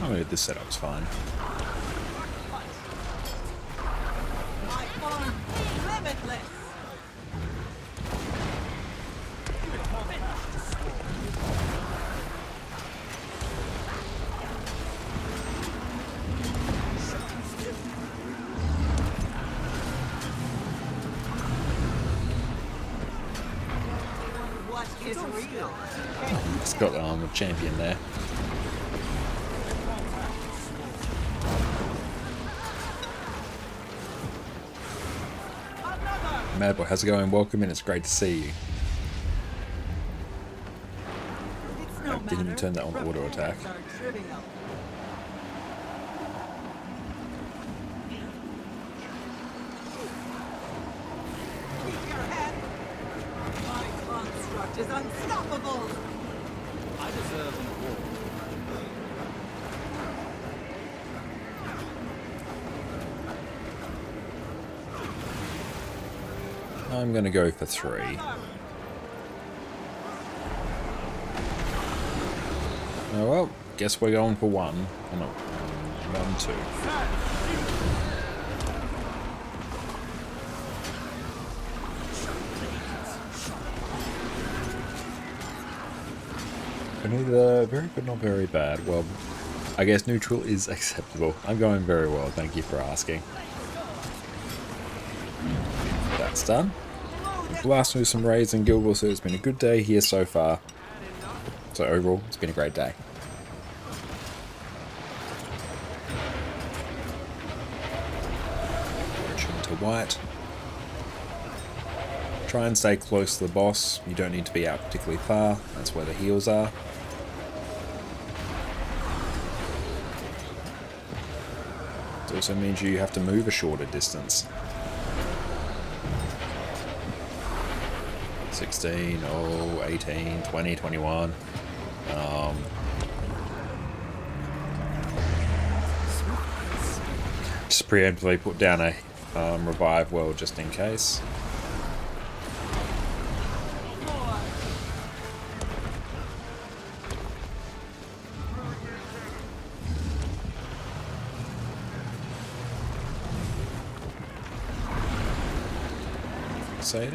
I mean, this setup's fine. My farm, limitless. What is real? It's got the armor champion there. Madboy, how's it going? Welcome in, it's great to see you. It's no I didn't matter. turn that on auto attack. Repairs are trivial. Keep your head. My construct is unstoppable. I deserve an award. I'm gonna go for 3. Oh well, guess we're going for 1. Oh, no, 1, 2. Neither very good nor very bad. Well, I guess neutral is acceptable. I'm going very well, thank you for asking. That's done. Blast through some raids in Guild Wars, so it's been a good day here so far. So overall, it's been a great day. Switch into white. Try and stay close to the boss. You don't need to be out particularly far. That's where the heals are. It also means you have to move a shorter distance. 16, 18, 20, 21. Just preemptively put down a revive well just in case. Say it.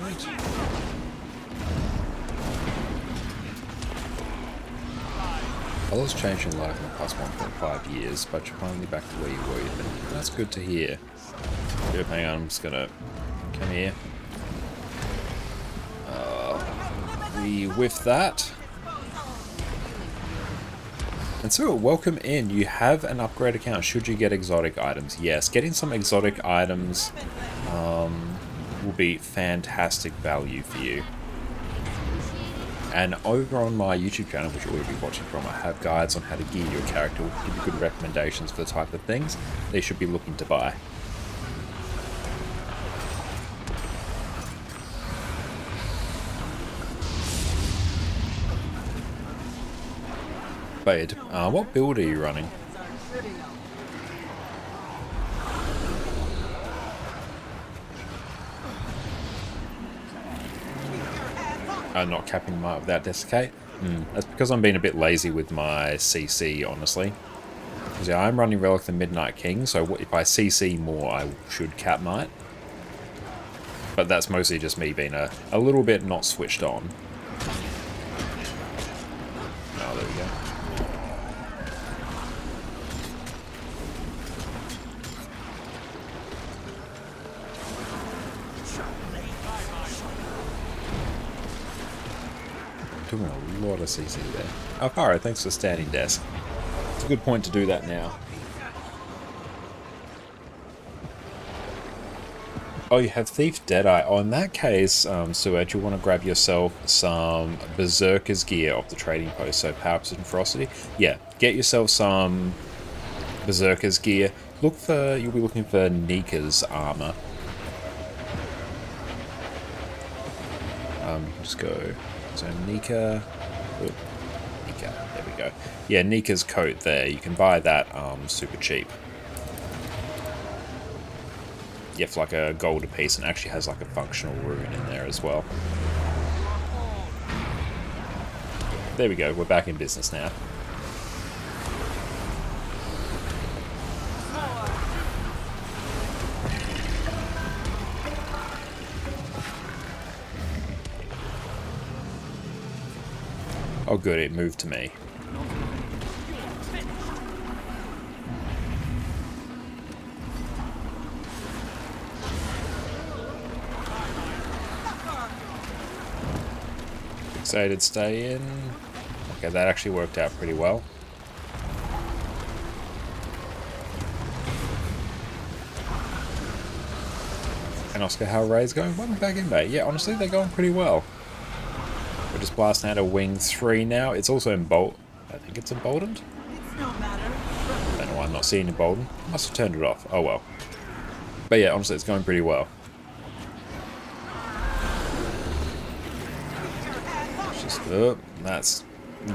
A lot's changed in life in the past 1.5 years, but you're finally back to where you were. And that's good to hear. Yep, hang on, I'm just gonna come here. We whiff that. And so, welcome in. You have an upgrade account should you get exotic items. Yes, getting some exotic items will be fantastic value for you. And over on my YouTube channel, which you'll be watching from, I have guides on how to gear your character, give you good recommendations for the type of things they should be looking to buy. But what build are you running? Not capping my without desiccate. That's because I'm being a bit lazy with my CC, honestly. Because yeah, I'm running Relic the Midnight King, so if I CC more, I should cap might. But that's mostly just me being a little bit not switched on. Oh, there we go. Doing a lot of CC there. Alvaro, thanks for standing desk. It's a good point to do that now. Oh, you have Thief Deadeye. Oh, in that case, Sued, you want to grab yourself some Berserker's gear off the trading post, so Power Precision Ferocity. Yeah, get yourself some Berserker's gear. You'll be looking for Nika's armor. Just go. So Nika, Nika, there we go. Yeah, Nika's coat there. You can buy that super cheap. Yeah, for like a gold a piece, and actually has like a functional rune in there as well. There we go. We're back in business now. Oh good, it moved to me. Fixated, stay in. Okay, that actually worked out pretty well. And Oscar, how are Ray's going? Welcome back in, mate. Yeah, honestly, they're going pretty well. We're just blasting out a wing 3 now. It's also I think it's emboldened. It's no matter. I don't know why I'm not seeing emboldened. Must have turned it off. Oh well. But yeah, honestly, it's going pretty well. It's just, that's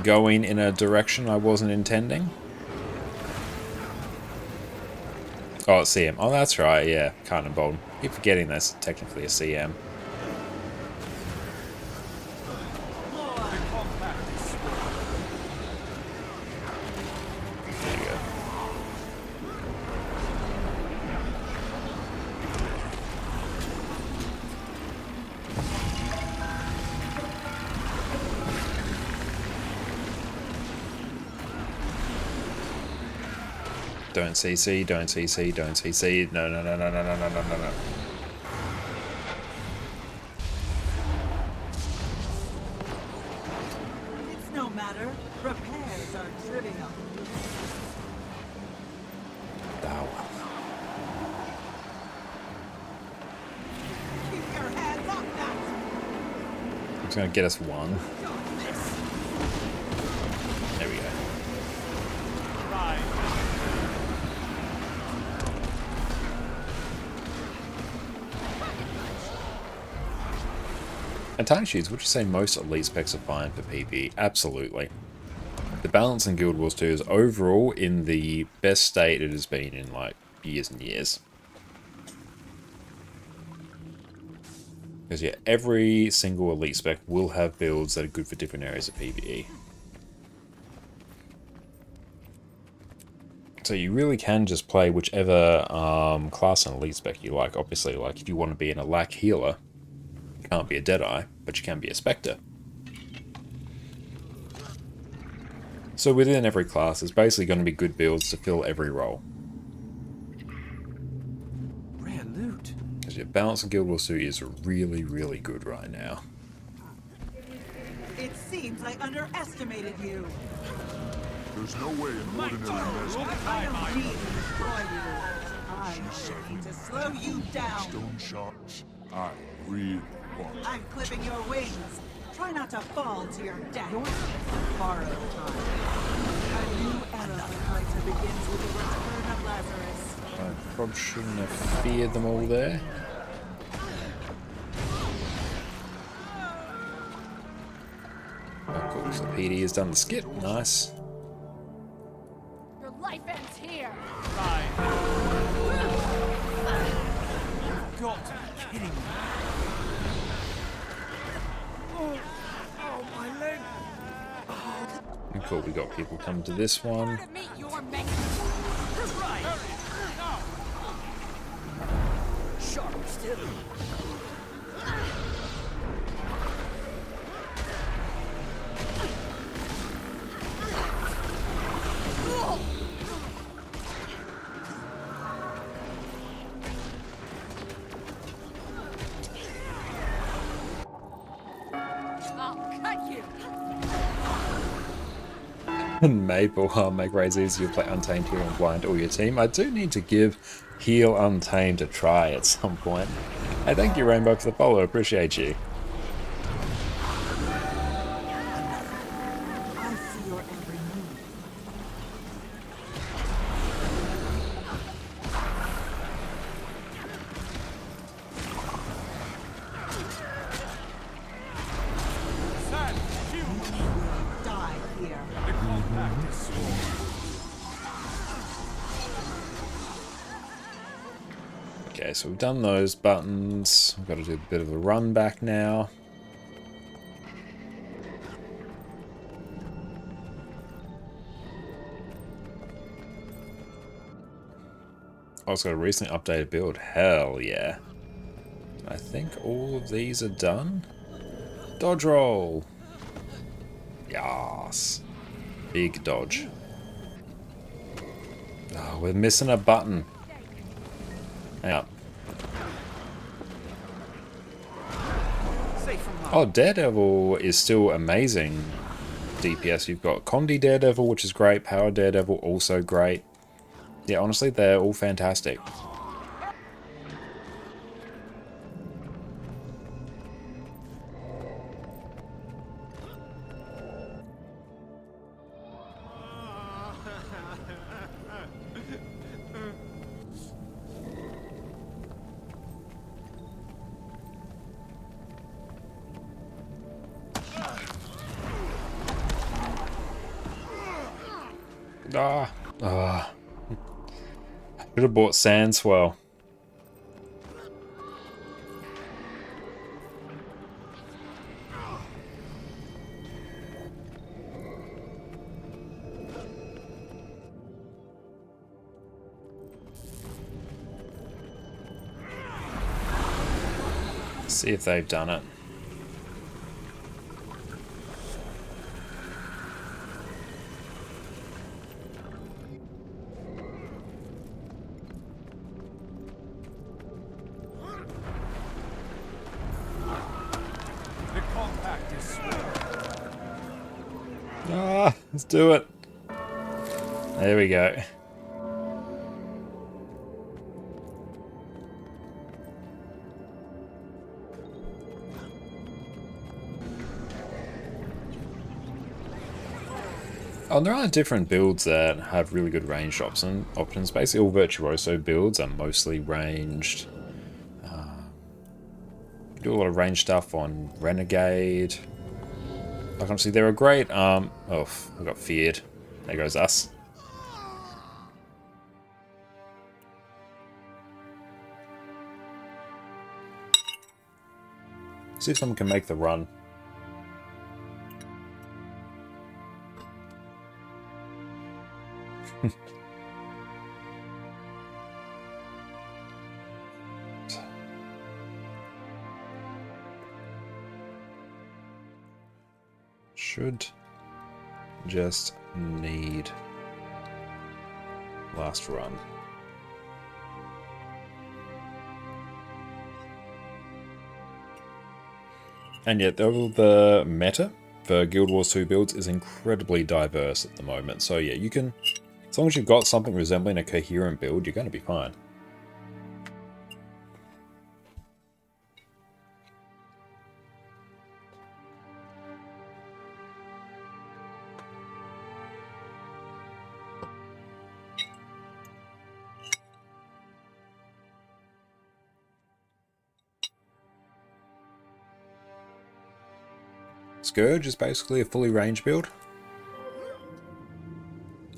going in a direction I wasn't intending. Oh, it's CM. Oh, that's right. Yeah, can't embolden. Keep forgetting that's technically a CM. Don't CC, don't CC, don't CC. No, no, no, no, no, no, no, no, no. It's no matter. Repairs are trivial. Oh. Keep your hands off that. It's going to get us one. There we go. And Tiny Shoes, would you say most elite specs are fine for PvE? Absolutely. The balance in Guild Wars 2 is overall in the best state it has been in like years and years. Because yeah, every single elite spec will have builds that are good for different areas of PvE. So you really can just play whichever class and elite spec you like. Obviously, like if you want to be an Alack healer, you can't be a Deadeye, but you can be a Spectre. So within every class, there's basically going to be good builds to fill every role. Rare loot. Because your balance in Guild Wars 2 is really, really good right now. It seems I underestimated you. There's no way an ordinary measure I don't need to destroy you. I need to slow you down. stone shards. I really want. I'm clipping your wings. Try not to fall to your death. Borrowed time. A new era of fighter begins with the return of Lazarus. I probably shouldn't have feared them all there. Oh, cool. So PD has done the skip. Nice. Your life ends here. You've got to be kidding me. Oh, my leg. And cool, we got people coming to this one. To meet your mate. Sharp still. I'll cut you. And Maple, make raids easier to play Untamed here and blind all your team. I do need to give Heal Untamed a try at some point. Hey, thank you Rainbow for the follow, appreciate you. I see your every move. You will die here. The compact is sworn. Okay, so we've done those buttons. We've got to do a bit of a run back now. Oh, it's got a recently updated build. Hell yeah. I think all of these are done. Dodge roll. Yes. Big dodge. Oh, we're missing a button. Hang up. Safe from harm. Oh, Daredevil is still amazing DPS. You've got Condi Daredevil, which is great. Power Daredevil, also great. Yeah, honestly, they're all fantastic. Ah. Should have bought Sandswell. See if they've done it. The compact is sworn. Ah, let's do it. There we go. Oh, there are different builds that have really good range options. Basically, all Virtuoso builds are mostly ranged. Do a lot of range stuff on Renegade. Like, honestly, they're a great. Oh, I got feared. There goes us. See if someone can make the run. Should just need last run. And yet, the meta for Guild Wars 2 builds is incredibly diverse at the moment. So yeah, you can, as long as you've got something resembling a coherent build, you're going to be fine. Scourge is basically a fully ranged build.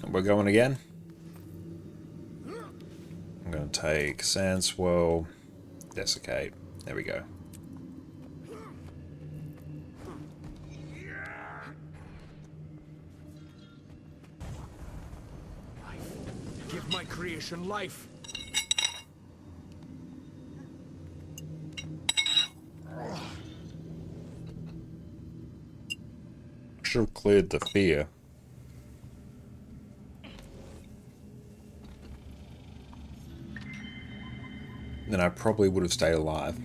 And we're going again. I'm going to take Sand Swirl, Desiccate. There we go. Give my creation life. Should have cleared the fear. Then I probably would have stayed alive.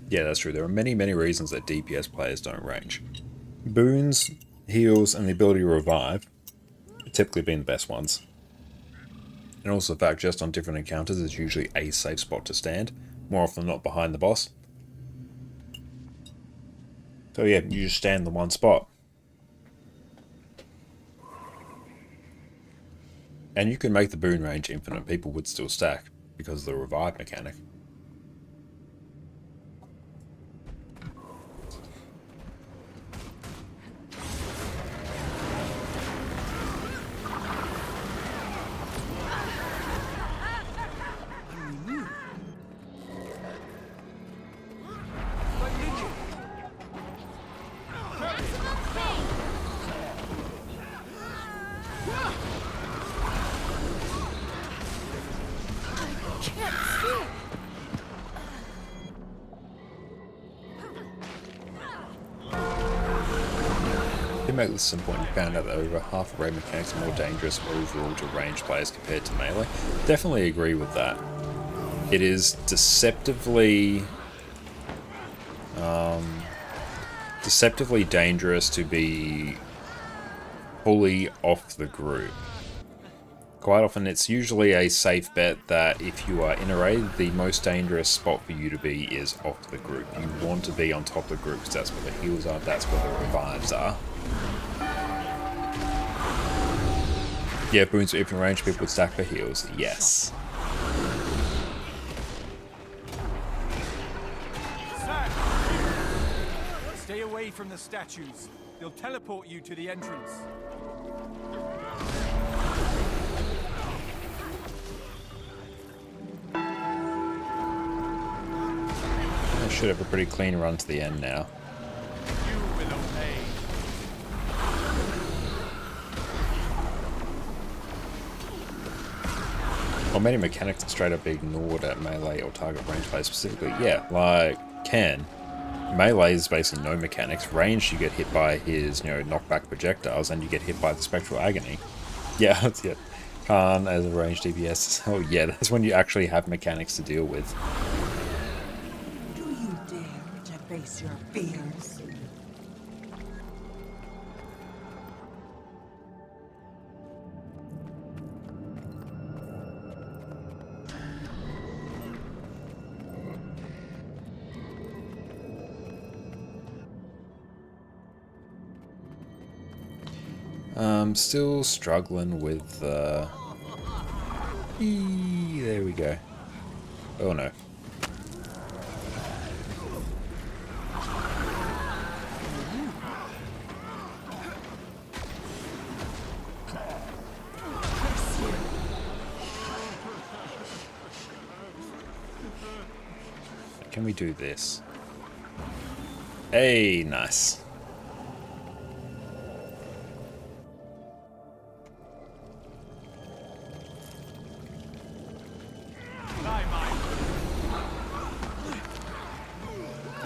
Yeah, that's true. There are many, many reasons that DPS players don't range. Boons, heals, and the ability to revive have typically been the best ones. And also the fact just on different encounters is usually a safe spot to stand, more often than not behind the boss. So yeah, you just stand in the one spot. And you can make the boon range infinite, people would still stack because of the revive mechanic. To make this simple, and you found out that over half of raid mechanics are more dangerous overall to ranged players compared to melee. Definitely agree with that. It is deceptively dangerous to be fully off the group. Quite often it's usually a safe bet that if you are in a raid, the most dangerous spot for you to be is off the group. You want to be on top of the group because that's where the heals are, that's where the revives are. Yeah, boons for infinite range, people would stack for heals. Yes. Stay away from the statues. They'll teleport you to the entrance. I should have a pretty clean run to the end now. You will obey. Well, many mechanics are straight up ignored at melee or target range play specifically. Yeah, like Ken. Melee is basically no mechanics. Range, you get hit by his, knockback projectiles, and you get hit by the spectral agony. Yeah, that's it. Karn as a ranged DPS. Oh yeah, that's when you actually have mechanics to deal with. Do you dare to face your fears? I'm still struggling with there we go. Oh no. Can we do this? Hey, nice.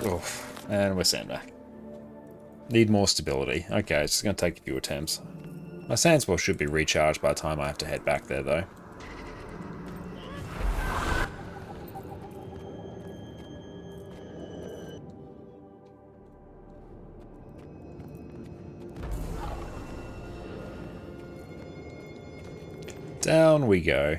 Oof. And we're sandback. Need more stability. Okay, it's just going to take a few attempts. My Sandswell should be recharged by the time I have to head back there, though. Down we go.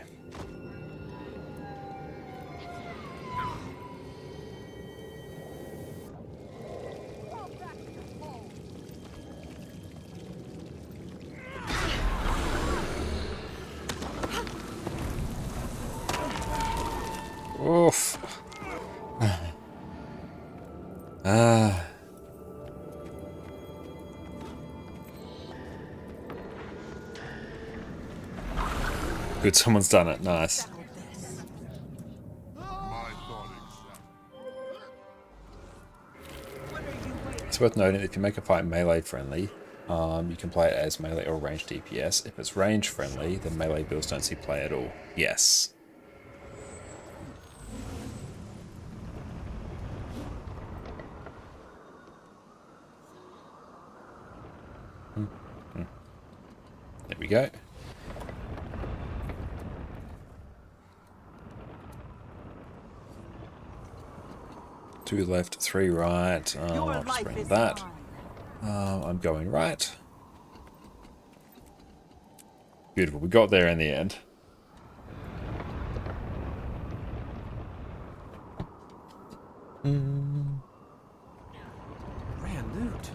Oof. Ah. Good, someone's done it. Nice. It's worth noting that if you make a fight melee friendly, you can play it as melee or ranged DPS. If it's range friendly, then melee builds don't see play at all. Yes. There we go. 2 left, 3 right. I'll just bring that. I'm going right. Beautiful. We got there in the end. Rare loot.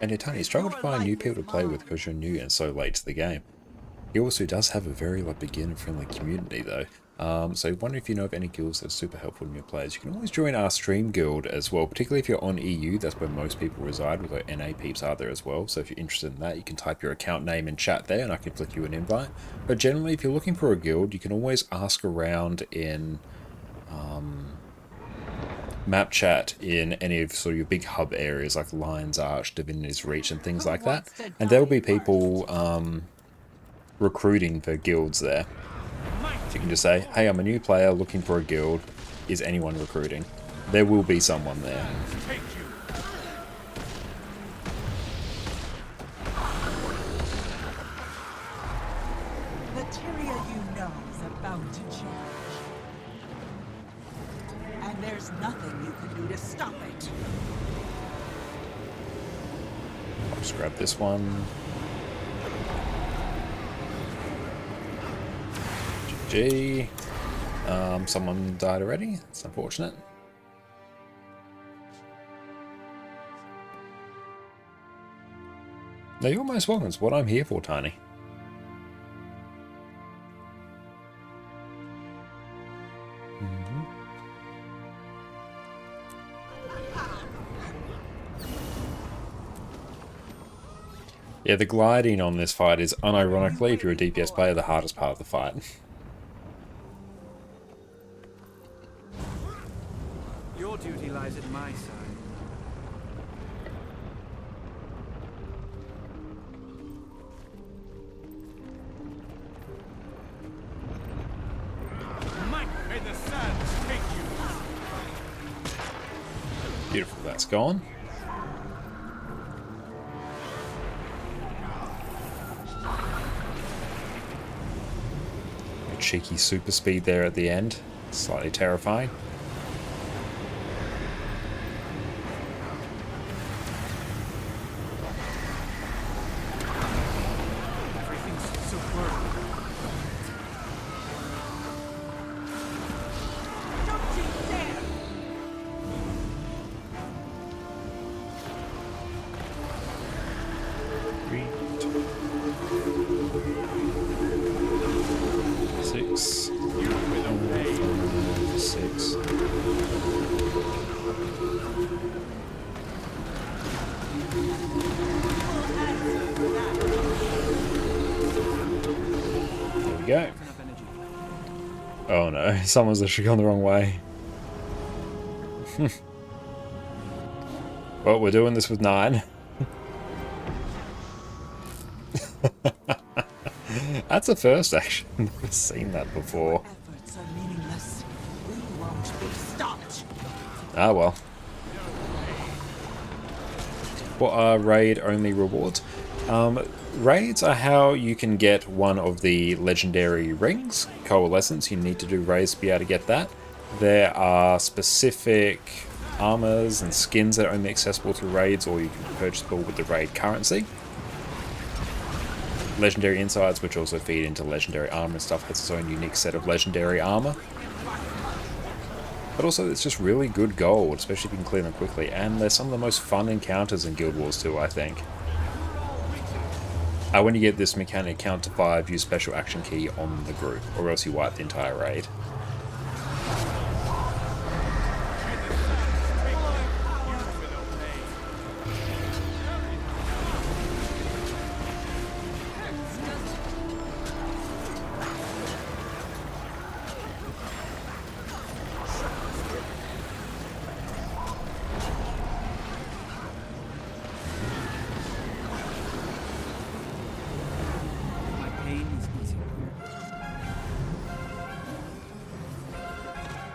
And yeah, Tony, struggle to find new people to play with because you're new and so late to the game. He also does have a very beginner-friendly community though. So wonder if you know of any guilds that are super helpful to new players. You can always join our stream guild as well, particularly if you're on EU. That's where most people reside, although NA peeps are there as well. So if you're interested in that, you can type your account name in chat there and I can flick you an invite. But generally, if you're looking for a guild, you can always ask around in map chat in any of sort of your big hub areas like Lion's Arch, Divinity's Reach and things like that. And there will be people recruiting for guilds there. So you can just say, hey, I'm a new player looking for a guild. Is anyone recruiting? There will be someone there. Materia you know is about to change. And there's nothing you can do to stop it. I'll just grab this one. GG. Someone died already. It's unfortunate. No, you're most welcome. It's what I'm here for, Tiny. Yeah, the gliding on this fight is, unironically, if you're a DPS player, the hardest part of the fight. Your duty lies at my side. May the sands take you. Beautiful, that's gone. A cheeky super speed there at the end. Slightly terrifying. Everything's so blurry. Don't you dare! Six. 6. There we go. Oh no, someone's actually gone the wrong way. Well, we're doing this with 9. That's a first, actually. I've never seen that before. Efforts are meaningless. We won't be stopped. Ah, well. What are raid-only rewards? Raids are how you can get one of the legendary rings. Coalescence, you need to do raids to be able to get that. There are specific armors and skins that are only accessible through raids, or you can purchase them with the raid currency. Legendary insides, which also feed into legendary armor and stuff, has its own unique set of legendary armor. but also it's just really good gold, especially if you can clear them quickly, and they're some of the most fun encounters in Guild Wars 2, I think. When you get this mechanic, count to 5, use special action key on the group, or else you wipe the entire raid.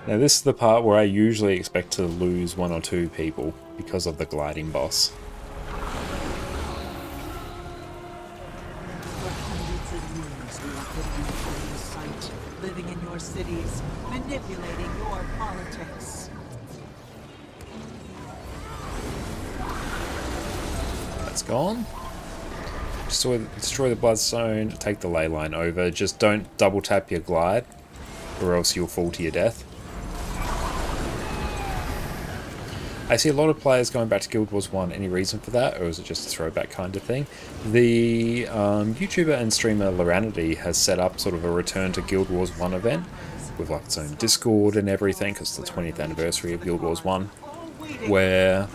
Now this is the part where I usually expect to lose 1 or 2 people because of the gliding boss. For hundreds of years, we have been in plain sight, living in your cities, manipulating your politics. That's gone. Destroy the bloodstone, take the ley line over. Just don't double tap your glide, or else you'll fall to your death. I see a lot of players going back to Guild Wars 1. Any reason for that, or is it just a throwback kind of thing? The YouTuber and streamer Loranity has set up sort of a return to Guild Wars 1 event with like its own Discord and everything, because it's the 20th anniversary of Guild Wars 1, where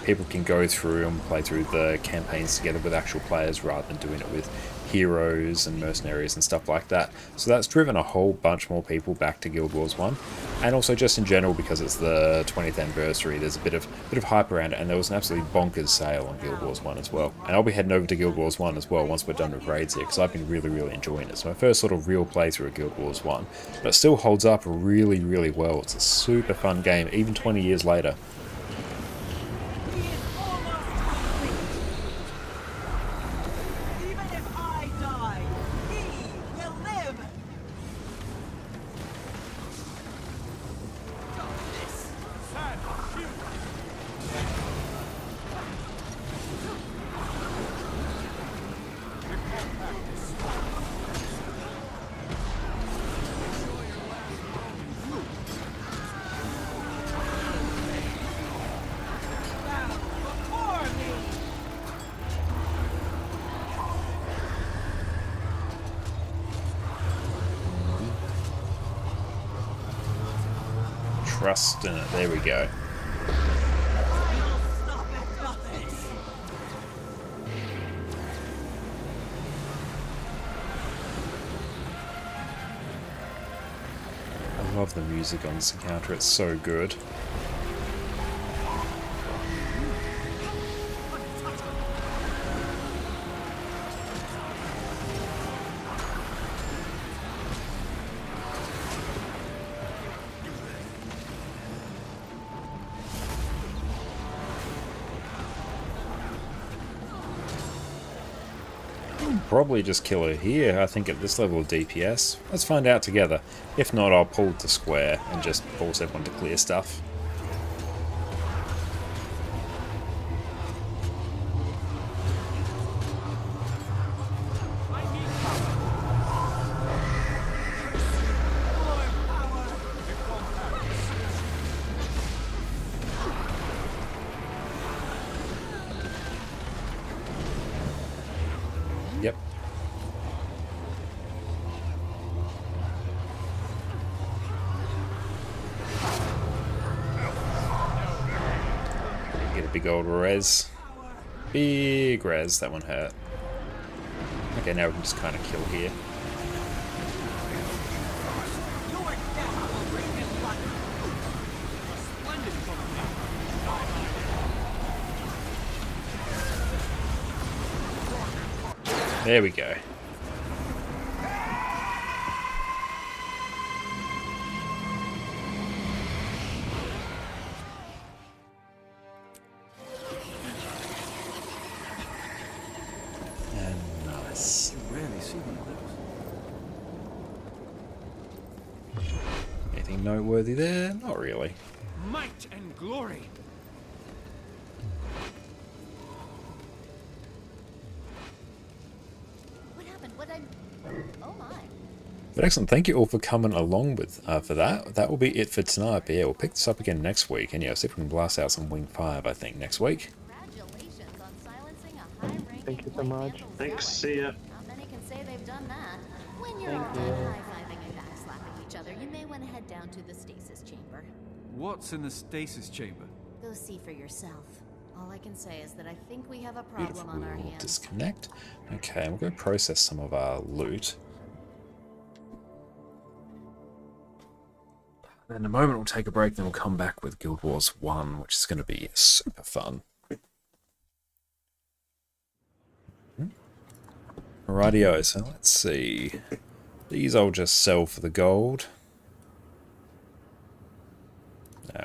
people can go through and play through the campaigns together with actual players rather than doing it with heroes and mercenaries and stuff like that. So that's driven a whole bunch more people back to Guild Wars 1, and also just in general because it's the 20th anniversary, there's a bit of hype around it, and there was an absolutely bonkers sale on Guild Wars 1 as well. And I'll be heading over to Guild Wars 1 as well once we're done with raids here, because I've been really enjoying it. It's my first sort of real playthrough of Guild Wars 1, but it still holds up really well. It's a super fun game, even 20 years later. Trust in it. There we go. I love the music on this encounter. It's so good. Probably just kill her here, I think, at this level of DPS. Let's find out together. If not, I'll pull the square and just force everyone to clear stuff. Yep. Get a big old res. Big res. That one hurt. Okay, now we can just kind of kill here. There we go. And nice. You rarely see one of those. Anything noteworthy there? Not really. Might and glory. What happened? Oh my. But excellent, thank you all for coming along with for that. That will be it for tonight. But yeah, we'll pick this up again next week. And yeah, see if we can blast out some Wing 5, I think, next week. Congratulations on silencing a high-ranking Thank you so white much. mantle Thanks, zealot. see ya. Not many can say they've done that. When you're Thank all done you. high-fiving and backslapping each other, you may want to head down to the stasis chamber. What's in the stasis chamber? Go see for yourself. All I can say is that I think we have a problem Beautiful, on our we'll hands. disconnect. Okay, and we'll go process some of our loot. Then in a moment we'll take a break, then we'll come back with Guild Wars 1, which is going to be super fun. Rightio, so let's see. These I'll just sell for the gold.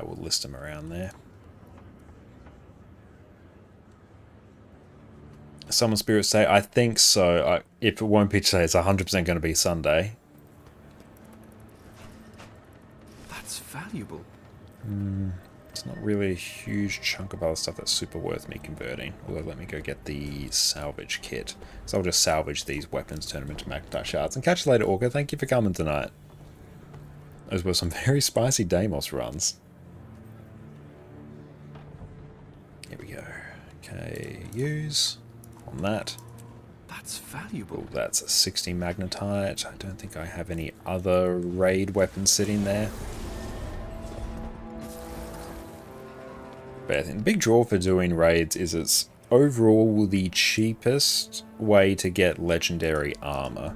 We'll list them around there. Summon Spirit Day, I think so. If it won't be today, it's 100% going to be Sunday. That's valuable. It's not really a huge chunk of other stuff that's super worth me converting. Although let me go get the salvage kit. So I'll just salvage these weapons, turn them into magnetite shards. And catch you later, Orca. Thank you for coming tonight. Those were some very spicy Damos runs. Here we go. Okay, use on that. That's valuable. Oh, that's a 60 magnetite. I don't think I have any other raid weapons sitting there. But I think the big draw for doing raids is it's overall the cheapest way to get legendary armor.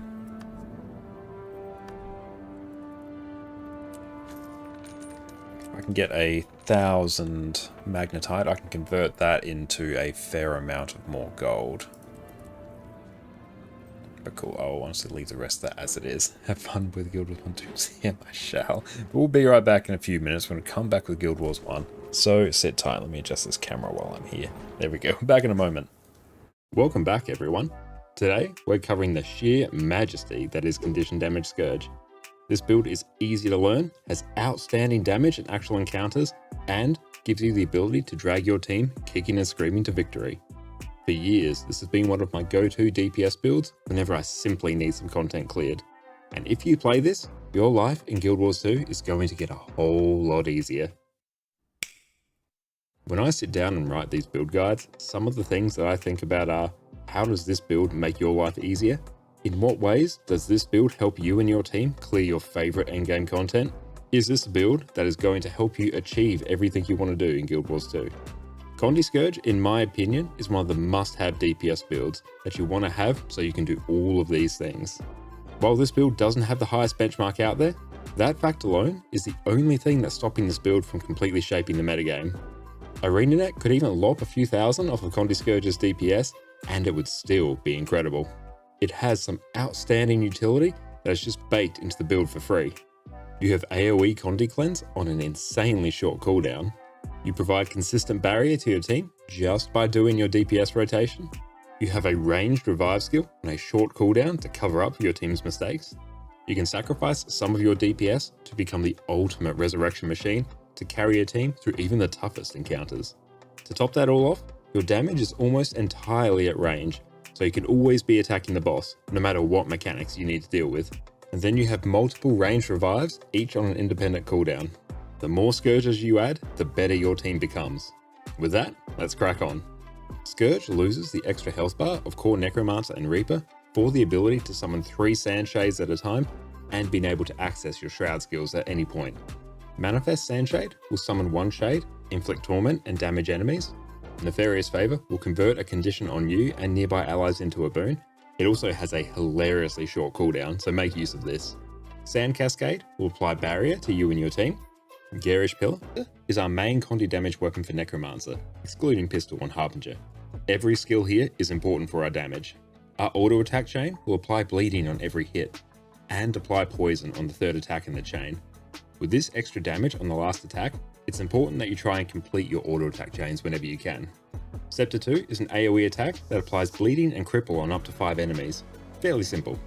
If I can get 1,000 magnetite, I can convert that into a fair amount of more gold. But cool, I'll honestly leave the rest of that as it is. Have fun with Guild Wars 1 2. Yeah, I shall. But we'll be right back in a few minutes. We're going to come back with Guild Wars 1. So sit tight, let me adjust this camera while I'm here. There we go, back in a moment. Welcome back everyone. Today we're covering the sheer majesty that is Condition Damage Scourge. This build is easy to learn, has outstanding damage in actual encounters, and gives you the ability to drag your team kicking and screaming to victory. For years, this has been one of my go-to DPS builds whenever I simply need some content cleared. And if you play this, your life in Guild Wars 2 is going to get a whole lot easier. When I sit down and write these build guides, some of the things that I think about are, how does this build make your life easier? In what ways does this build help you and your team clear your favorite endgame content? Is this a build that is going to help you achieve everything you want to do in Guild Wars 2? Condi Scourge, in my opinion, is one of the must-have DPS builds that you want to have so you can do all of these things. While this build doesn't have the highest benchmark out there, that fact alone is the only thing that's stopping this build from completely shaping the metagame. ArenaNet could even lop a few thousand off of Condi Scourge's DPS, and it would still be incredible. It has some outstanding utility that is just baked into the build for free. You have AoE Condi Cleanse on an insanely short cooldown. You provide consistent barrier to your team just by doing your DPS rotation. You have a ranged revive skill on a short cooldown to cover up your team's mistakes. You can sacrifice some of your DPS to become the ultimate resurrection machine to carry your team through even the toughest encounters. To top that all off, your damage is almost entirely at range, so you can always be attacking the boss, no matter what mechanics you need to deal with. And then you have multiple ranged revives, each on an independent cooldown. The more Scourges you add, the better your team becomes. With that, let's crack on. Scourge loses the extra health bar of Core Necromancer and Reaper for the ability to summon 3 Sand Shades at a time and being able to access your Shroud skills at any point. Manifest Sandshade will summon 1 shade, inflict torment and damage enemies. Nefarious Favor will convert a condition on you and nearby allies into a boon. It also has a hilariously short cooldown, so make use of this. Sand Cascade will apply barrier to you and your team. Garish Pillar is our main Condi damage weapon for Necromancer, excluding Pistol and Harbinger. Every skill here is important for our damage. Our auto attack chain will apply bleeding on every hit, and apply poison on the 3rd attack in the chain. With this extra damage on the last attack, it's important that you try and complete your auto attack chains whenever you can. Scepter 2 is an AoE attack that applies bleeding and cripple on up to 5 enemies. Fairly simple.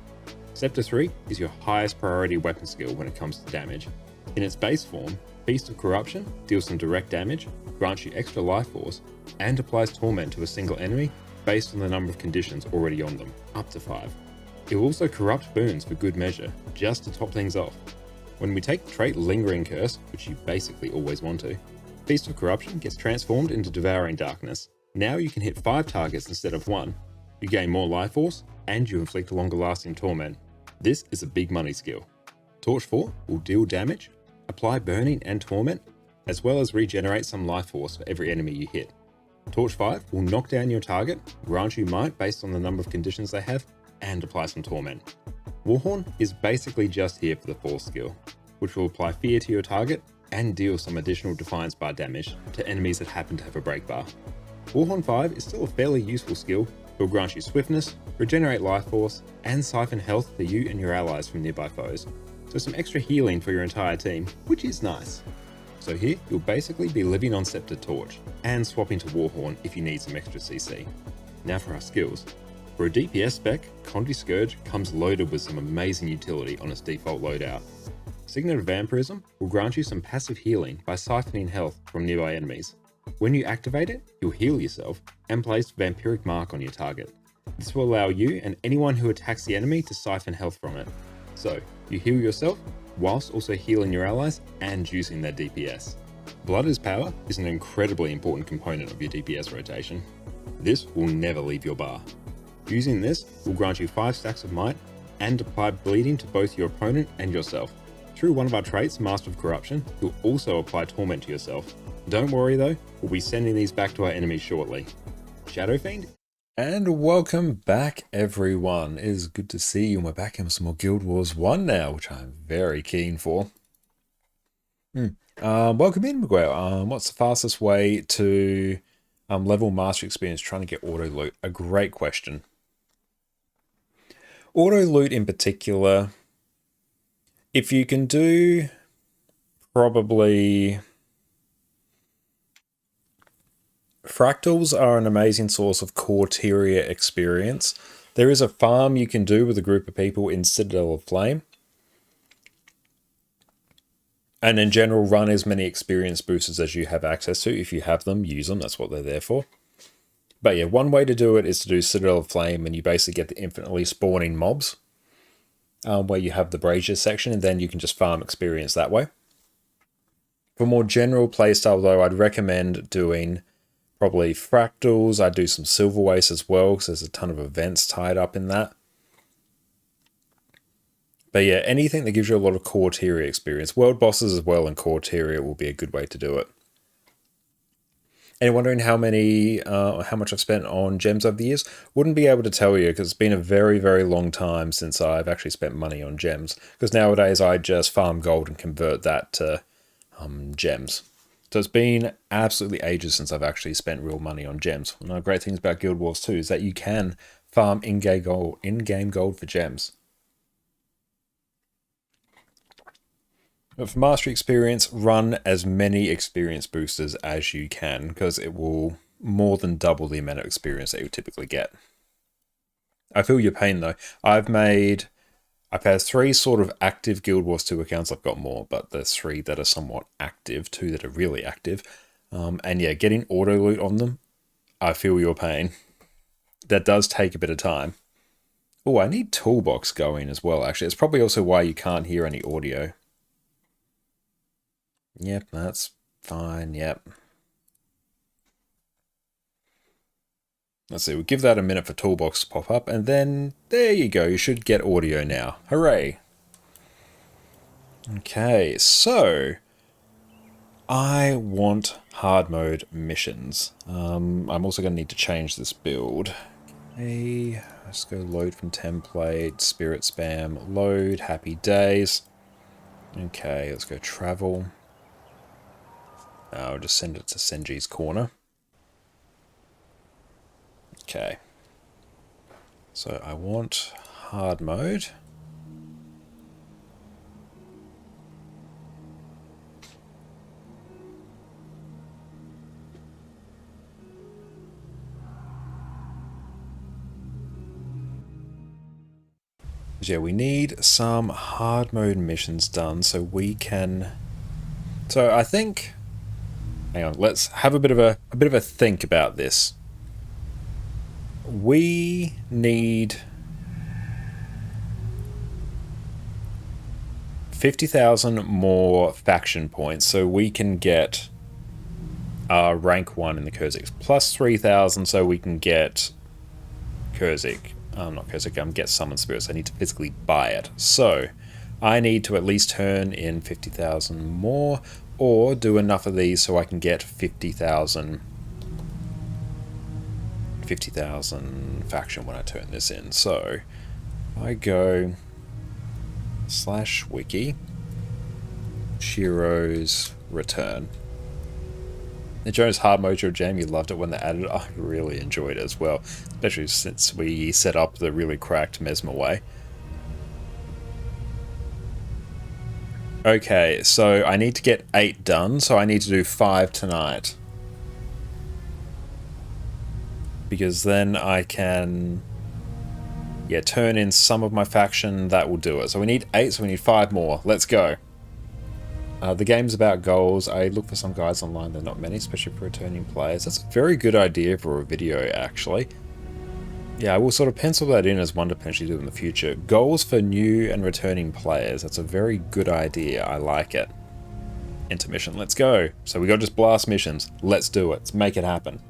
Scepter 3 is your highest priority weapon skill when it comes to damage. In its base form, Feast of Corruption deals some direct damage, grants you extra life force, and applies torment to a single enemy based on the number of conditions already on them, up to 5. It will also corrupt boons for good measure, just to top things off. When we take the trait Lingering Curse, which you basically always want to, Feast of Corruption gets transformed into Devouring Darkness. Now you can hit 5 targets instead of 1. You gain more life force, and you inflict longer lasting torment. This is a big money skill. Torch 4 will deal damage, apply burning and torment, as well as regenerate some life force for every enemy you hit. Torch 5 will knock down your target, grant you might based on the number of conditions they have, and apply some torment. Warhorn is basically just here for the Force skill, which will apply fear to your target and deal some additional Defiance bar damage to enemies that happen to have a break bar. Warhorn 5 is still a fairly useful skill. It will grant you swiftness, regenerate life force, and siphon health for you and your allies from nearby foes. So some extra healing for your entire team, which is nice. So here, you'll basically be living on Scepter Torch, and swapping to Warhorn if you need some extra CC. Now for our skills. For a DPS spec, Condi Scourge comes loaded with some amazing utility on its default loadout. Signet of Vampirism will grant you some passive healing by siphoning health from nearby enemies. When you activate it, you'll heal yourself and place Vampiric Mark on your target. This will allow you and anyone who attacks the enemy to siphon health from it. So, you heal yourself, whilst also healing your allies and using their DPS. Blood is Power is an incredibly important component of your DPS rotation. This will never leave your bar. Using this will grant you 5 stacks of might and apply bleeding to both your opponent and yourself. Through one of our traits, Master of Corruption, you'll also apply torment to yourself. Don't worry though, we'll be sending these back to our enemies shortly. Shadow Fiend? And welcome back everyone. It is good to see you, and we're back in some more Guild Wars 1 now, which I'm very keen for. Welcome in, Miguel. What's the fastest way to level master experience trying to get auto loot? A great question. Auto loot in particular, if you can do probably... Fractals are an amazing source of Corteria experience. There is a farm you can do with a group of people in Citadel of Flame. And in general, run as many experience boosters as you have access to. If you have them, use them. That's what they're there for. But yeah, one way to do it is to do Citadel of Flame, and you basically get the infinitely spawning mobs. Where you have the Brazier section, and then you can just farm experience that way. For more general playstyle though, I'd recommend doing probably Fractals. I'd do some Silver Waste as well, because there's a ton of events tied up in that. But yeah, anything that gives you a lot of Corteria experience. World bosses as well, and Corteria will be a good way to do it. And wondering how much I've spent on gems over the years? Wouldn't be able to tell you, because it's been a very, very long time since I've actually spent money on gems. Because nowadays I just farm gold and convert that to gems. So it's been absolutely ages since I've actually spent real money on gems. One of the great things about Guild Wars 2 is that you can farm in-game gold for gems. But for mastery experience, run as many experience boosters as you can, because it will more than double the amount of experience that you typically get. I feel your pain though. I've had 3 sort of active Guild Wars 2 accounts. I've got more, but there's 3 that are somewhat active, 2 that are really active. And yeah, getting auto loot on them, I feel your pain. That does take a bit of time. Oh, I need Toolbox going as well, actually. It's probably also why you can't hear any audio. Yep, that's fine, yep. Let's see, we'll give that a minute for Toolbox to pop up, and then there you go, you should get audio now. Hooray! Okay, so I want hard mode missions. I'm also going to need to change this build. Okay, let's go load from template, spirit spam, load, happy days. Okay, let's go travel. I'll just send it to Senji's corner. Okay. So I want hard mode. Yeah, we need some hard mode missions done so we can... So I think... Hang on, let's have a bit of a think about this. We need 50,000 more faction points, so we can get rank 1 in the Kurzik, plus 3,000 so we can get Kurzik. Not Kurzik, get Summon Spirits. I need to physically buy it. So, I need to at least turn in 50,000 more, or do enough of these so I can get 50,000 faction when I turn this in. So, I go /wiki, Shiro's return. The Jonas Hard Mojo Jam, you loved it when they added it. I really enjoyed it as well, especially since we set up the really cracked Mesmer way. Okay, so I need to get 8 done, so I need to do 5 tonight. Because then I can, yeah, turn in some of my faction, that will do it. So we need 8, so we need 5 more. Let's go. The game's about goals. I look for some guides online, they're not many, especially for returning players. That's a very good idea for a video, actually. Yeah, I will sort of pencil that in as one to potentially do in the future. Goals for new and returning players. That's a very good idea. I like it. Intermission, let's go. So we got to just blast missions. Let's do it. Let's make it happen.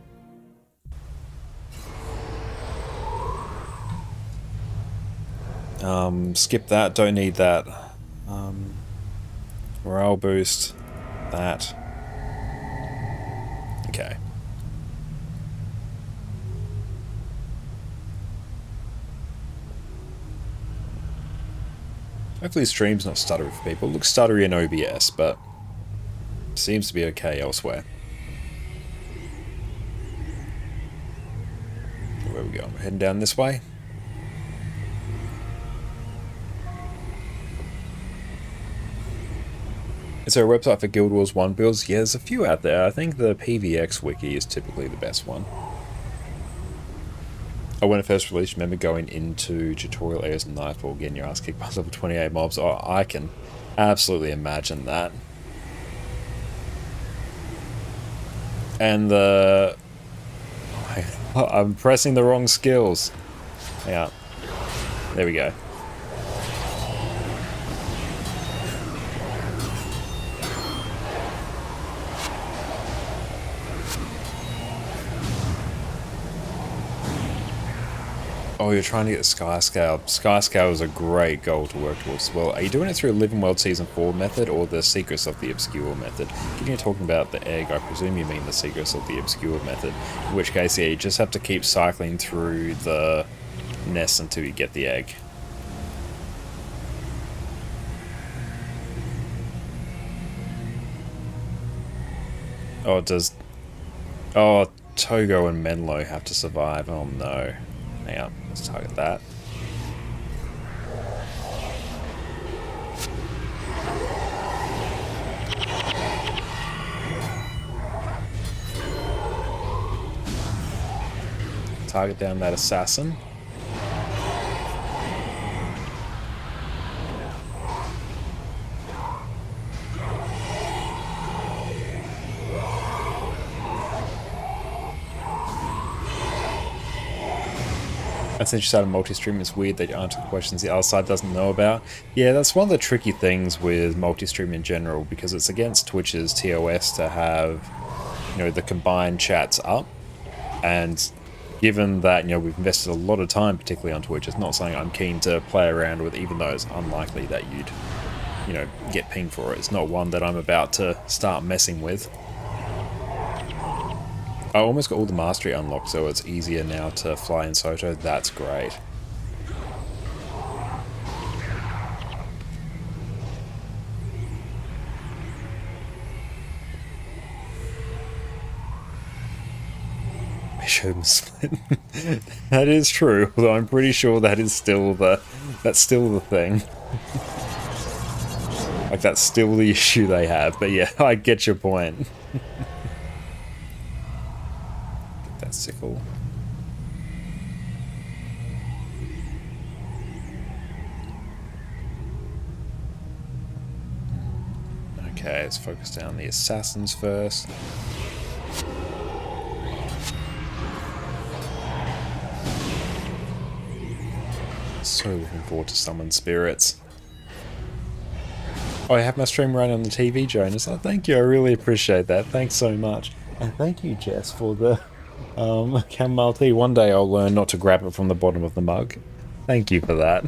Skip that. Don't need that. Morale boost, that. Okay. Hopefully stream's not stuttery for people. It looks stuttery in OBS, but seems to be okay elsewhere. Where are we going? We're heading down this way. Is there a website for Guild Wars 1 builds? Yeah, there's a few out there. I think the PVX wiki is typically the best one. When it first released, remember going into tutorial areas in Nightfall, getting your ass kicked by level 28 mobs? Oh, I can absolutely imagine that. And the... I'm pressing the wrong skills. Hang on. There we go. Oh, you're trying to get the Sky Scale. Sky Scale is a great goal to work towards as well. Are you doing it through a Living World Season 4 method or the Secrets of the Obscure method? Given you're talking about the egg, I presume you mean the Secrets of the Obscure method. In which case, yeah, you just have to keep cycling through the nest until you get the egg. Oh, does... Oh, Togo and Menlo have to survive. Oh no. Hang on, let's target that. Target down that assassin. And since you started multi-stream, it's weird that you answer questions the other side doesn't know about. Yeah, that's one of the tricky things with multi-stream in general, because it's against Twitch's TOS to have, you know, the combined chats up. And given that, you know, we've invested a lot of time, particularly on Twitch, it's not something I'm keen to play around with, even though it's unlikely that you'd, you know, get pinged for it. It's not one that I'm about to start messing with. I almost got all the mastery unlocked, so it's easier now to fly in Soto. That's great. Bishop split. That is true, although I'm pretty sure that is still the thing. Like, that's still the issue they have. But yeah, I get your point. Sickle. Okay, let's focus down the assassins first. So looking forward to summon spirits. Oh, I have my stream running on the TV, Jonas. Oh, thank you. I really appreciate that. Thanks so much. And thank you, Jess, for the chamomile tea. One day I'll learn not to grab it from the bottom of the mug. Thank you for that.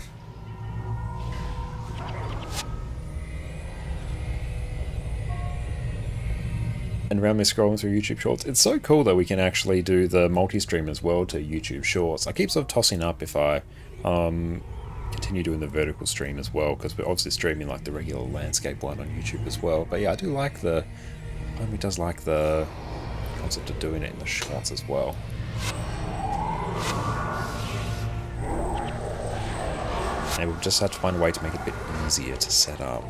And around me scrolling through YouTube Shorts, it's so cool that we can actually do the multi-stream as well to YouTube Shorts. I keep sort of tossing up if I continue doing the vertical stream as well, because we're obviously streaming like the regular landscape one on YouTube as well. But yeah, I do like the... Homie does like the concept of doing it in the Shorts as well. And we'll just have to find a way to make it a bit easier to set up.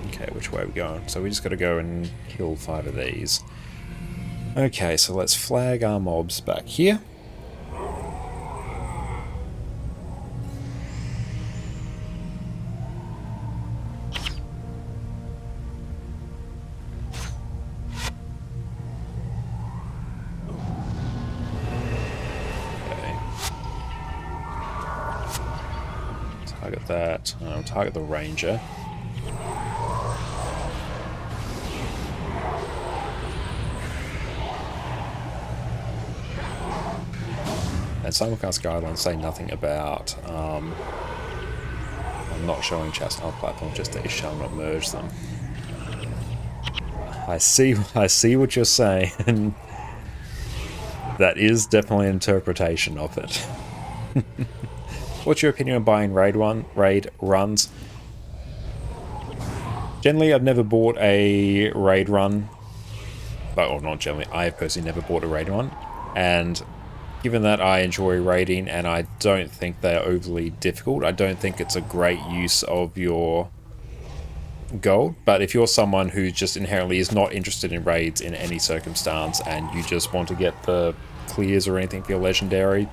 Okay, which way are we going? So we just got to go and kill 5 of these. Okay, so let's flag our mobs back here. Okay. Target that. I'll target the ranger. And simulcast guidelines say nothing about not showing chats on our platform, just that it shall not merge them. I see what you're saying. That is definitely an interpretation of it. What's your opinion on buying raid runs? Generally, I've never bought a raid run. Or not generally, I have personally never bought a raid run. And given that I enjoy raiding and I don't think they're overly difficult, I don't think it's a great use of your gold. But if you're someone who just inherently is not interested in raids in any circumstance and you just want to get the clears or anything for your legendary,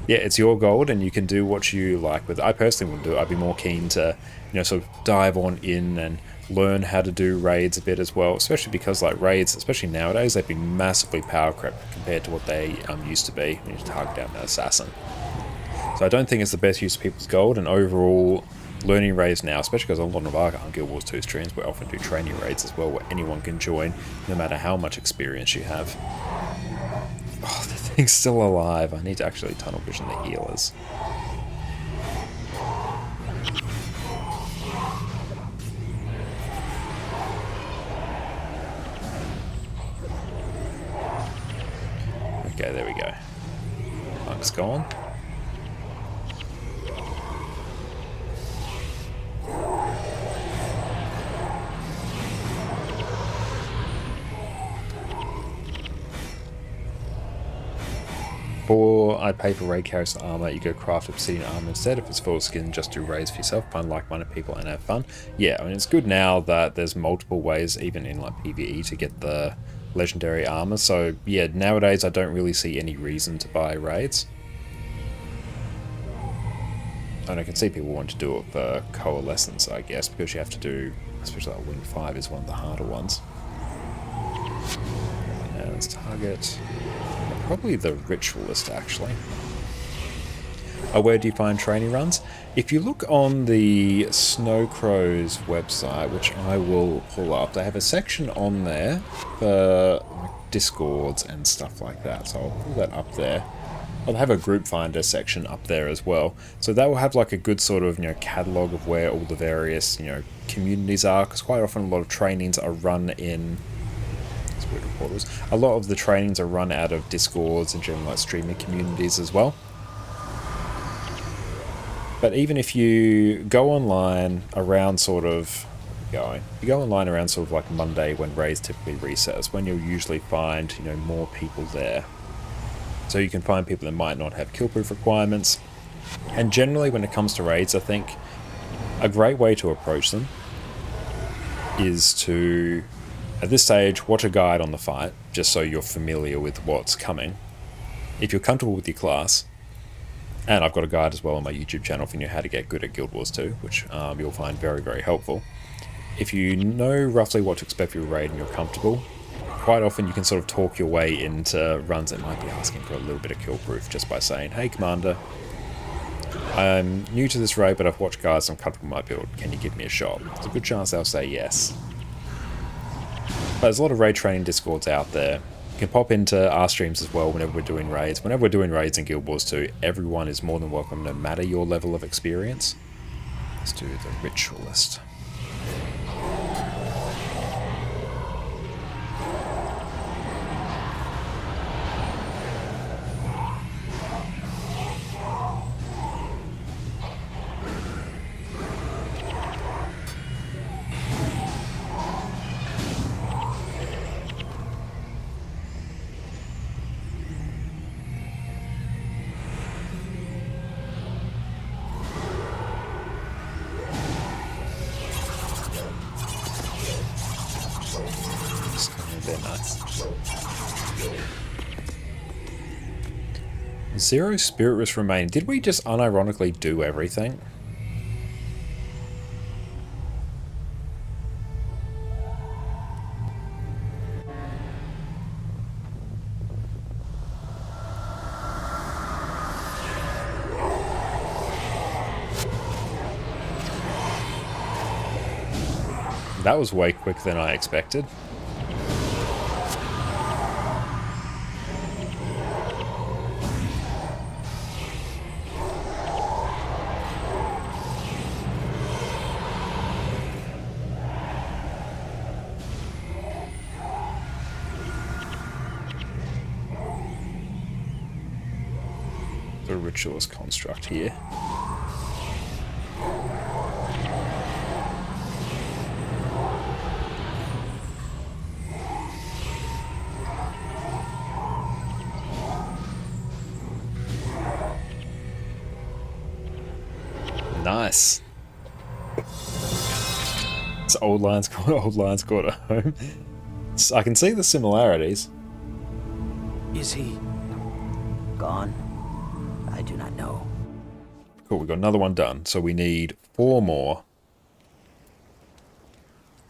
yeah, it's your gold and you can do what you like with it. I personally wouldn't do it. I'd be more keen to, you know, sort of dive on in and learn how to do raids a bit as well, especially because like raids, especially nowadays, they've been massively power crept compared to what they used to be when you target down an assassin. So I don't think it's the best use of people's gold, and overall learning raids now, especially because a lot of our Guild Wars 2 streams, we often do training raids as well where anyone can join no matter how much experience you have. Oh, the thing's still alive. I need to actually tunnel vision the healers. Okay, there we go. Monk's gone. Or I pay for raid characters armor, you go craft obsidian armor instead. If it's full skin, just do raids for yourself, find like-minded people and have fun. Yeah, I mean, it's good now that there's multiple ways, even in like PvE, to get the legendary armor. So yeah, nowadays I don't really see any reason to buy raids. And I can see people want to do it for coalescence, I guess, because you have to do, especially like Wing 5 is one of the harder ones. Now let's target probably the Ritualist, actually. Where do you find training runs? If you look on the Snowcrow's website, which I will pull up, they have a section on there for like Discords and stuff like that. So I'll pull that up there. I'll have a group finder section up there as well. So that will have like a good sort of, you know, catalog of where all the various, you know, communities are, because quite often a lot of trainings are run in a lot of the trainings are run out of Discords and general like streaming communities as well. But even if you go online around sort of like Monday when raids typically reset, it's when you'll usually find, you know, more people there. So you can find people that might not have kill proof requirements. And generally when it comes to raids, I think a great way to approach them is to, at this stage, watch a guide on the fight, just so you're familiar with what's coming. If you're comfortable with your class, and I've got a guide as well on my YouTube channel for you how to get good at Guild Wars 2, which you'll find very, very helpful. If you know roughly what to expect for your raid and you're comfortable, quite often you can sort of talk your way into runs that might be asking for a little bit of kill proof just by saying, hey Commander, I'm new to this raid, but I've watched guys I'm comfortable with my build. Can you give me a shot? There's a good chance they'll say yes. But there's a lot of raid training discords out there. You can pop into our streams as well whenever we're doing raids. Whenever we're doing raids in Guild Wars 2, everyone is more than welcome no matter your level of experience. Let's do the Ritualist. They're nice. 0 Spiritus remaining. Did we just unironically do everything? That was way quicker than I expected. The Ritualist construct here. Nice. It's old lines caught at home. So I can see the similarities. Is he gone? I do not know. Cool, we got another one done. So we need 4 more.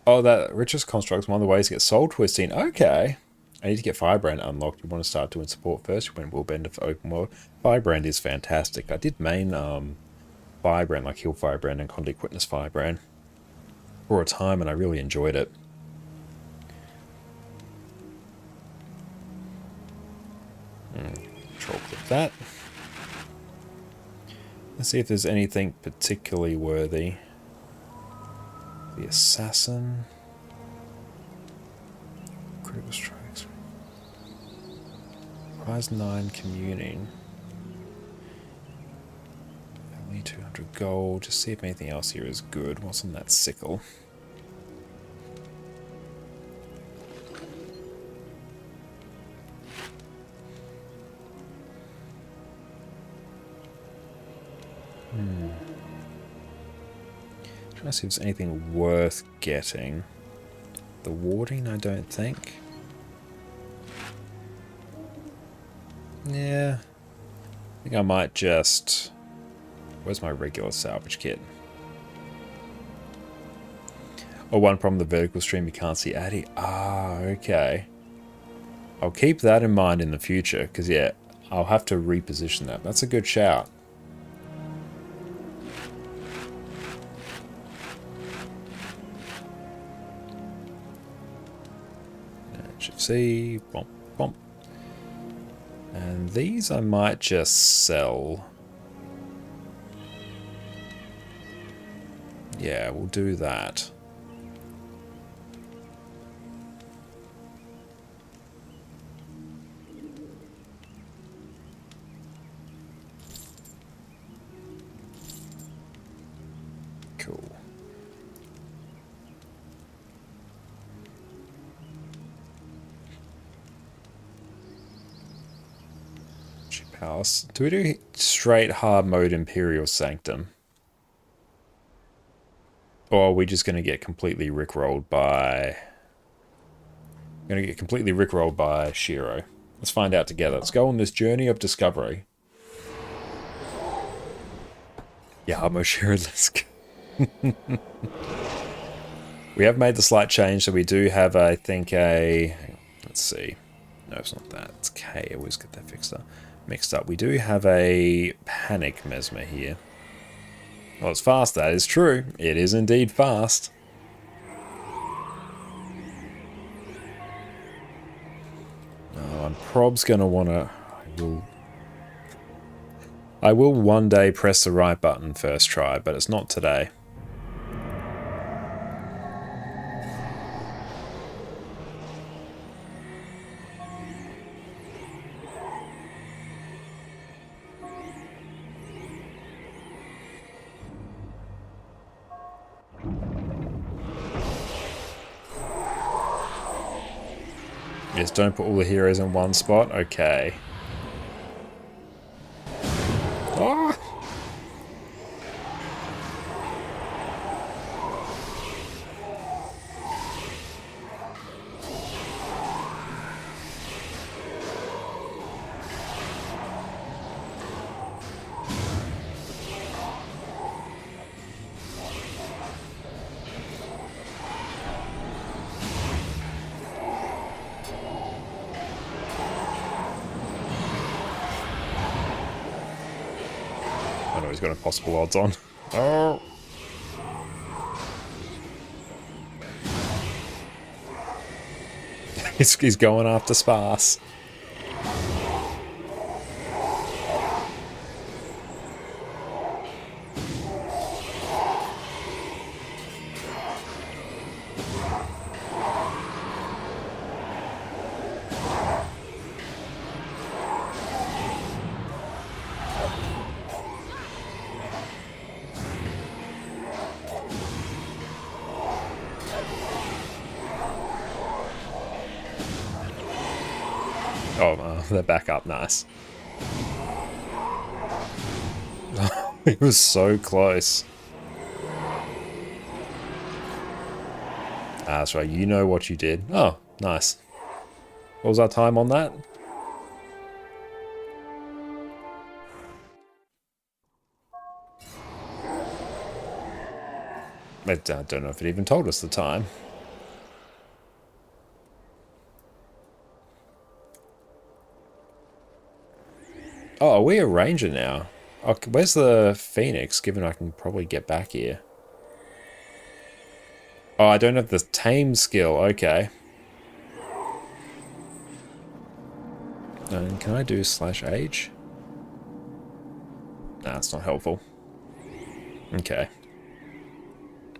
Oh, that Richest Construct's one of the ways to get soul twisting. Okay. I need to get Firebrand unlocked. You want to start doing support first. You went Willbender for open world. Firebrand is fantastic. I did main Firebrand, like Heal Firebrand and Condi Witness Firebrand for a time, and I really enjoyed it. Control click that. Let's see if there's anything particularly worthy. The Assassin. Critical Strikes. Prize 9 Communing. Only 200 gold. Just see if anything else here is good. What's on that sickle? Trying to see if there's anything worth getting. The warding, I don't think. Yeah. I think I might just... Where's my regular salvage kit? Oh, one problem, the vertical stream, you can't see Addy. Ah, okay. I'll keep that in mind in the future, because yeah, I'll have to reposition that. That's a good shout. HFC, bump, bump. And these I might just sell. Yeah, we'll do that. Cool. House. Do we do straight hard mode Imperial Sanctum? Or are we just going to get completely rickrolled by... Going to get completely rickrolled by Shiro. Let's find out together. Let's go on this journey of discovery. Yeah, I'm a Shiro. Let's go. We have made the slight change, so we do have, I think, a... Let's see. No, it's not that. It's K. I always get that mixed up. We do have a panic mesmer here. Well, it's fast. That is true. It is indeed fast. Oh, and Prob's going to want to... I will one day press the right button first try, but it's not today. Yes, don't put all the heroes in one spot. Okay. Oh! He's got impossible odds on. Oh! he's going after Sparse. They're back up. Nice. It was so close. That's right. You know what you did. Oh, nice. What was our time on that? I don't know if it even told us the time. Oh, are we a ranger now? Okay, where's the Phoenix, given I can probably get back here? Oh, I don't have the tame skill. Okay. And can I do /H? Nah, it's not helpful. Okay.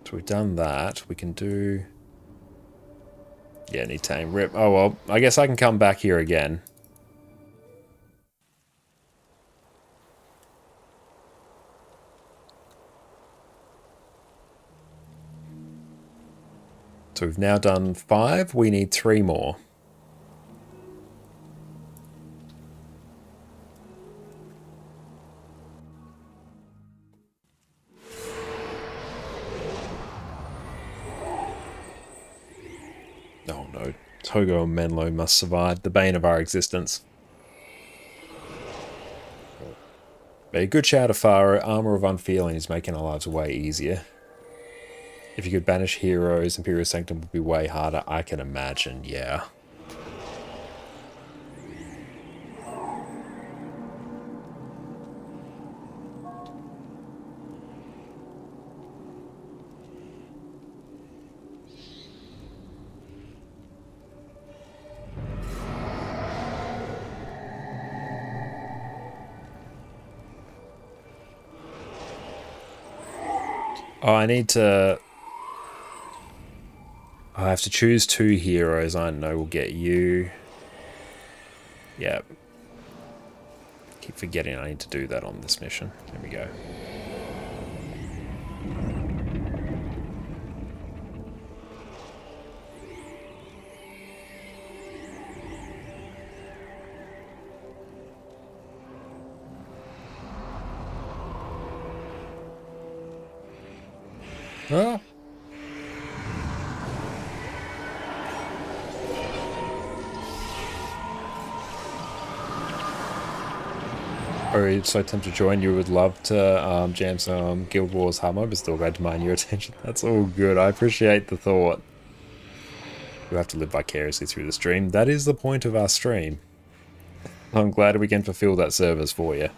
So we've done that. We can do... Yeah, need tame. Rip. Oh, well, I guess I can come back here again. So we've now done 5. We need 3 more. Oh no. Togo and Menlo must survive. The bane of our existence. But a good shout of Faro. Armor of Unfeeling is making our lives way easier. If you could banish heroes, Imperial Sanctum would be way harder. I can imagine, yeah. Oh, I need to... I have to choose 2 heroes. I know we'll get you. Yep. Keep forgetting I need to do that on this mission. There we go. Ah! Or so tempted to join. You would love to jam some Guild Wars Hamo, but still glad to mind your attention. That's all good. I appreciate the thought. You have to live vicariously through the stream. That is the point of our stream. I'm glad we can fulfill that service for you.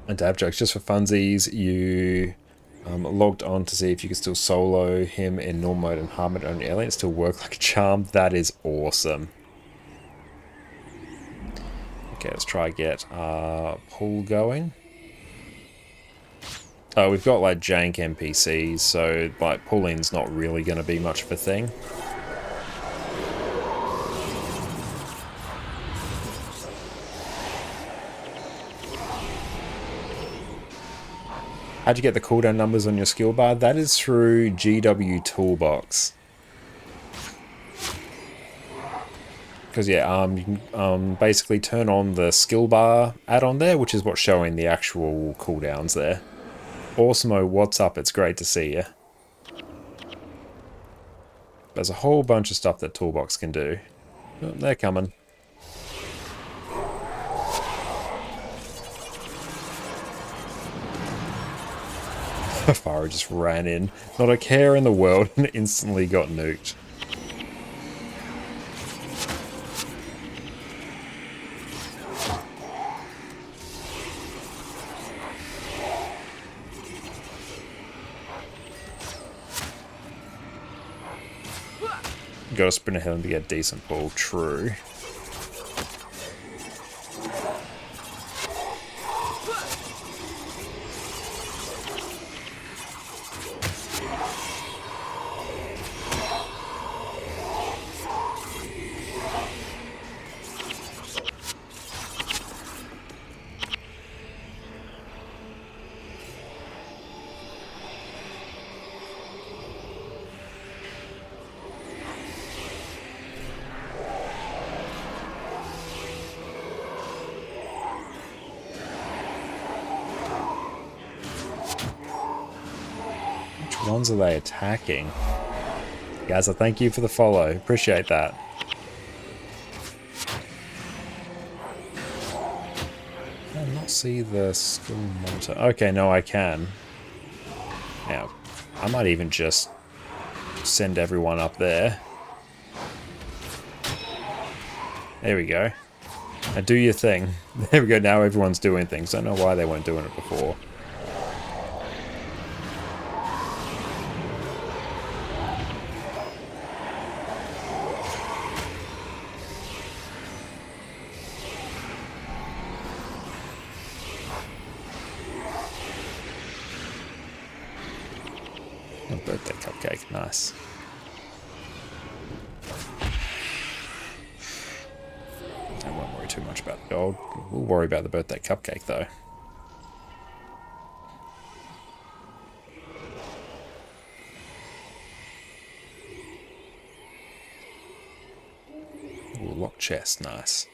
And dab jokes, just for funsies, you logged on to see if you could still solo him in normal mode and hard mode on alien. It still work like a charm. That is awesome. Okay, let's try get our pull going. Oh, we've got like jank NPCs, so like pulling's not really going to be much of a thing. How'd you get the cooldown numbers on your skill bar? That is through GW Toolbox. Because yeah, you can basically turn on the skill bar add-on there, which is what's showing the actual cooldowns there. Awesomeo, what's up? It's great to see you. There's a whole bunch of stuff that Toolbox can do. Oh, they're coming. Farah just ran in. Not a care in the world and instantly got nuked. Gotta sprint ahead and get a decent pull. True. Which ones are they attacking? Guys, I thank you for the follow. Appreciate that. Can I not see the skill monitor? Okay, no, I can. Now, I might even just send everyone up there. There we go. Now do your thing. There we go, now everyone's doing things. I don't know why they weren't doing it before. A birthday cupcake, nice. I won't worry too much about the gold. We'll worry about the birthday cupcake though. Ooh, locked chest, nice.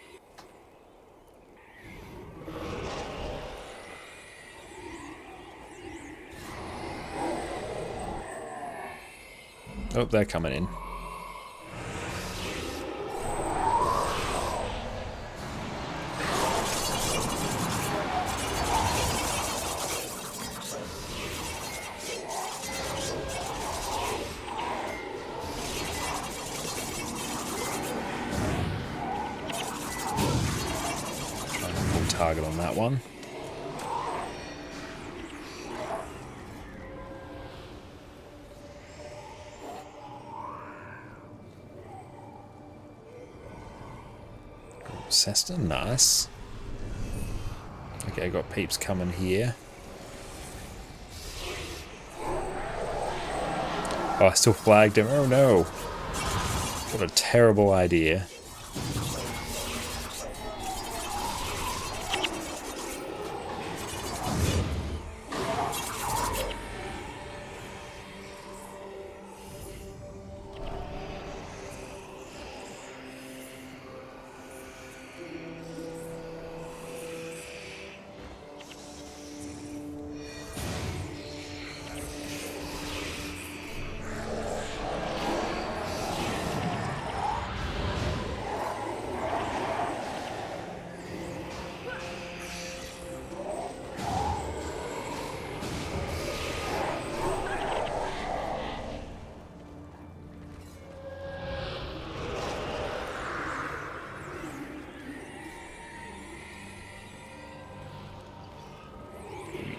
Oh, they're coming in. Trying to pull target on that one. Sesta, nice. Okay, got peeps coming here. Oh, I still flagged him. Oh no. What a terrible idea.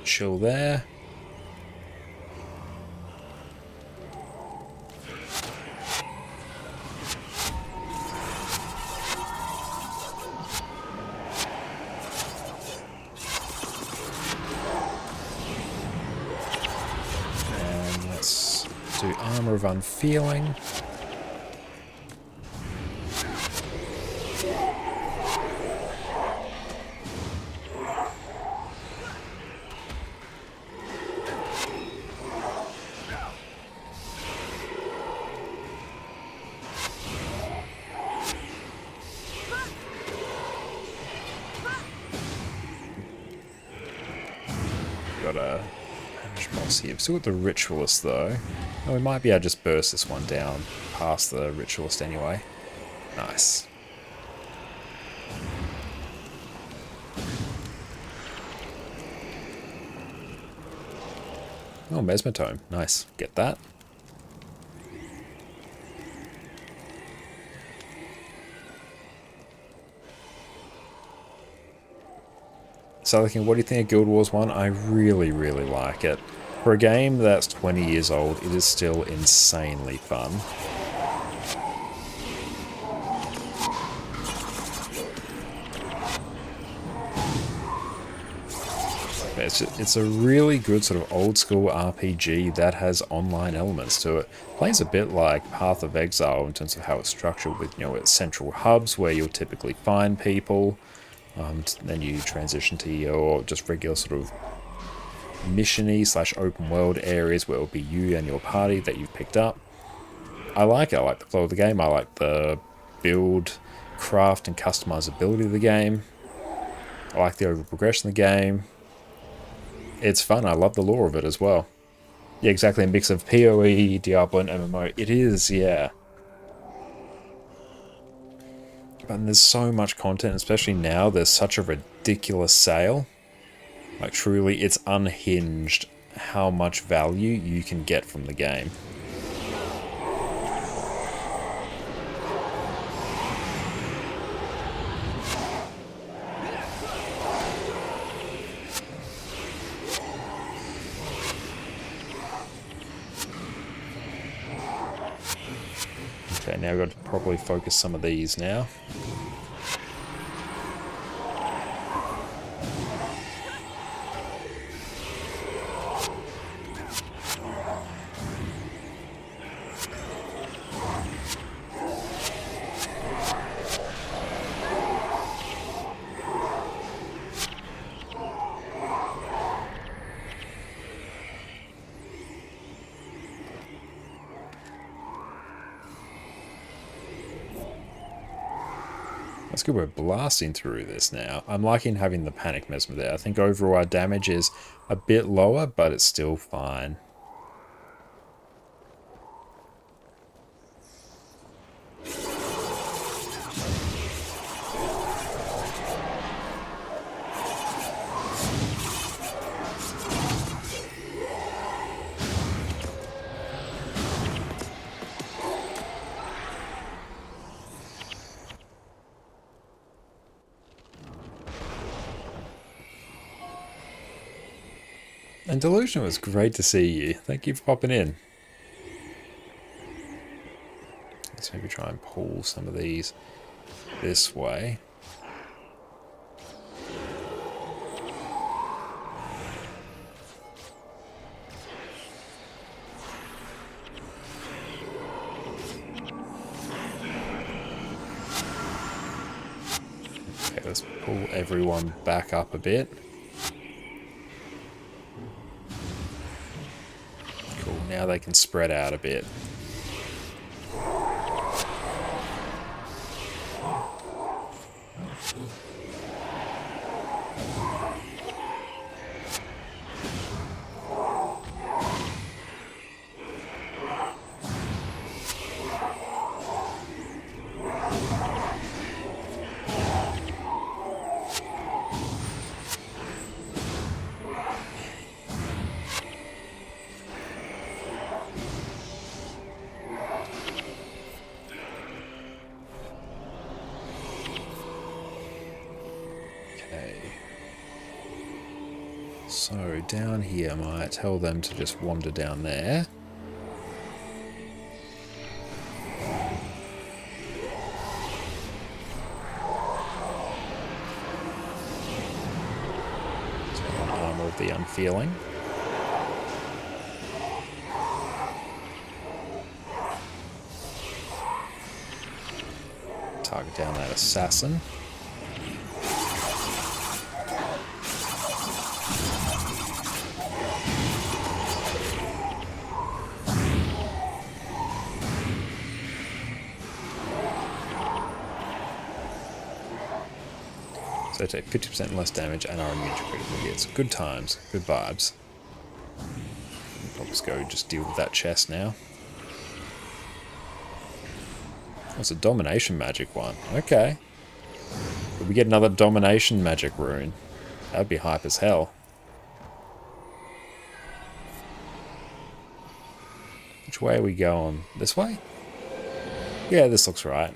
chill there. And let's do Armor of Unfeeling. Got a boss here. We've still got the Ritualist though. Oh, we might be able to just burst this one down past the Ritualist anyway. Nice. Oh, Mesmetome. Nice. Get that. So looking, what do you think of Guild Wars 1? I really, really like it. For a game that's 20 years old, it is still insanely fun. It's a really good sort of old school RPG that has online elements to it. Plays a bit like Path of Exile in terms of how it's structured with, you know, its central hubs where you'll typically find people. Then you transition to your just regular sort of mission-y / open world areas where it will be you and your party that you've picked up. I like it. I like the flow of the game. I like the build, craft, and customizability of the game. I like the overall progression of the game. It's fun. I love the lore of it as well. Yeah, exactly. A mix of PoE, Diablo, and MMO. It is, yeah. But there's so much content, especially now. There's such a ridiculous sale. Like, truly, it's unhinged how much value you can get from the game. Okay, now I've got to properly focus some of these now. That's good, we're blasting through this now. I'm liking having the Panic Mesmer there. I think overall our damage is a bit lower, but it's still fine. And Delusion, was great to see you. Thank you for popping in. Let's maybe try and pull some of these this way. Okay, let's pull everyone back up a bit. Now they can spread out a bit. So down here, I might tell them to just wander down there. So armor of the unfeeling. Target down that assassin. So take 50% less damage and are immune to critical hits. Good times, good vibes. I'll just go just deal with that chest now. That's a domination magic one. Okay. Could we get another domination magic rune? That'd be hype as hell. Which way are we going? This way? Yeah, this looks right.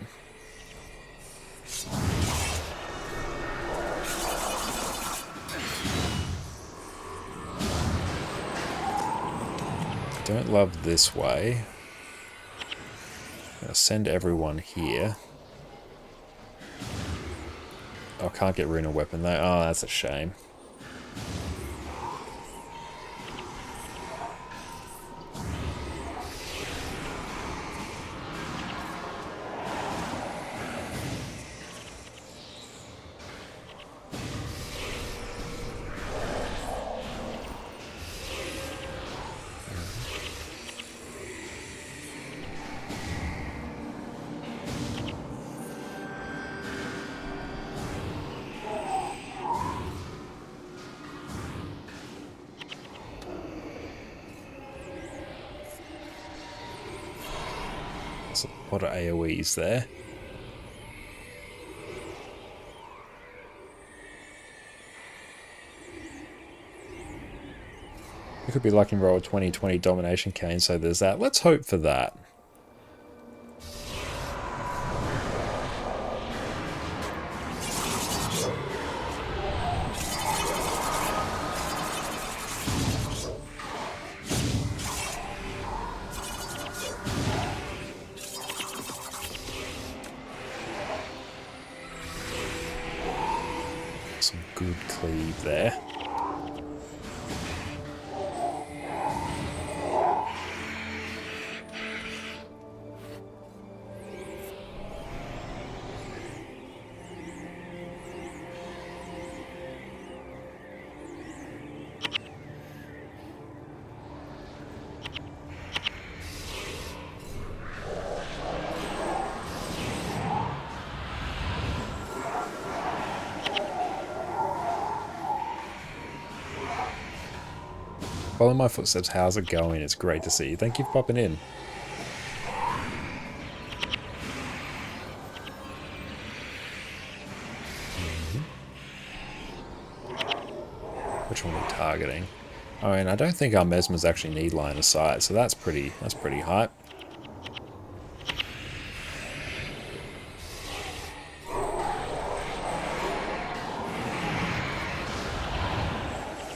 Don't love this way. I'm gonna send everyone here. Oh, I can't get rune of weapon though. Oh, that's a shame. There's a lot of AoEs there. We could be lucky and roll a 20/20 domination cane, so there's that. Let's hope for that. Some good cleave there. Follow my footsteps. How's it going? It's great to see you. Thank you for popping in. Which one are we targeting? I mean, I don't think our mesmers actually need line of sight, so that's pretty hype.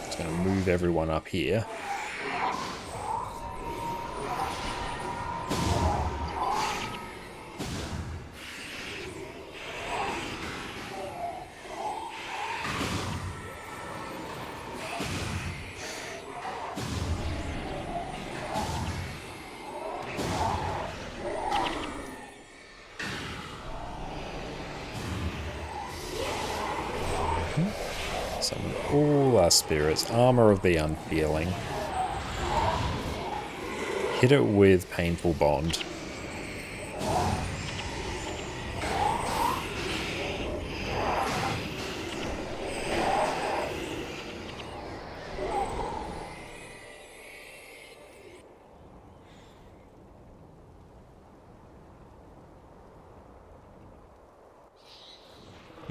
Just gonna move everyone up here. Summon all our spirits. Armor of the Unfeeling. Hit it with Painful Bond.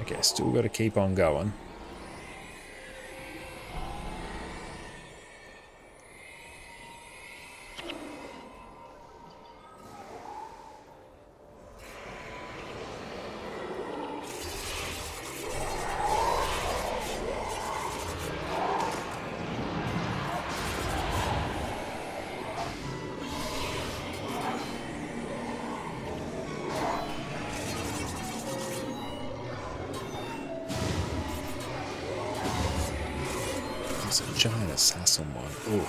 Okay, still got to keep on going. It's a giant assassin one. Ooh.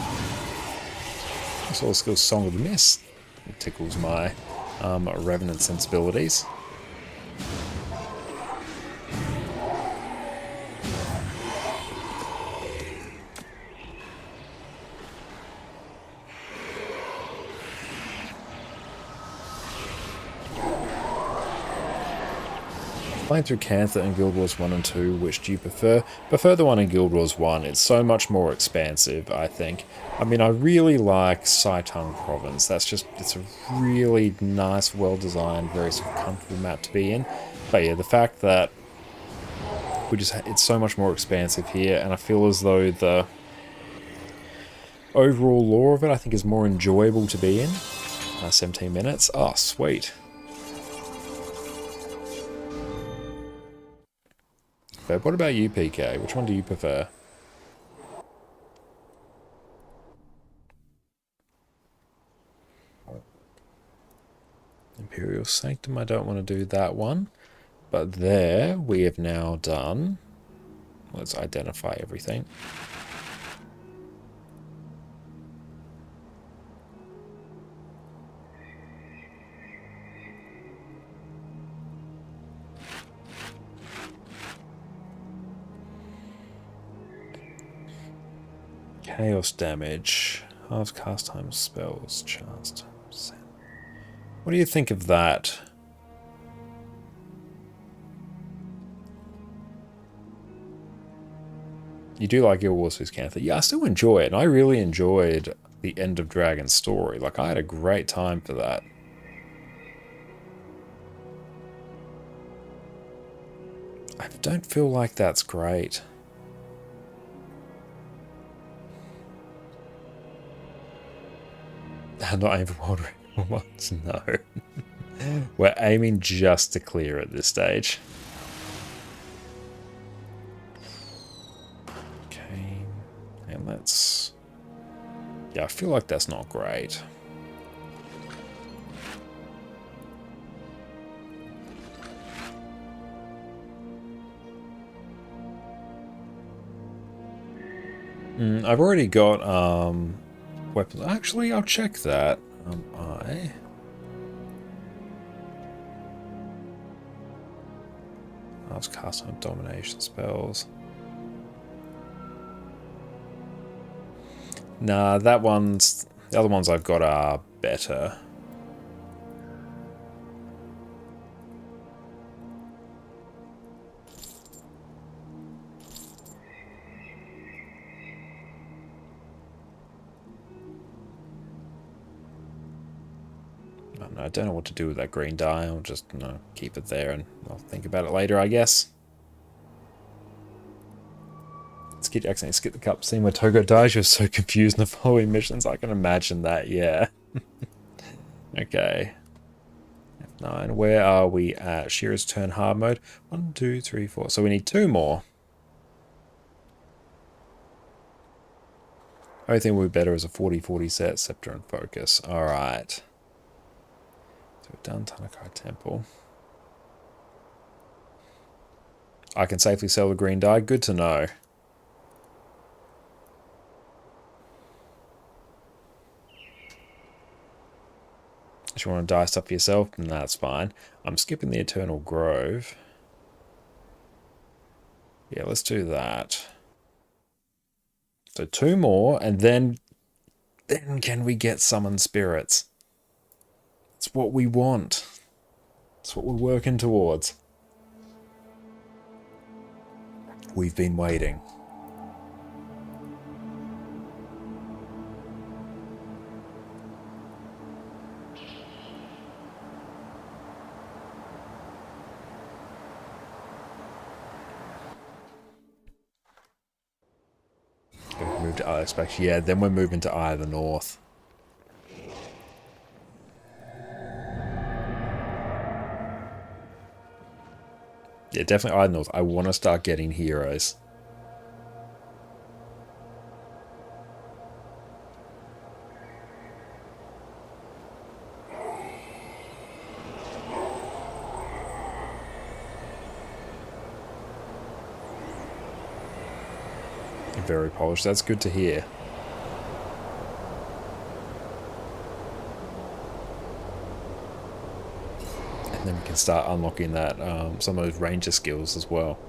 Also, let's go Song of the Mist. It tickles my revenant sensibilities. Playing through Cantha and Guild Wars 1 and 2, which do you prefer? Prefer the one in Guild Wars 1. It's so much more expansive, I think. I mean, I really like Saitung Province. It's a really nice, well-designed, very sort of comfortable map to be in. But yeah, the fact that it's so much more expansive here, and I feel as though the overall lore of it, I think, is more enjoyable to be in. 17 minutes. Oh, sweet. But what about you, PK? Which one do you prefer? Imperial Sanctum, I don't want to do that one. But there, we have now done... Let's identify everything. Chaos damage. Halves cast time spells. Chance. What do you think of that? You do like Guild Wars vs. Cantha. Yeah, I still enjoy it. And I really enjoyed the End of Dragon story. Like, I had a great time for that. I don't feel like that's great. Not aim for world record ones, no. We're aiming just to clear at this stage. Okay, and let's... Yeah, I feel like that's not great. I've already got, weapons. Actually, I'll check that. I was casting on domination spells. Nah, the other ones I've got are better. I don't know what to do with that green dye. I'll just keep it there and I'll think about it later, I guess. Skid accidentally skip the cup scene where Togo dies. You're so confused in the following missions. I can imagine that, yeah. Okay. F9. Where are we at? Shira's turn hard mode. 1, 2, 3, 4. So we need 2 more. I think we're better as a 40-40 set. Scepter and focus. Alright. We've done Tanakai Temple. I can safely sell the green dye. Good to know. If you want to dye stuff for yourself, then that's fine. I'm skipping the Eternal Grove. Yeah, let's do that. So 2 more, and then can we get Summon Spirits? It's what we want. It's what we're working towards. We've been waiting. Move to Eye Specs. Yeah, then we're moving to Eye of the North. Yeah, definitely Eye of the North. I want to start getting heroes. Very polished. That's good to hear. And then we can start unlocking that some of those ranger skills as well.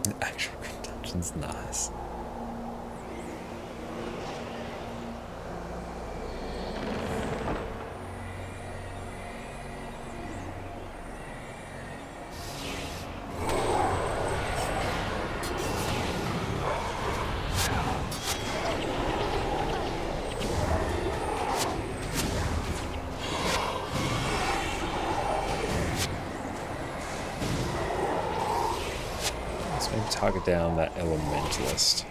The actual dungeon's nice. Target down that elementalist.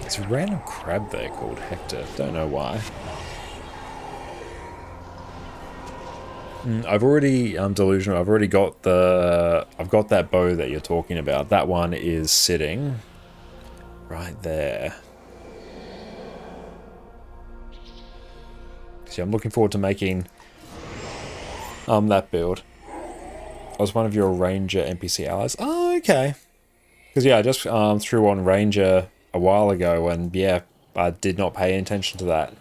There's a random crab there called Hector. Don't know why. I've already delusional. I've already got the. I've got that bow that you're talking about. That one is sitting right there. So I'm looking forward to making that build. I was one of your Ranger NPC allies. Oh, okay. Because yeah, I just threw on Ranger a while ago, and yeah, I did not pay attention to that.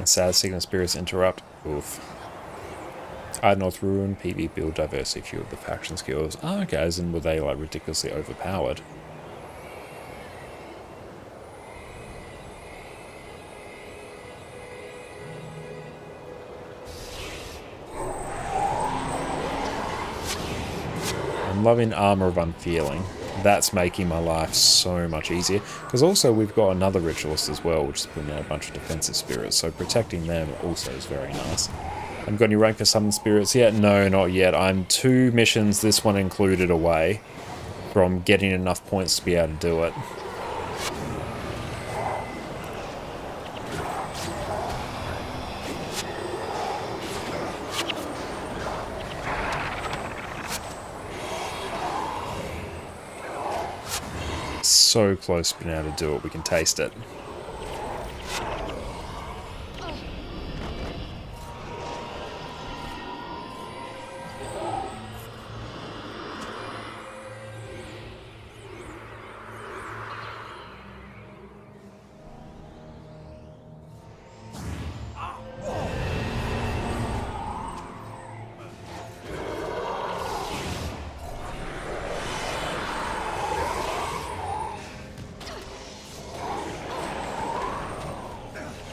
Sad signal spirits interrupt. Oof. North Ruin, PV build diversity, few of the faction skills. Oh, okay, as in were they like ridiculously overpowered? I'm loving Armor of Unfeeling. That's making my life so much easier. Because also we've got another Ritualist as well, which is putting out a bunch of defensive spirits. So protecting them also is very nice. Haven't got any rank for summon spirits yet? No, not yet. I'm 2 missions, this one included, away from getting enough points to be able to do it. So close to being able to do it, we can taste it.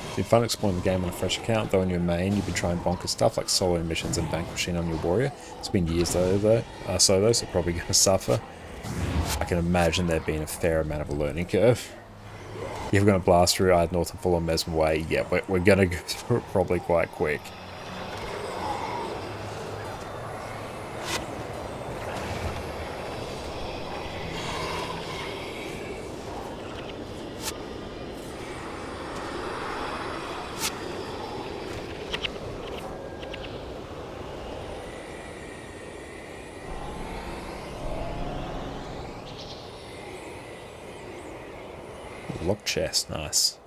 It's been fun exploring the game on a fresh account, though on your main you've been trying bonkers stuff like solo missions and vanquishing on your warrior. It's been years though, solo, so probably going to suffer. I can imagine there being a fair amount of a learning curve. If we're going to blast through North and full on Mesmer Way, yeah, we're going to go through it probably quite quick. Lock chest, nice.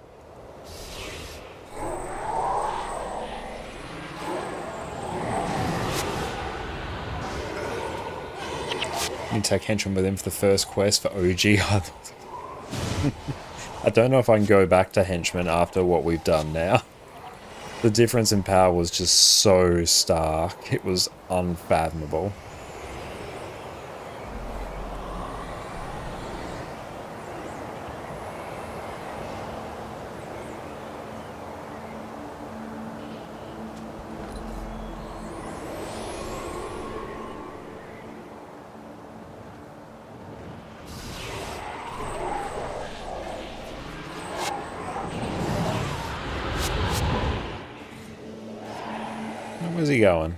You take henchman with him for the first quest for OG. I don't know if I can go back to henchman after what we've done now. The difference in power was just so stark. It was unfathomable. you going?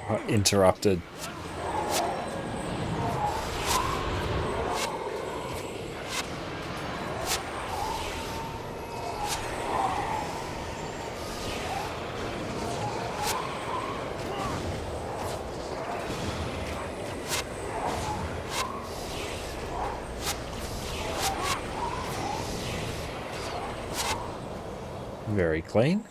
Oh, interrupted. Very clean.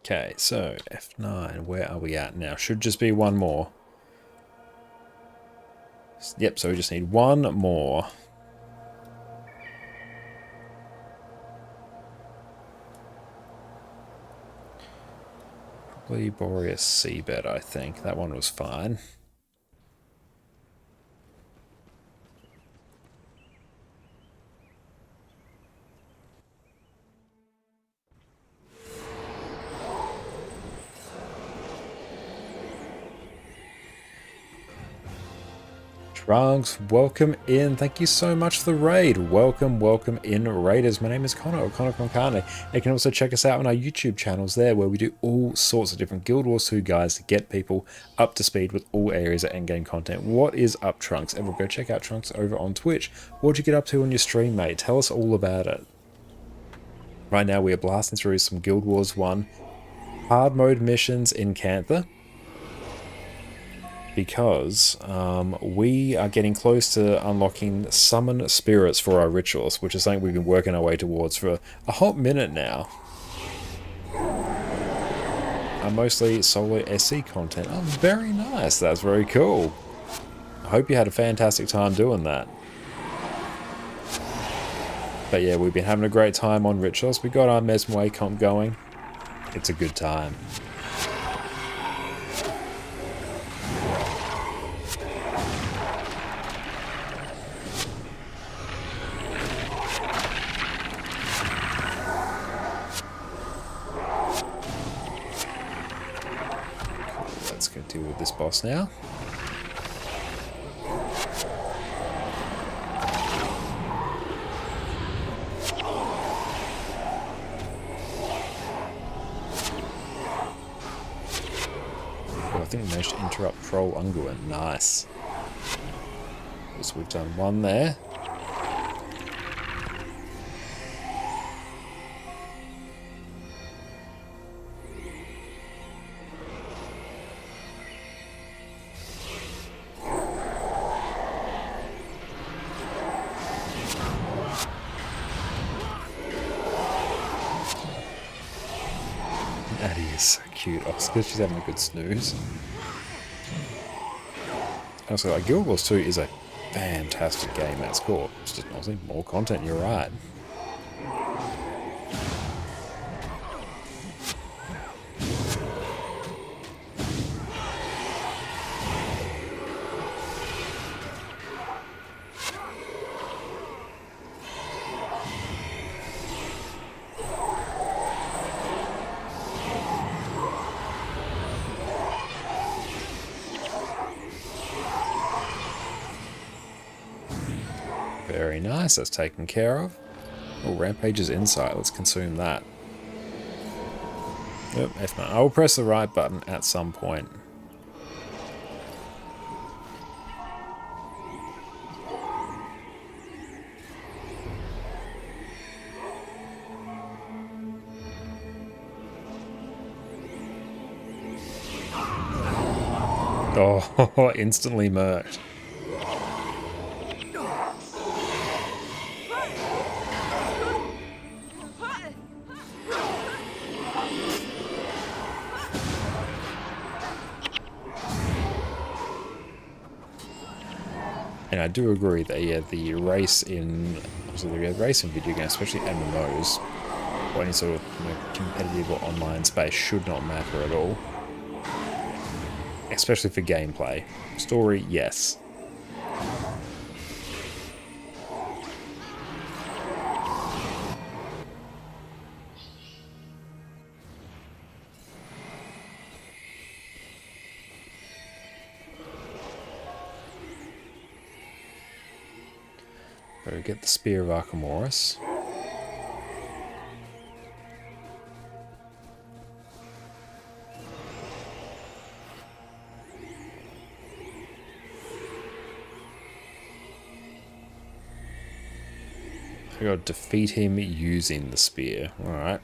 Okay, so F9, where are we at now? Should just be one more. Yep, so we just need one more. Probably Boreas Seabed, I think. That one was fine. Trunks, welcome in. Thank you so much for the raid. Welcome, welcome in, raiders. My name is Connor, or ConnorConCarne. You can also check us out on our YouTube channels there, where we do all sorts of different Guild Wars 2 guides to get people up to speed with all areas of endgame content. What is up, Trunks? And we'll go check out Trunks over on Twitch. What'd you get up to on your stream, mate? Tell us all about it. Right now, we are blasting through some Guild Wars 1 hard mode missions in Cantha, because we are getting close to unlocking summon spirits for our rituals, which is something we've been working our way towards for a hot minute now. Mostly solo SC content. Oh, very nice. That's very cool. I hope you had a fantastic time doing that. But yeah, we've been having a great time on rituals. We got our Mesmway comp going. It's a good time. Deal with this boss now. Oh, I think we managed to interrupt Troll Unguent. Nice. So we've done one there. Addie is so cute. Oh, it's because she's having a good snooze. Also, like, Guild Wars 2 is a fantastic game at score. It's just honestly more content, you're right. Very nice, that's taken care of. Oh, Rampage's Insight, let's consume that. Yep, F9. I will press the right button at some point. Oh, instantly murked. And I do agree that, yeah, the race in video games, especially MMOs, or any sort of competitive or online space should not matter at all. Especially for gameplay. Story, yes. Go get the Spear of Archimedes. I gotta defeat him using the spear. Alright.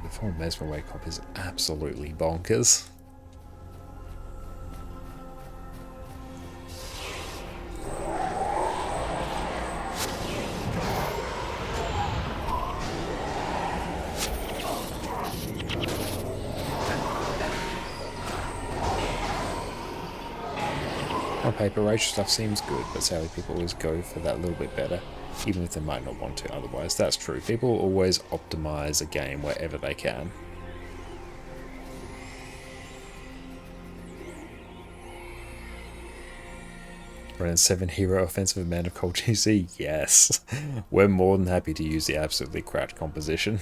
The full Mesmer wake up is absolutely bonkers. On paper, racial stuff seems good, but sadly people always go for that little bit better, even if they might not want to otherwise. That's true. People always optimize a game wherever they can. Run 7 hero offensive amount of Cold GC? Yes. We're more than happy to use the absolutely cracked composition.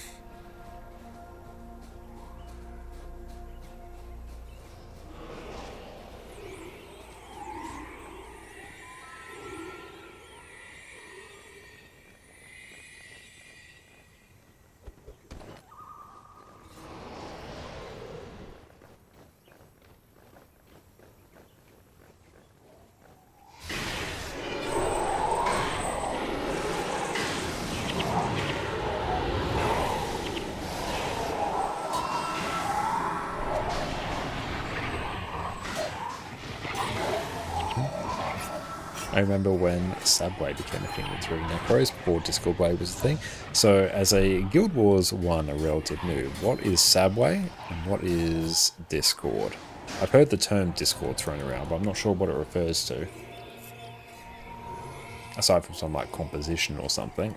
I remember when Subway became a thing with 3 Necros before Discord Way was a thing. So as a Guild Wars 1, a relative noob, what is Subway and what is Discord? I've heard the term Discord thrown around, but I'm not sure what it refers to. Aside from some like composition or something.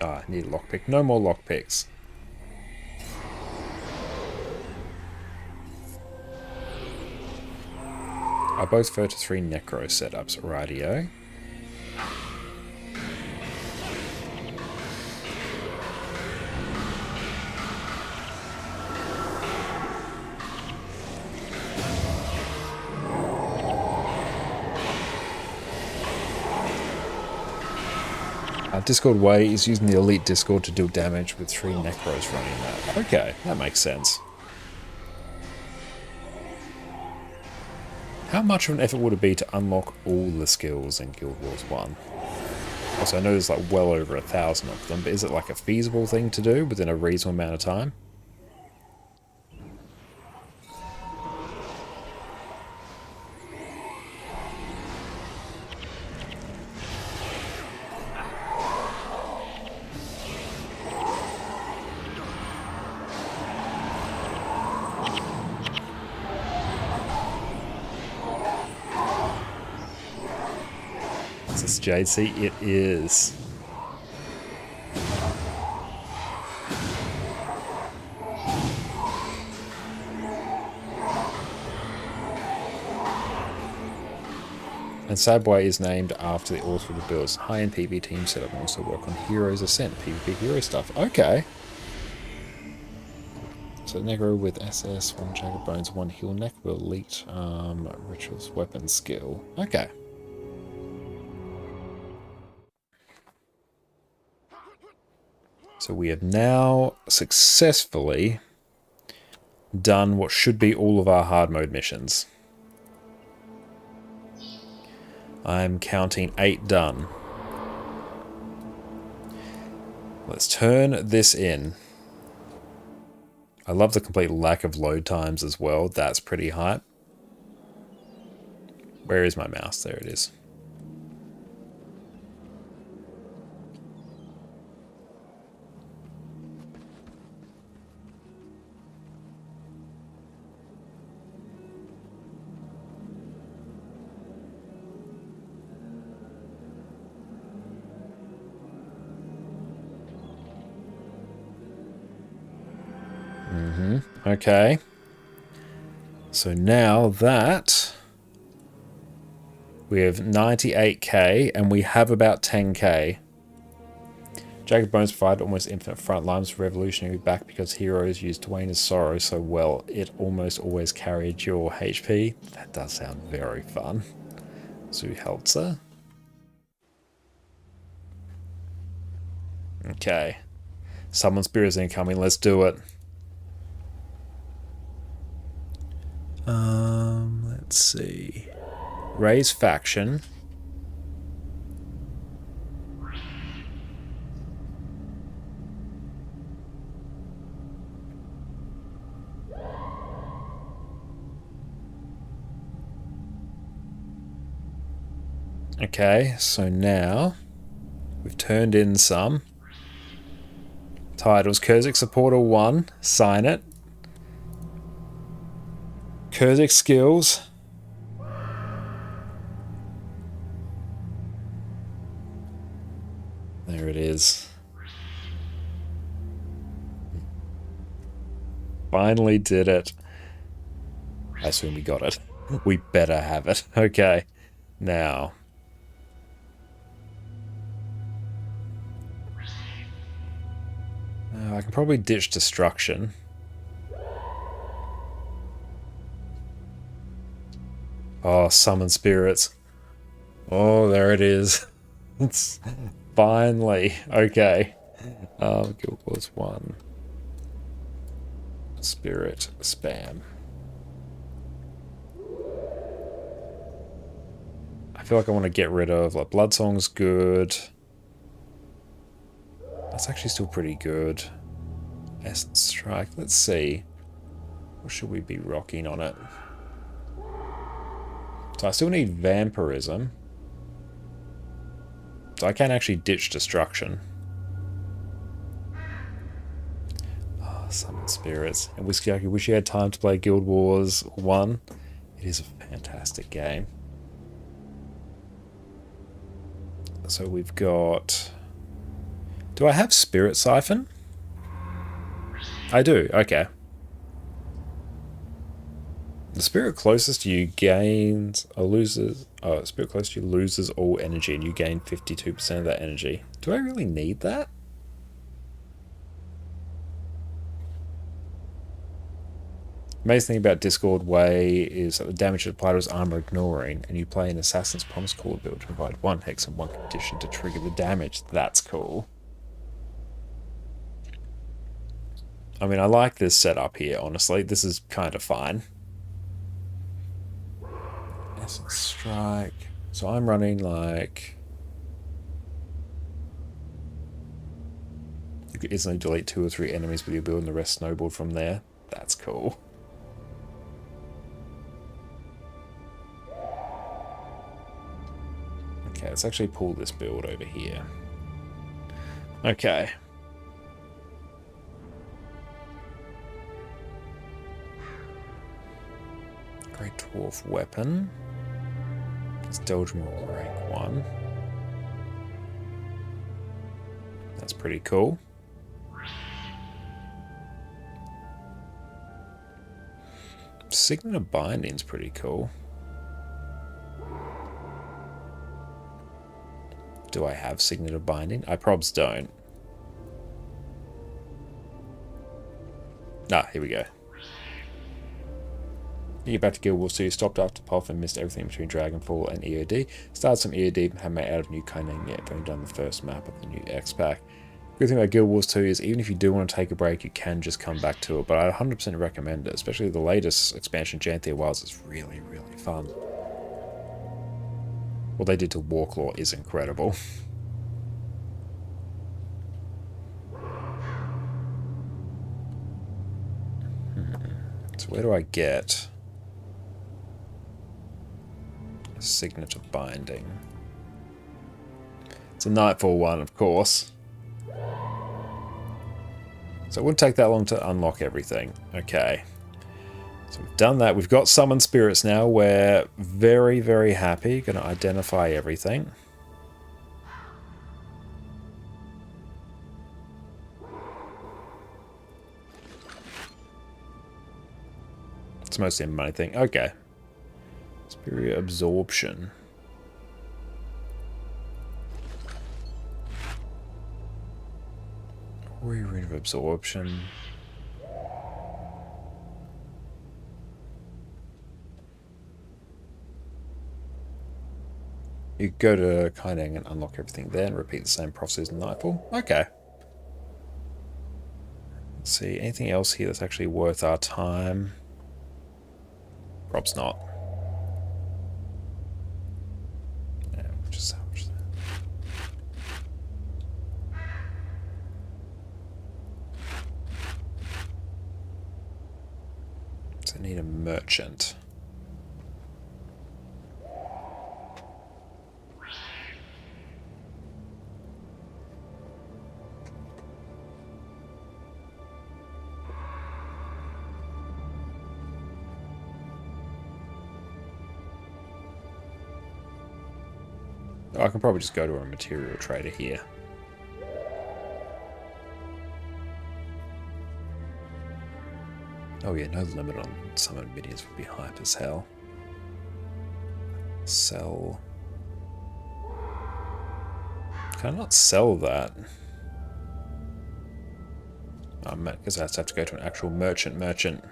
Ah, need a lockpick. No more lockpicks. I both refer to 3 Necro setups. Radio. Discord Way is using the Elite Discord to deal damage with 3 Necros running that. Okay, that makes sense. How much of an effort would it be to unlock all the skills in Guild Wars 1? Also, I know there's like well over 1,000 of them, but is it like a feasible thing to do within a reasonable amount of time? JC, it is. And Sabway is named after the author of the builds. High-end PvP team setup and also work on Heroes Ascent, PvP hero stuff. Okay. So Negro with SS, 1 Jagged Bones, 1 Heal Neck with Elite Ritualist weapon skill. Okay. So we have now successfully done what should be all of our hard mode missions. I'm counting 8 done. Let's turn this in. I love the complete lack of load times as well. That's pretty hype. Where is my mouse? There it is. Okay. So now that we have 98k and we have about 10k. Jagged Bones provide almost infinite front lines for revolutionary back because heroes use Dwayne's Sorrow so well it almost always carried your HP. That does sound very fun. Zuhelzer. Okay. Summon spirits incoming, let's do it. Let's see. Raise faction. Okay, so now we've turned in some titles. Kurzik Supporter 1, sign it. Kurzik skills. There it is. Finally did it. I assume we got it. We better have it. Okay. Now. I can probably ditch destruction. Oh, summon spirits. Oh, there it is. It's finally okay. Guild Wars 1. Spirit spam. I feel like I want to get rid of like Bloodsong's good. That's actually still pretty good. Essence Strike. Let's see. What should we be rocking on it? So I still need Vampirism. So I can actually ditch Destruction. Oh, Summon Spirits. And Whiskey, I wish you had time to play Guild Wars 1. It is a fantastic game. So we've got... Do I have Spirit Siphon? I do, okay. The spirit closest to you gains or loses... Oh, spirit closest to you loses all energy and you gain 52% of that energy. Do I really need that? Amazing thing about Discord Way is that the damage applied was armor ignoring, and you play an Assassin's Promise Caller build to provide 1 hex and 1 condition to trigger the damage. That's cool. I mean, I like this setup here, honestly. This is kind of fine. Essence Strike. So I'm running like... You could instantly delete 2 or 3 enemies with your build and the rest snowballed from there. That's cool. Okay, let's actually pull this build over here. Okay. Great Dwarf Weapon. It's Dogemore rank 1. That's pretty cool. Signet of Binding's pretty cool. Do I have Signet of Binding? I probs don't. Ah, here we go. You get back to Guild Wars 2, stopped after Puff and missed everything between Dragonfall and EOD. Started some EOD and have made out of new Cunning yet, but only done the first map of the new X-Pack. Good thing about Guild Wars 2 is even if you do want to take a break, you can just come back to it, but I 100% recommend it, especially the latest expansion, Janthea Wilds, is really, really fun. What they did to Warclaw is incredible. So where do I get a Signet of Binding? It's a Nightfall one, of course. So it wouldn't take that long to unlock everything. Okay. So we've done that. We've got Summon Spirits now. We're very, very happy. Going to identify everything. It's mostly a money thing. Okay. Superior Absorption. Rune of Absorption. You go to Kaineng and unlock everything there and repeat the same process in Nightfall. Okay. Let's see, anything else here that's actually worth our time? Prob's not. Yeah, we'll just salvage that. So I need a merchant. I can probably just go to a material trader here. Oh yeah, no limit on summon minions would be hype as hell. Sell. Can I not sell that? Oh, because I have to go to an actual merchant.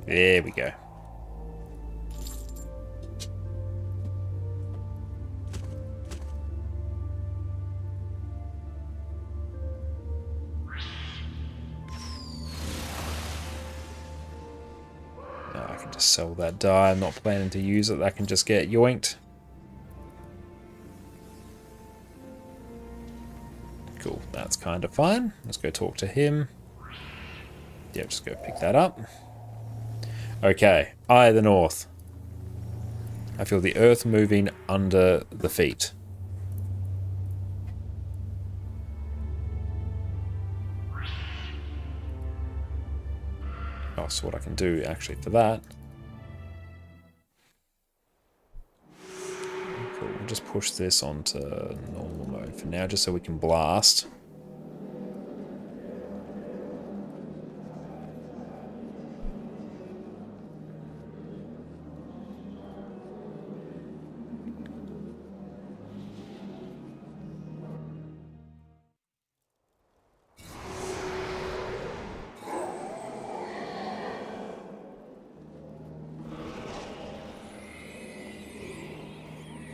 There we go. Sell that die. I'm not planning to use it. That can just get yoinked. Cool. That's kind of fine. Let's go talk to him. Yeah, just go pick that up. Okay. Eye of the North. I feel the earth moving under the feet. Oh, so what I can do actually for that. Cool, we'll just push this onto normal mode for now, just so we can blast.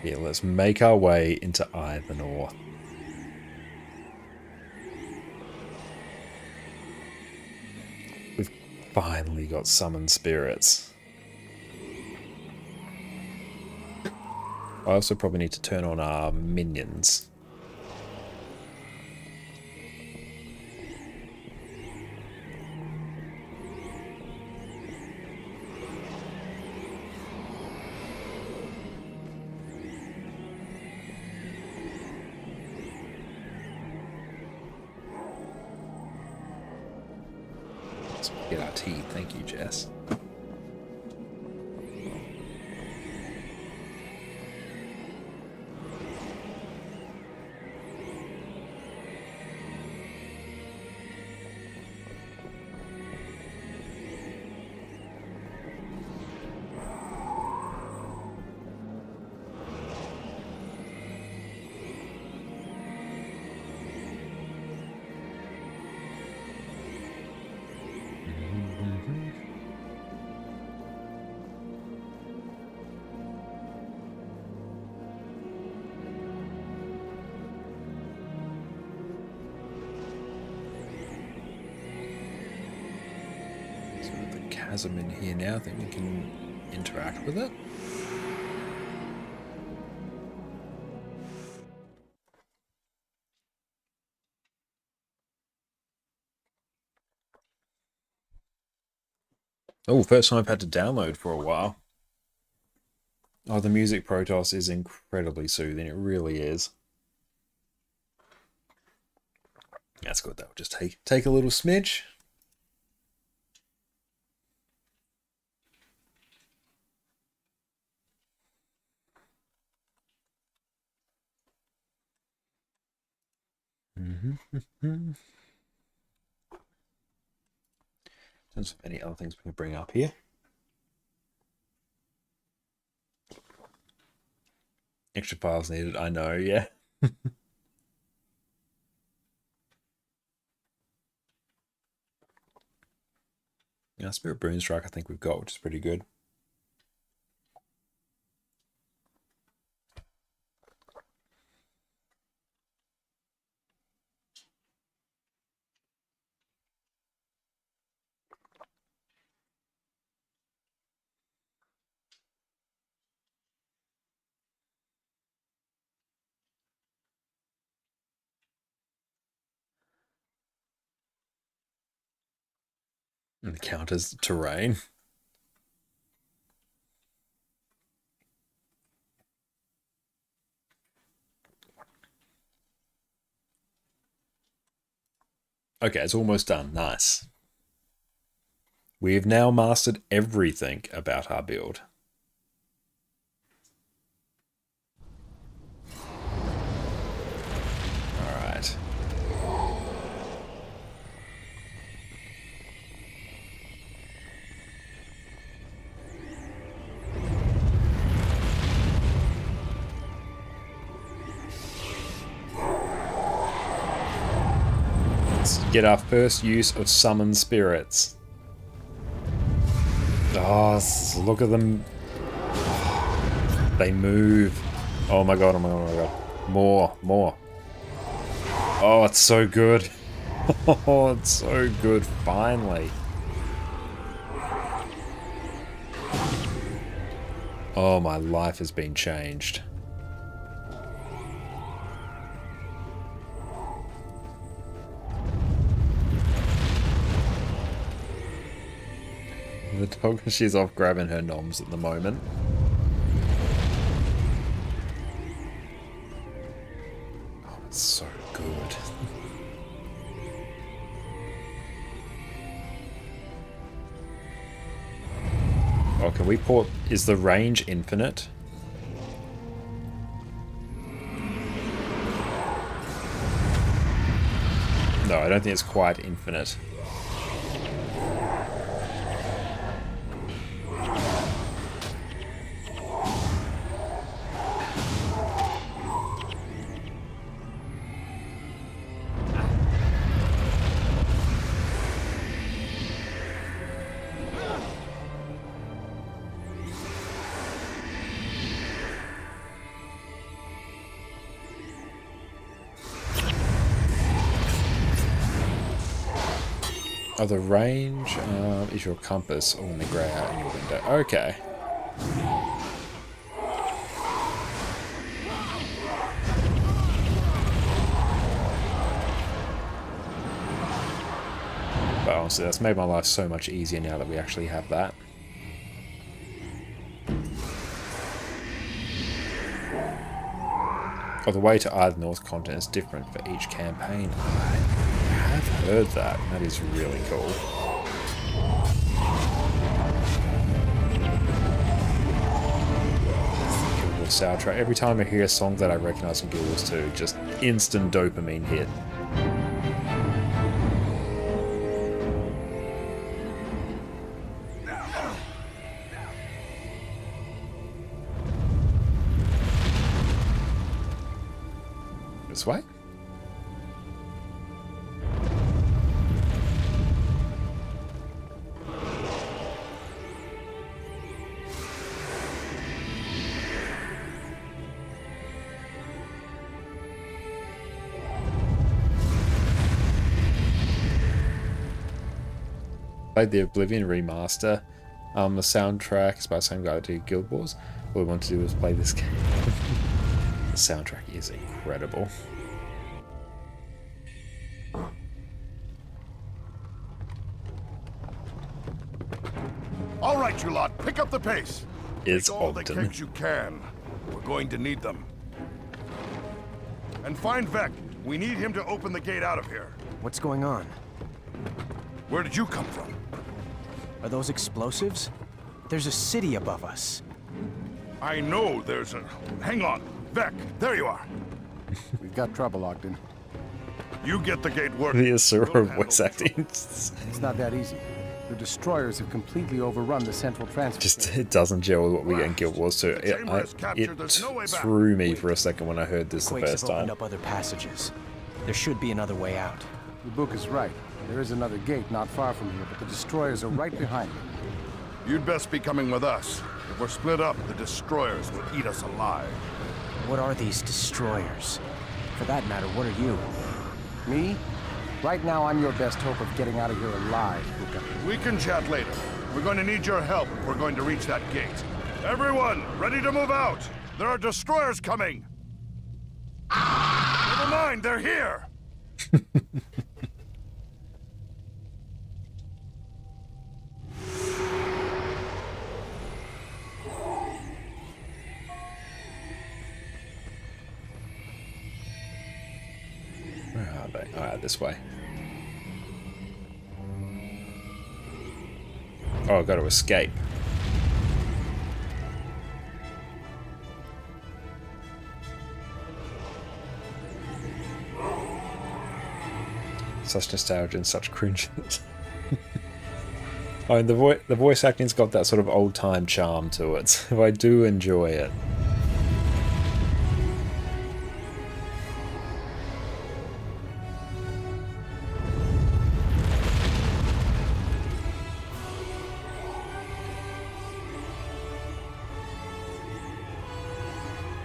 Yeah, let's make our way into Eye of the North. We've finally got Summon Spirits. I also probably need to turn on our minions. Get our tea. Thank you, Jess. has them in here now. I think we can interact with it. Oh, first time I've had to download for a while. Oh, the music Protoss is incredibly soothing. It really is. That's good. That'll just take a little smidge. In terms of any other things we can bring up here. Extra files needed, I know, yeah. Yeah, Spirit Boomstrike I think we've got, which is pretty good. And the counters terrain. Okay, it's almost done. Nice. We have now mastered everything about our build. Alright. Let's get our first use of summon spirits. Oh, look at them. They move. Oh my god, oh my god, oh my god. More. Oh, it's so good. Oh, it's so good, finally. Oh, my life has been changed. The dog, she's off grabbing her noms at the moment. Oh, it's so good. Oh, can we port... Is the range infinite? No, I don't think it's quite infinite. Oh, the range is your compass or in the grey out in your window. Okay. But honestly, that's made my life so much easier now that we actually have that. Oh, the way to either North Continent is different for each campaign. I have heard that. That is really cool. Guild Wars soundtrack. Every time I hear a song that I recognise from Guild Wars 2, just instant dopamine hit. This way? Played the Oblivion remaster. The soundtrack is by the same guy that did Guild Wars. All we want to do is play this game. The soundtrack is incredible. All right, you lot, pick up the pace. It's Take all the Ogden. kegs you can. We're going to need them. And find Vec. We need him to open the gate out of here. What's going on? Where did you come from? Are those explosives? There's a city above us. I know there's a... Hang on. Vec, there you are. We've got trouble, Ogden. You get the gate working. The Asura voice acting. It's not that easy. The destroyers have completely overrun the central transfer. Just it doesn't gel with what we get in Guild Wars 2. It threw me for a second when I heard this the first Quakes have opened time. up other passages. There should be another way out. The book is right. There is another gate not far from here, but the destroyers are right behind it. You'd best be coming with us. If we're split up, the destroyers will eat us alive. What are these destroyers? For that matter, what are you? Me? Right now, I'm your best hope of getting out of here alive, Luca. We can chat later. We're going to need your help if we're going to reach that gate. Everyone, ready to move out! There are destroyers coming! Never mind, they're here! Where are they? Alright, this way. Oh, I've got to escape. Such nostalgia and such cringe. I mean, the voice acting's got that sort of old-time charm to it, so I do enjoy it.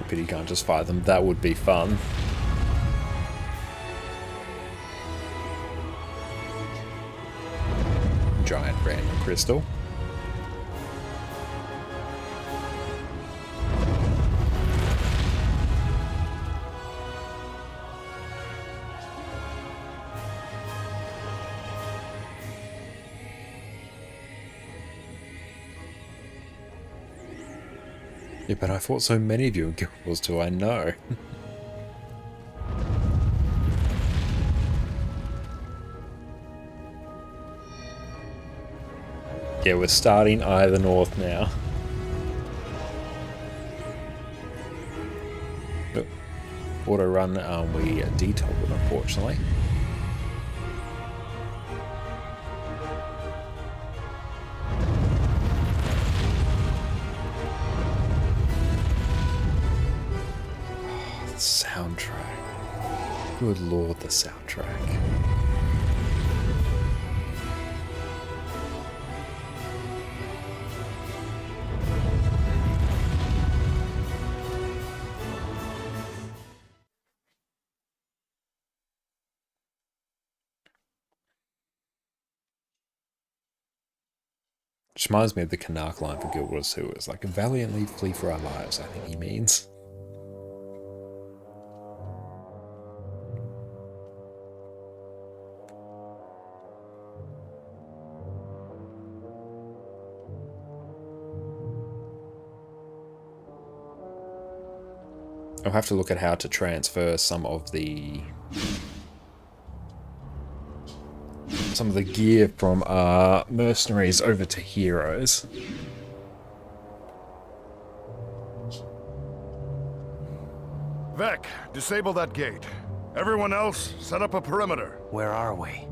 Pity you can't just fight them. That would be fun. Giant random crystal. Yeah, but I fought so many of you in Guild Wars 2, I know. Yeah, we're starting Eye of the North now. Nope. Auto run, we detold it, unfortunately. Soundtrack. Good lord, the soundtrack. Which reminds me of the Canuck line for Guild Wars 2. It's like, valiantly flee for our lives, I think he means. I'll have to look at how to transfer some of the gear from mercenaries over to heroes. Vec, disable that gate. Everyone else, set up a perimeter. Where are we?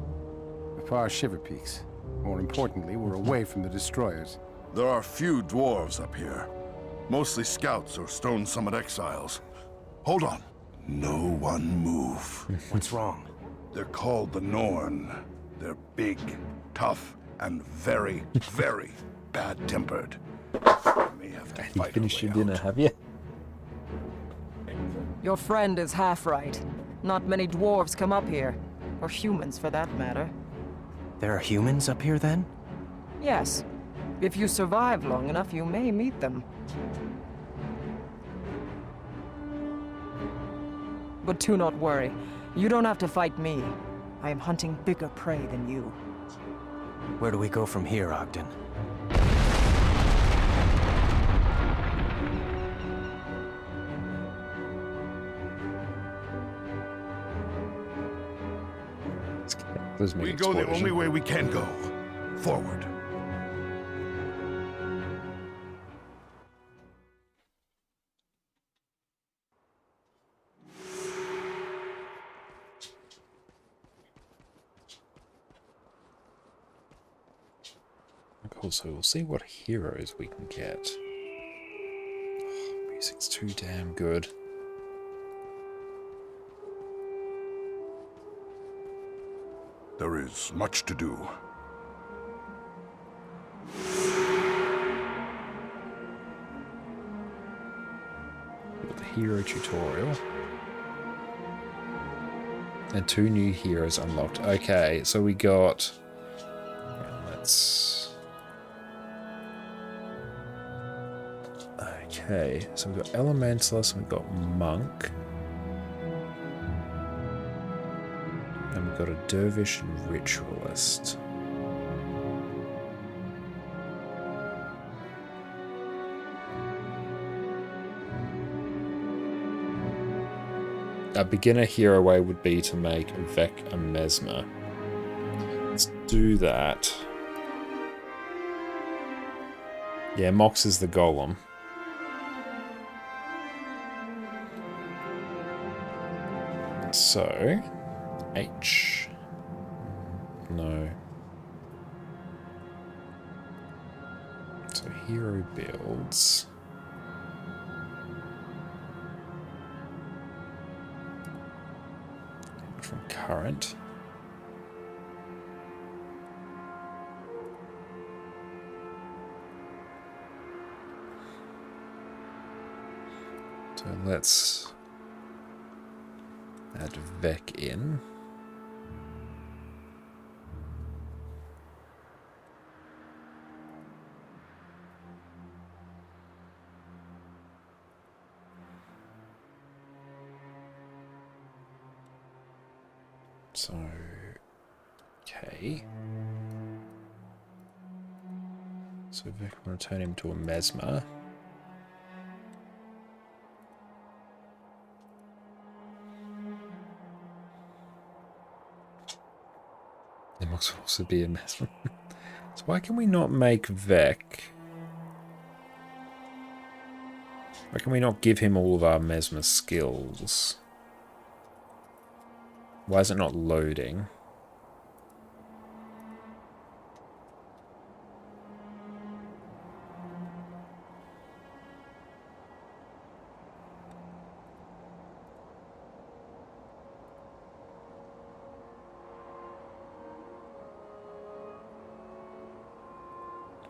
The far Shiver Peaks. More importantly, we're away from the destroyers. There are few dwarves up here. Mostly scouts or Stone Summit exiles. Hold on. No one move. What's wrong? They're called the Norn. They're big, tough, and very, very bad-tempered. May have to You fight finished our your way dinner, out. have you? Your friend is half right. Not many dwarves come up here. Or humans, for that matter. There are humans up here then? Yes. If you survive long enough, you may meet them. But do not worry. You don't have to fight me. I am hunting bigger prey than you. Where do we go from here, Ogden? We go the only way we can go. Forward. Cool, so we'll see what heroes we can get. Oh, music's too damn good. There is much to do. Got the hero tutorial. And 2 new heroes unlocked. Okay, so we got... Let's... Okay, so we've got Elementalist and we've got Monk. And we've got a Dervish and Ritualist. A beginner hero way would be to make Vec a Mesmer. Let's do that. Yeah, Mox is the golem. So, H. No. So, hero builds. From current. So let's add Vec in. So, okay. So Vec, I'm going to turn him to a Mesmer. There must also be a Mesmer. So why can we not make Vec? Why can we not give him all of our Mesmer skills? Why is it not loading?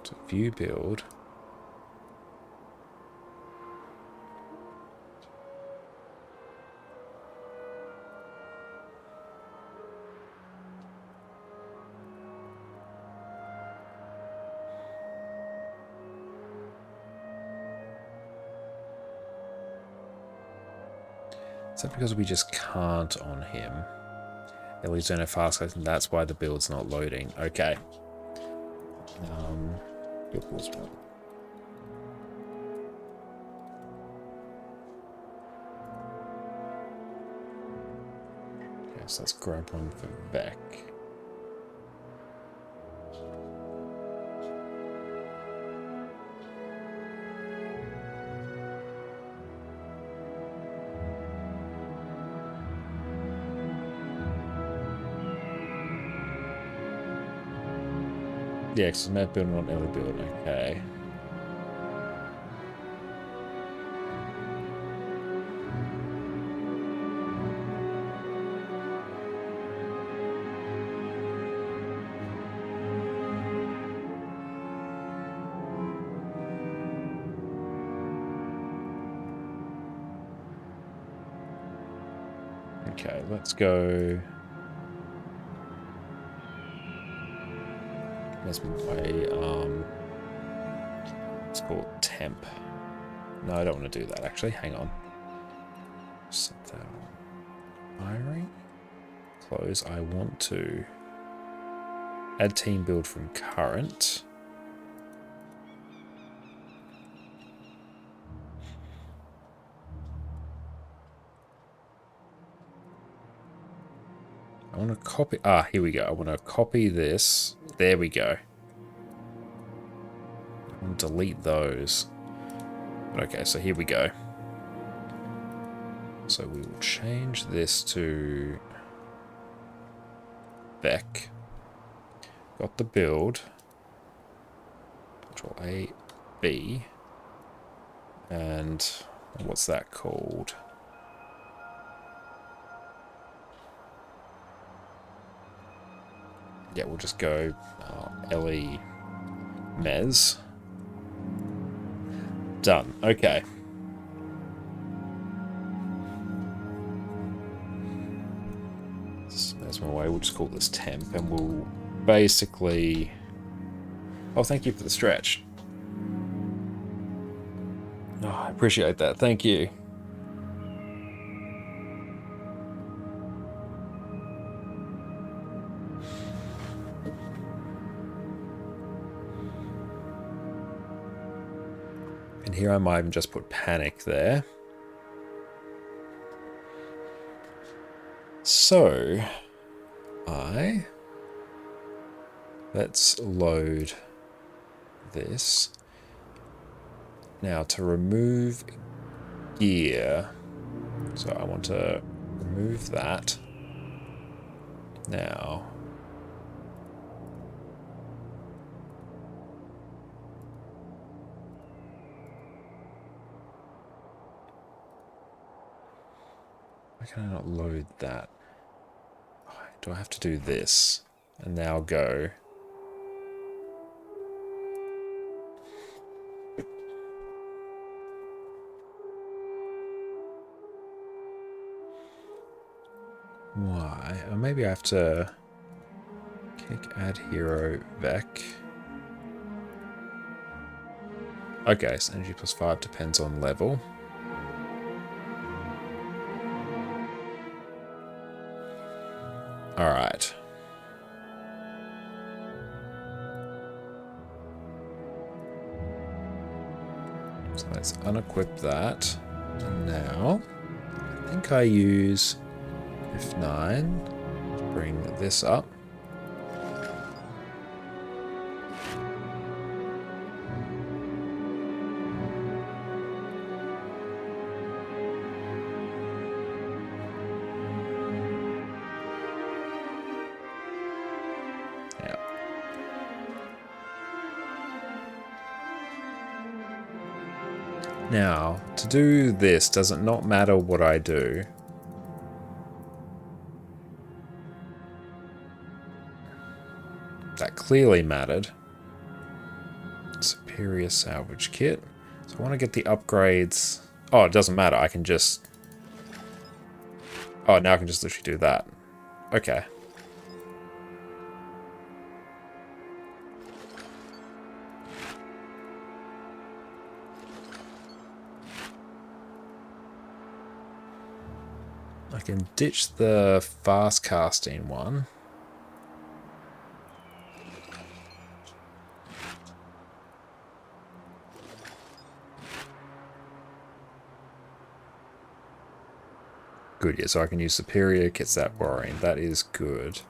So view build. Is that because we just can't on him? At least don't have fast guys, and that's why the build's not loading. Okay. Build pools build. Okay, so let's grab one for Vec. Yeah, because map build, not early build. Okay. Okay, let's go. There's my it's called temp. No, I don't want to do that actually. Hang on. Set that on hiring. Close. I want to add team build from current. I want to copy. Ah, here we go. I want to copy this. There we go. I want to delete those. Okay, so here we go. So we will change this to Beck. Got the build. Control A, B. And what's that called? Yeah, we'll just go LE Mez. Done. Okay. There's my way. We'll just call this temp and we'll basically... Oh, thank you for the stretch. Oh, I appreciate that. Thank you. And here I might even just put panic there. So, let's load this. Now to remove gear, so I want to remove that. Now, why can I not load that? Do I have to do this? And now go. Why? Or maybe I have to kick add hero Vec. Okay, so energy plus 5 depends on level. Alright. So let's unequip that. And now, I think I use F9 to bring this up. Now, to do this, does it not matter what I do? That clearly mattered. Superior salvage kit. So I want to get the upgrades. Oh, it doesn't matter. I can just... Oh, now I can just literally do that. Okay. I can ditch the fast casting one. Good, yeah, so I can use superior, gets that worrying. That is good.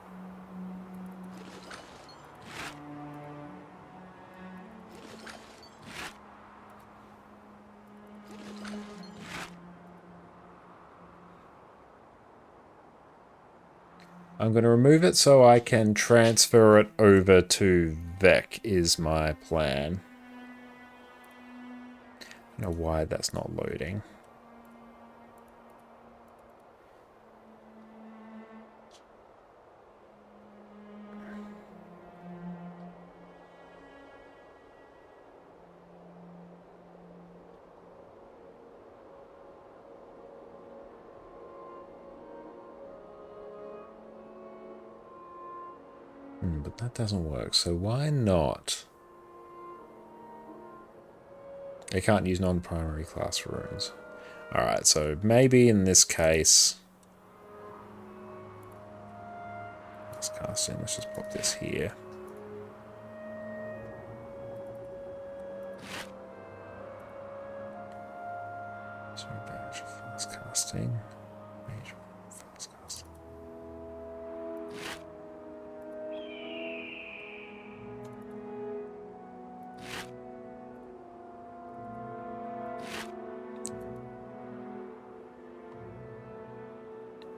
I'm going to remove it so I can transfer it over to Vec is my plan. I don't know why that's not loading. But that doesn't work, so why not? They can't use non-primary class runes. Alright, so maybe in this case... Let's cast in, let's just pop this here. So badge of fast casting. Major fast casting.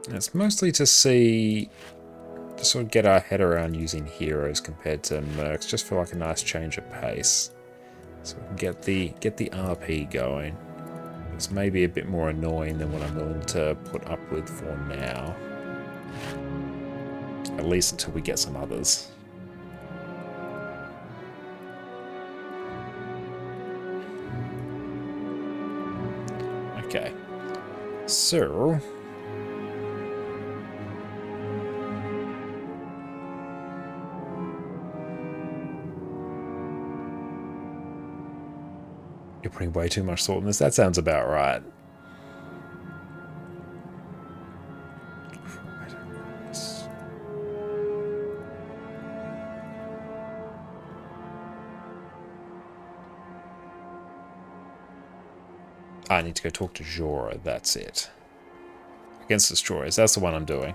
It's mostly to see, to sort of get our head around using heroes compared to mercs, just for like a nice change of pace. So we can get the RP going. It's maybe a bit more annoying than what I'm willing to put up with for now. At least until we get some others. Okay. So... You're putting way too much thought in this. That sounds about right. I need to go talk to Jorah, that's it. Against Destroyers, that's the one I'm doing.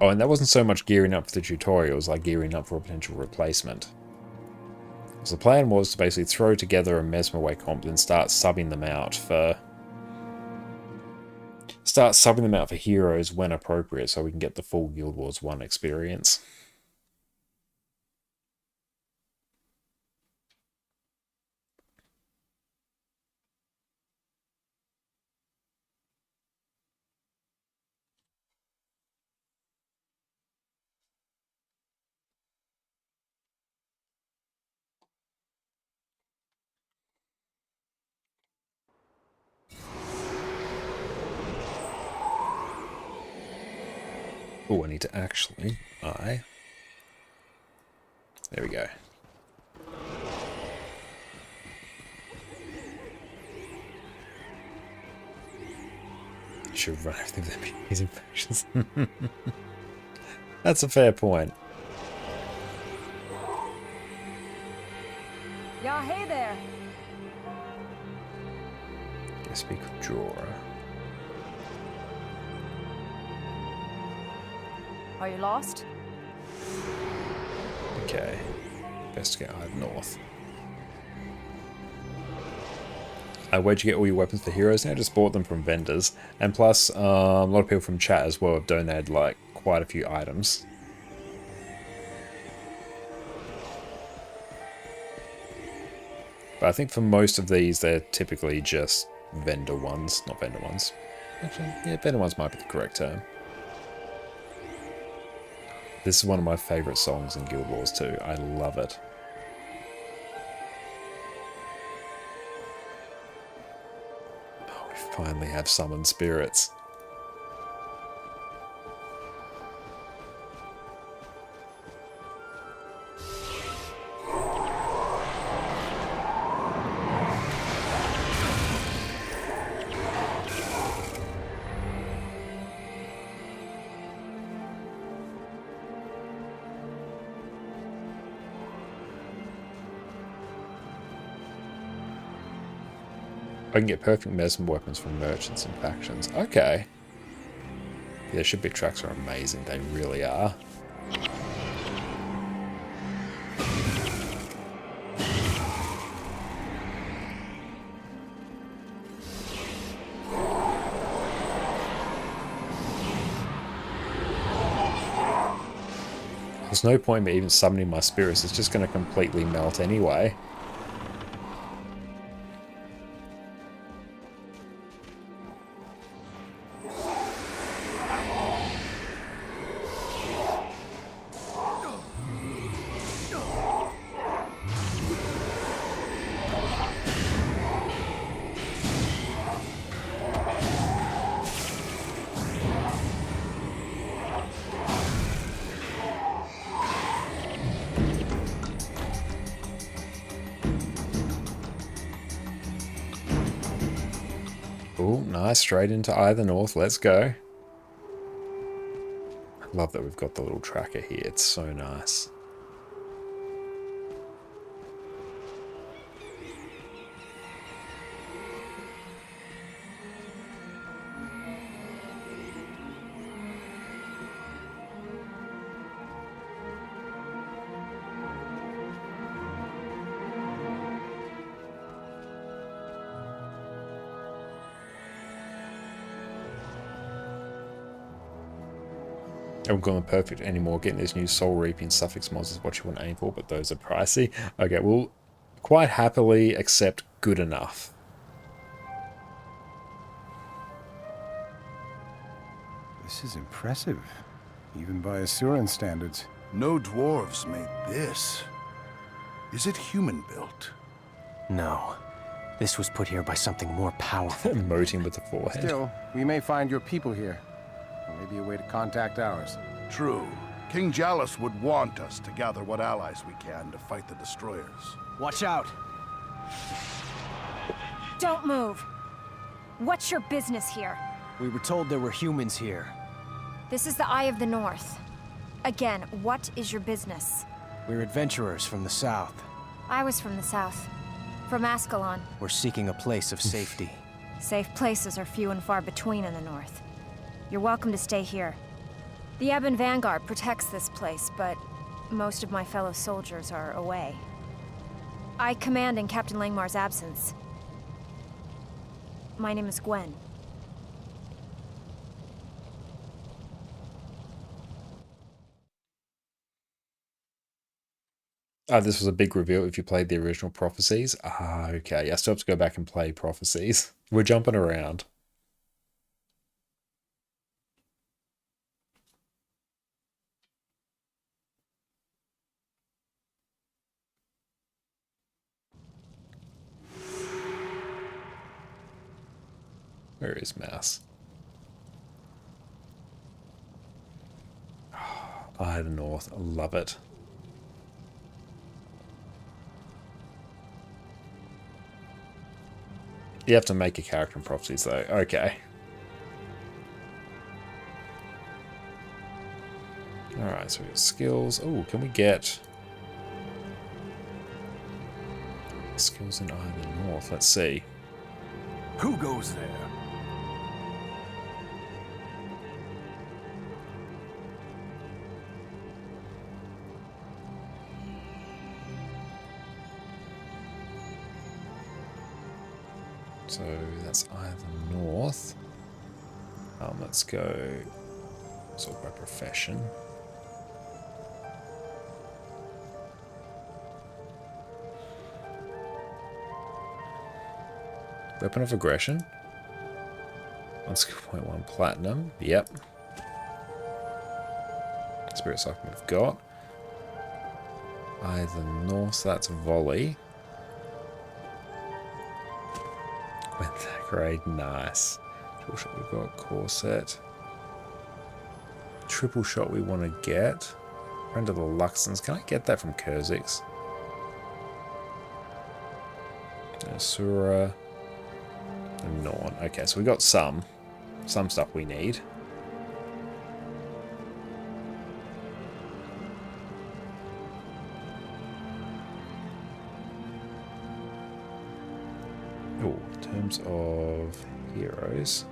Oh, and that wasn't so much gearing up for the tutorial, it was like gearing up for a potential replacement. So the plan was to basically throw together a Mesmerway comp and start subbing them out for heroes when appropriate, so we can get the full Guild Wars 1 experience. Oh, I need to actually buy. There we go. Should run everything with these infections. That's a fair point. Yeah, hey there. Let's speak with Jorah. Are you lost? Okay. Best to get eyed north. Where'd you get all your weapons for heroes now? Just bought them from vendors. And plus, a lot of people from chat as well have donated like quite a few items. But I think for most of these, they're typically just vendor ones, not vendor ones. Actually, yeah, vendor ones might be the correct term. This is one of my favourite songs in Guild Wars 2. I love it. Oh, we finally have summoned spirits. I can get perfect medicine weapons from merchants and factions. Okay. Their ship tracks are amazing. They really are. There's no point in me even summoning my spirits. It's just going to completely melt anyway. Oh, nice. Straight into either north. Let's go. I love that we've got the little tracker here. It's so nice. Haven't gone perfect anymore. Getting these new soul reaping suffix mods is what you want to aim for, but those are pricey. Okay, we'll quite happily accept good enough. This is impressive, even by Asuran standards. No dwarves made this. Is it human-built? No. This was put here by something more powerful. Emoting with the forehead. Still, we may find your people here. Or maybe a way to contact ours. True. King Jalus would want us to gather what allies we can to fight the destroyers. Watch out! Don't move. What's your business here? We were told there were humans here. This is the Eye of the North. Again, what is your business? We're adventurers from the south. I was from the south. From Ascalon. We're seeking a place of safety. Safe places are few and far between in the north. You're welcome to stay here. The Ebon Vanguard protects this place, but most of my fellow soldiers are away. I command in Captain Langmar's absence. My name is Gwen. This was a big reveal if you played the original Prophecies. Okay. I still have to go back and play Prophecies. We're jumping around. Where is Mouse? Eye of the North. I love it. You have to make a character in Prophecies, though. Okay. Alright, so we got skills. Oh, can we get skills in Eye of the North? Let's see. Who goes there? So that's Eye of the North. Let's go sort by profession. Weapon of Aggression. 1.1 Platinum. Yep. Spirit Cycle we've got. Eye of the North, that's Volley. Went that grade, nice. Triple Shot we've got, Corset. Triple Shot we want to get. Friend of the Luxons, can I get that from Kurzix? Asura. And Norn. Okay, so we got some stuff we need. Oh, in terms of heroes.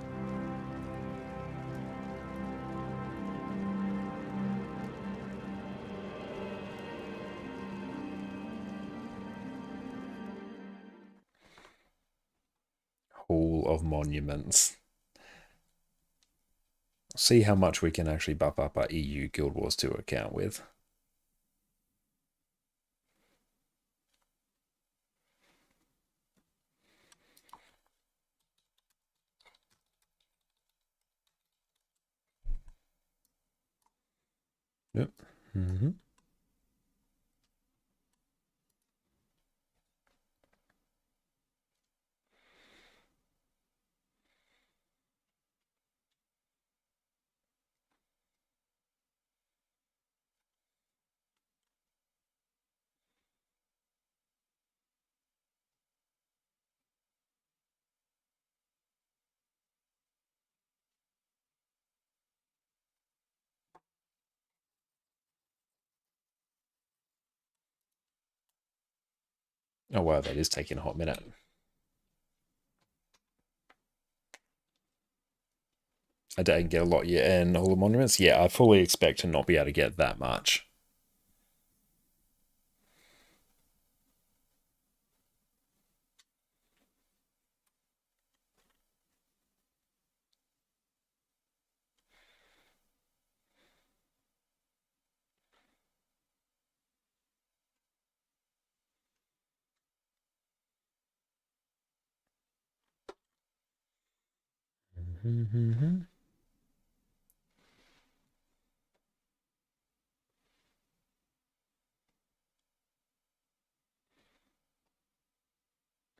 Hall of Monuments. See how much we can actually buff up our EU Guild Wars 2 account with. Yep. Mm-hmm. Oh wow, that is taking a hot minute. I didn't get a lot yet in all the monuments. Yeah, I fully expect to not be able to get that much.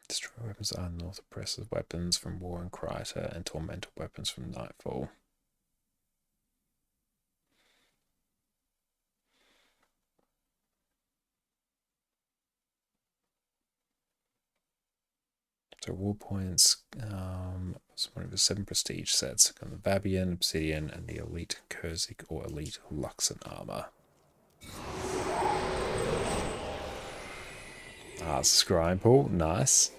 Destroy weapons are north oppressive weapons from War and Kryta and tormental weapons from Nightfall. So war points, it's one of the 7 prestige sets. Got the Vabian, Obsidian, and the Elite Kurzik or Elite Luxon armor. Ah, Scrying Pool, nice.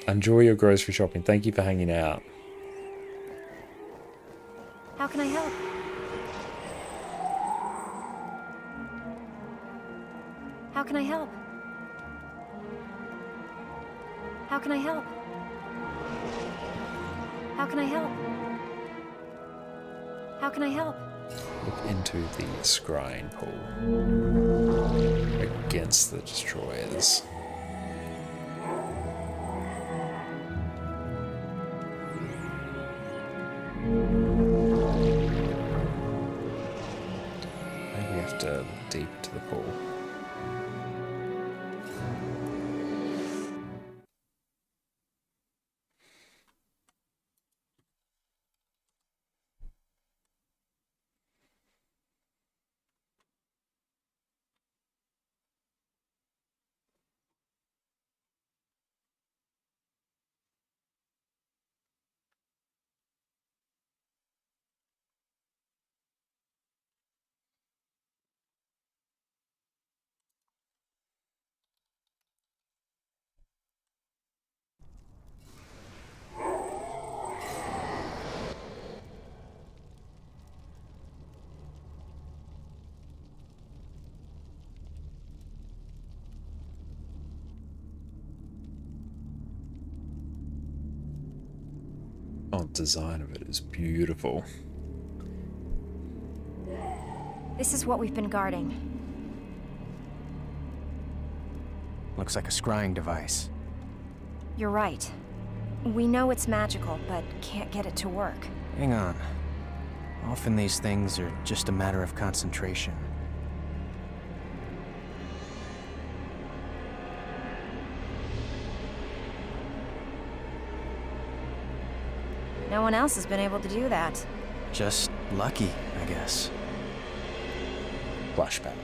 Enjoy your grocery shopping. Thank you for hanging out. How can I help? How can I help? How can I help? How can I help? How can I help? Look into the Scrying Pool against the destroyers. Maybe we have to deep to the pool. Oh, the design of it is beautiful. This is what we've been guarding. Looks like a scrying device. You're right. We know it's magical, but can't get it to work. Hang on. Often these things are just a matter of concentration. No one else has been able to do that. Just lucky, I guess. Flashback.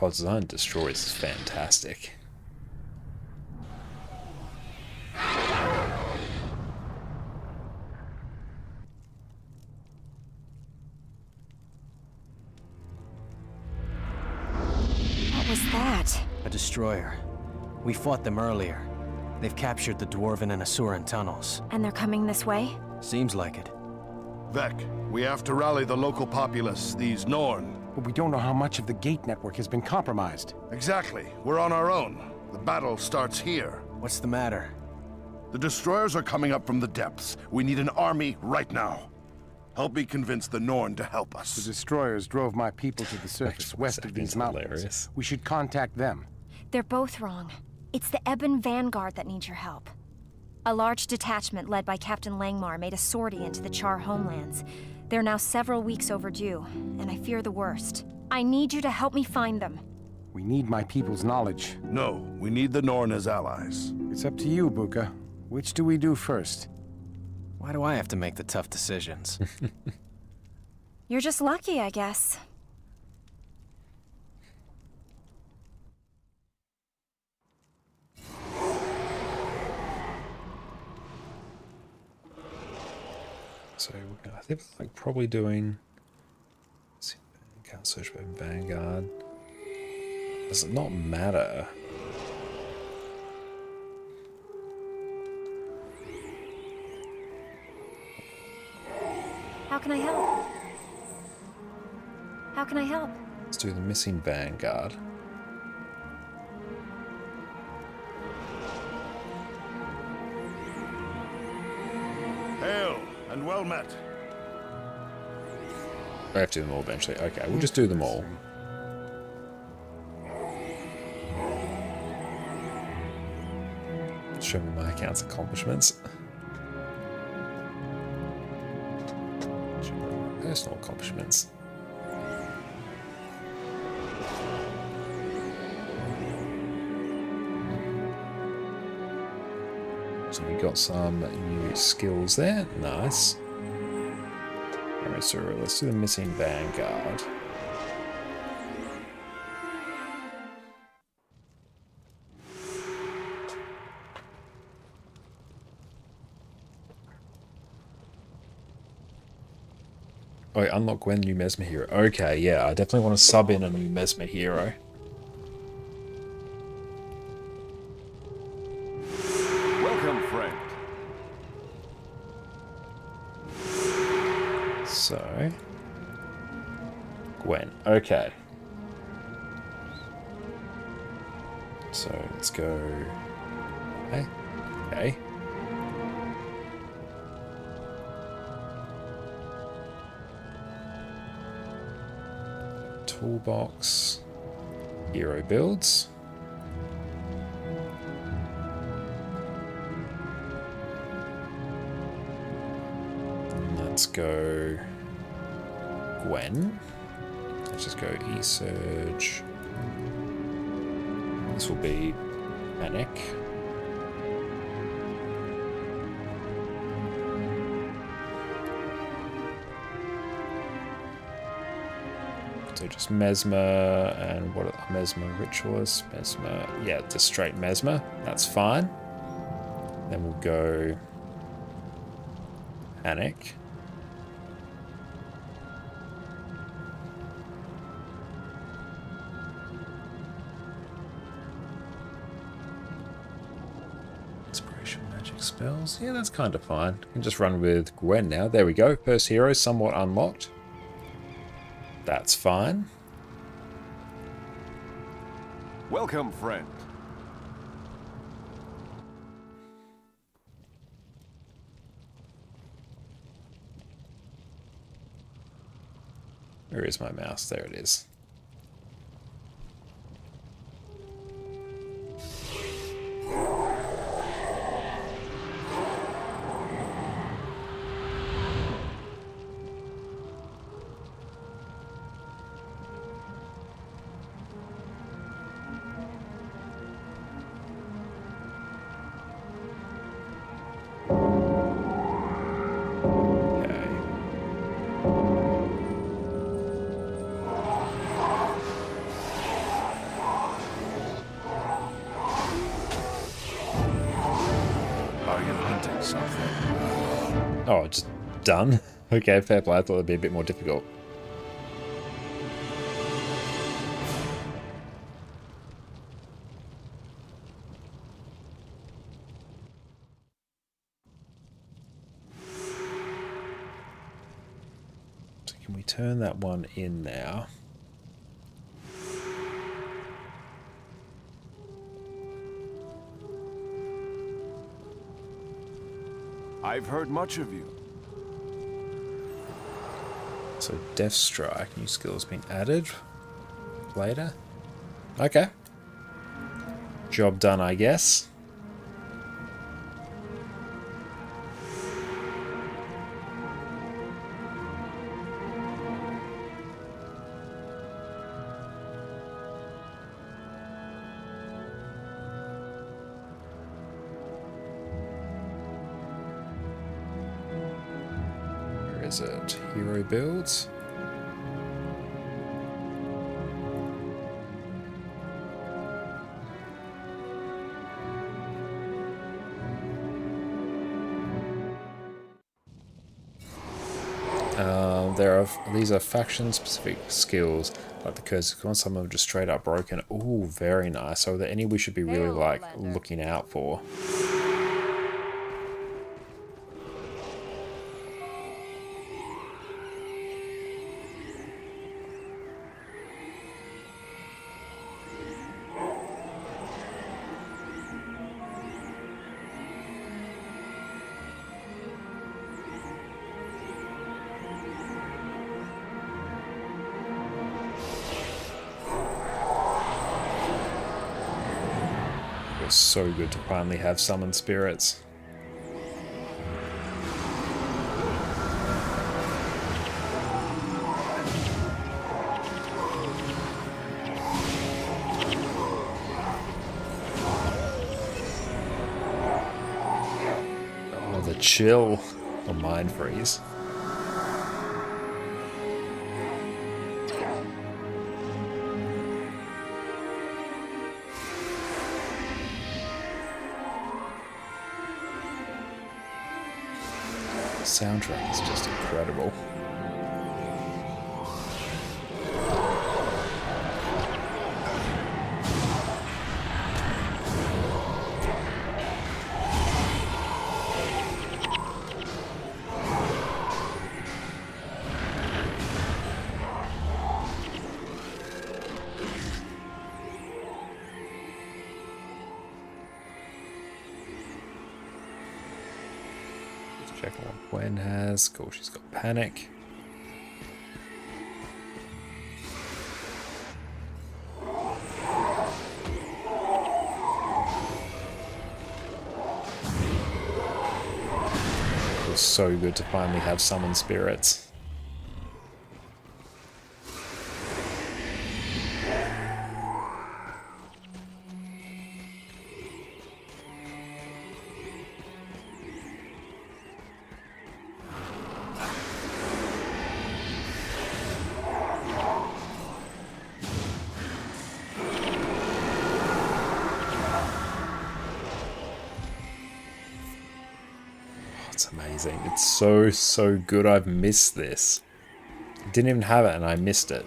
Oh, design destroys is fantastic. What was that? A destroyer. We fought them earlier. They've captured the Dwarven and Asuran tunnels. And they're coming this way? Seems like it. Vec, we have to rally the local populace, these Norn. But we don't know how much of the gate network has been compromised. Exactly. We're on our own. The battle starts here. What's the matter? The destroyers are coming up from the depths. We need an army right now. Help me convince the Norn to help The us. destroyers drove my people to the surface west of these mountains. Hilarious. We should contact them. They're both wrong. It's the Ebon Vanguard that needs your help. A large detachment led by Captain Langmar made a sortie into the Char homelands. They're now several weeks overdue, and I fear the worst. I need you to help me find them. We need my people's knowledge. No, we need the Norn as allies. It's up to you, Buka. Which do we do first? Why do I have to make the tough decisions? You're just lucky, I guess. So I think like probably doing. Let's see, can't search by Vanguard. Does it not matter? How can I help? How can I help? Let's do the missing Vanguard. Hail and well met. I have to do them all eventually. Okay, we'll just do them all. Show me my account's accomplishments. Show me my personal accomplishments. So we got some new skills there. Nice. Alright, so let's do the missing Vanguard. Oh, unlock Gwen, new Mesmer hero. Okay, yeah, I definitely want to sub in a new Mesmer hero. Welcome, friend. So, Gwen. Okay. So let's go. Okay. Okay. Toolbox. Hero builds. Let's go Gwen. Let's just go E-Surge. This will be Panic. So just Mesmer and what are Mesmer Ritualist? Mesmer, yeah, just straight Mesmer. That's fine. Then we'll go Panic. Spells. Yeah, that's kind of fine. I can just run with Gwen now. There we go. First hero somewhat unlocked. That's fine. Welcome, friend. Where is my mouse? There it is. Oh, just done? Okay, fair play. I thought it'd be a bit more difficult. So can we turn that one in now? I've heard much of you. So Death Strike, new skill has been added later. Okay. Job done, I guess. is it? Hero builds. These are faction specific skills like the Curse of Corn. Some of them just straight up broken. Ooh, very nice. So are there any we should be really like looking out for? So good to finally have summon spirits. Oh, the chill or mind freeze. Soundtrack is just incredible. Check what Gwen has. Cool, she's got panic. It was so good to finally have summon spirits. It's amazing. It's so good. I've missed this. Didn't even have it and I missed it.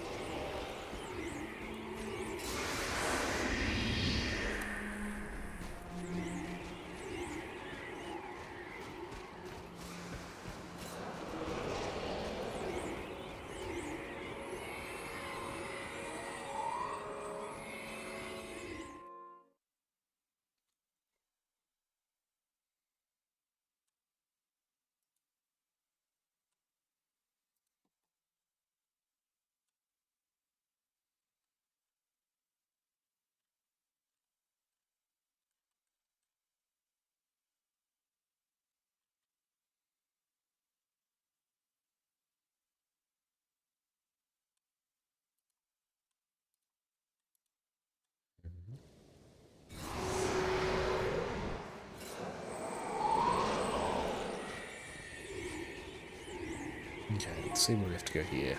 Okay, let's see where we have to go here.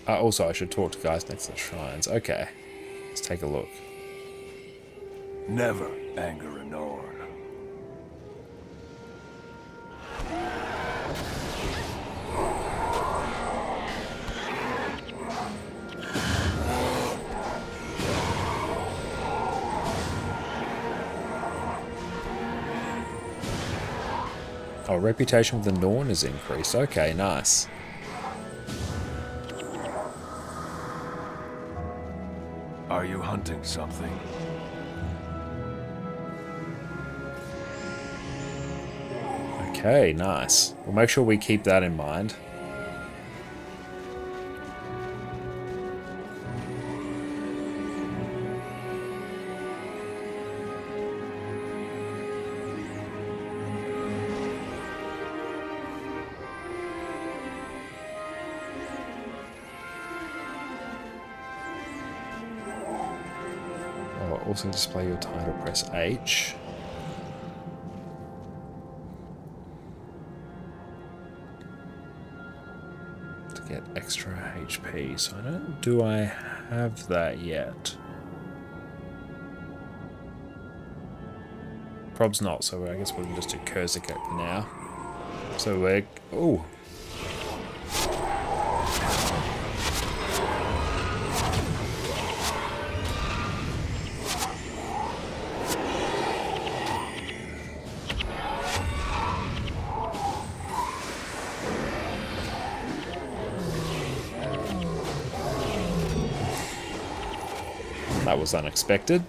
Also, I should talk to guys next to the shrines. Okay, let's take a look. Never anger a Norn. Oh, reputation with the Norn is increased. Okay, nice. Are you hunting something? Okay, nice. We'll make sure we keep that in mind. Also display your title, press H. get extra HP, so do I have that yet? Prob's not, so I guess we'll just do Kurzik for now. So we're... oh! That was unexpected.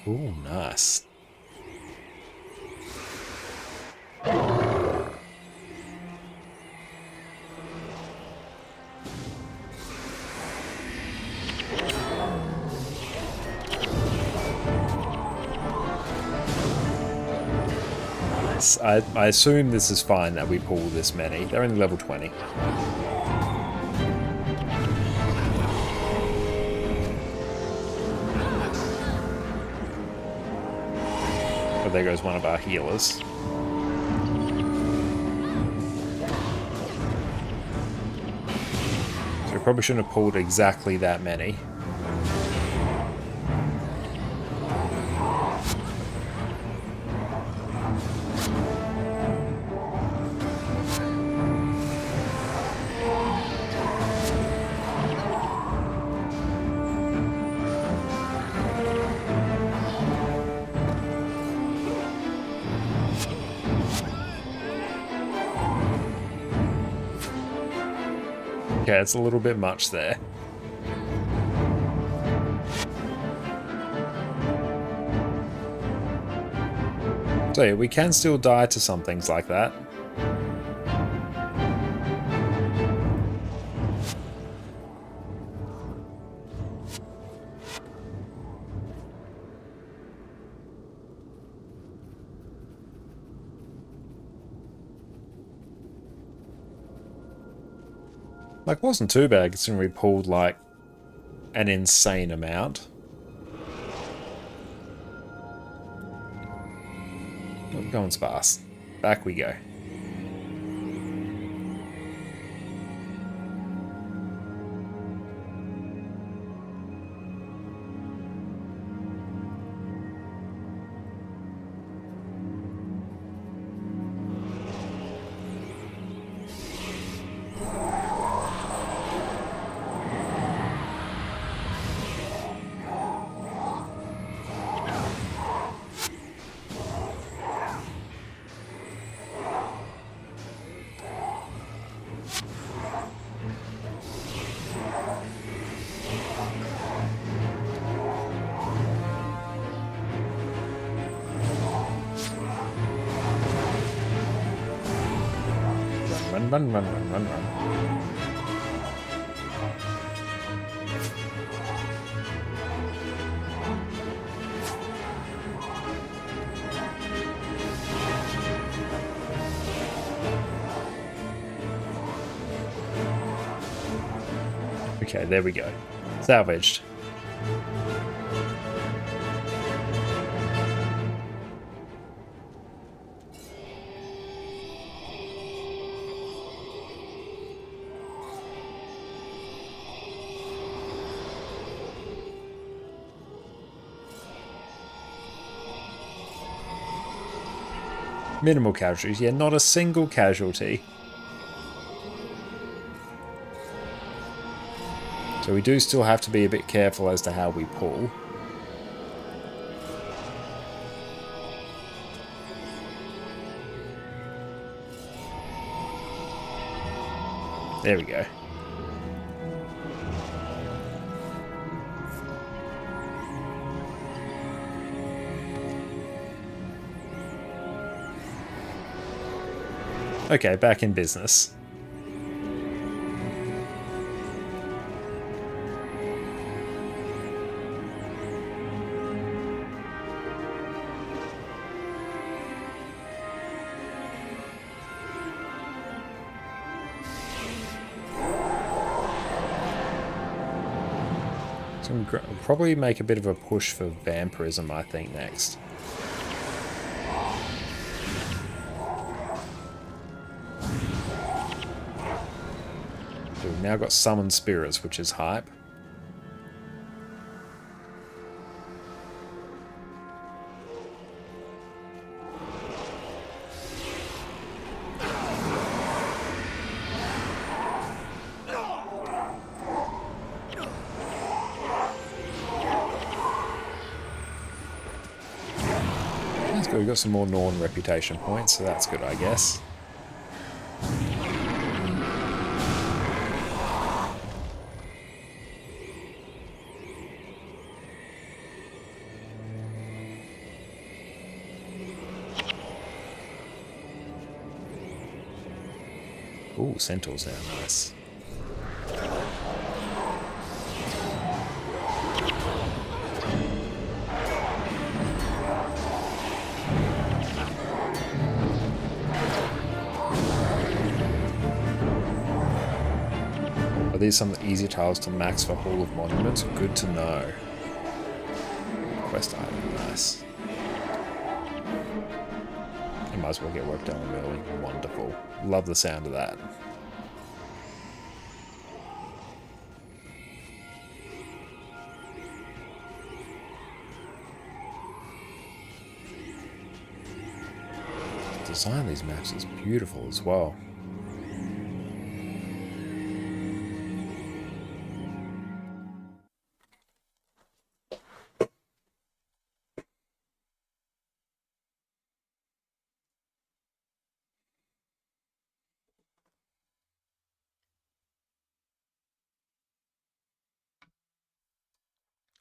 Ooh, nice. I assume this is fine that we pull this many. They're only level 20. But there goes one of our healers. So we probably shouldn't have pulled exactly that many. Okay, it's a little bit much there. So yeah, we can still die to some things like that. Like, wasn't too bad considering we pulled, like, an insane amount. Oh, going sparse. Back we go. Run. Okay, there we go. Salvaged. Minimal casualties. Yeah, not a single casualty. So we do still have to be a bit careful as to how we pull. There we go. Okay, back in business. Can probably make a bit of a push for vampirism, I think, next. So we've now got summoned spirits, which is hype. We've got some more Norn reputation points, so that's good, I guess. Ooh, Centaur's now, nice. Are these some of the easier tiles to max for Hall of Monuments? Good to know. Quest item, nice. You might as well get work done early. Wonderful. Love the sound of that. The design of these maps is beautiful as well.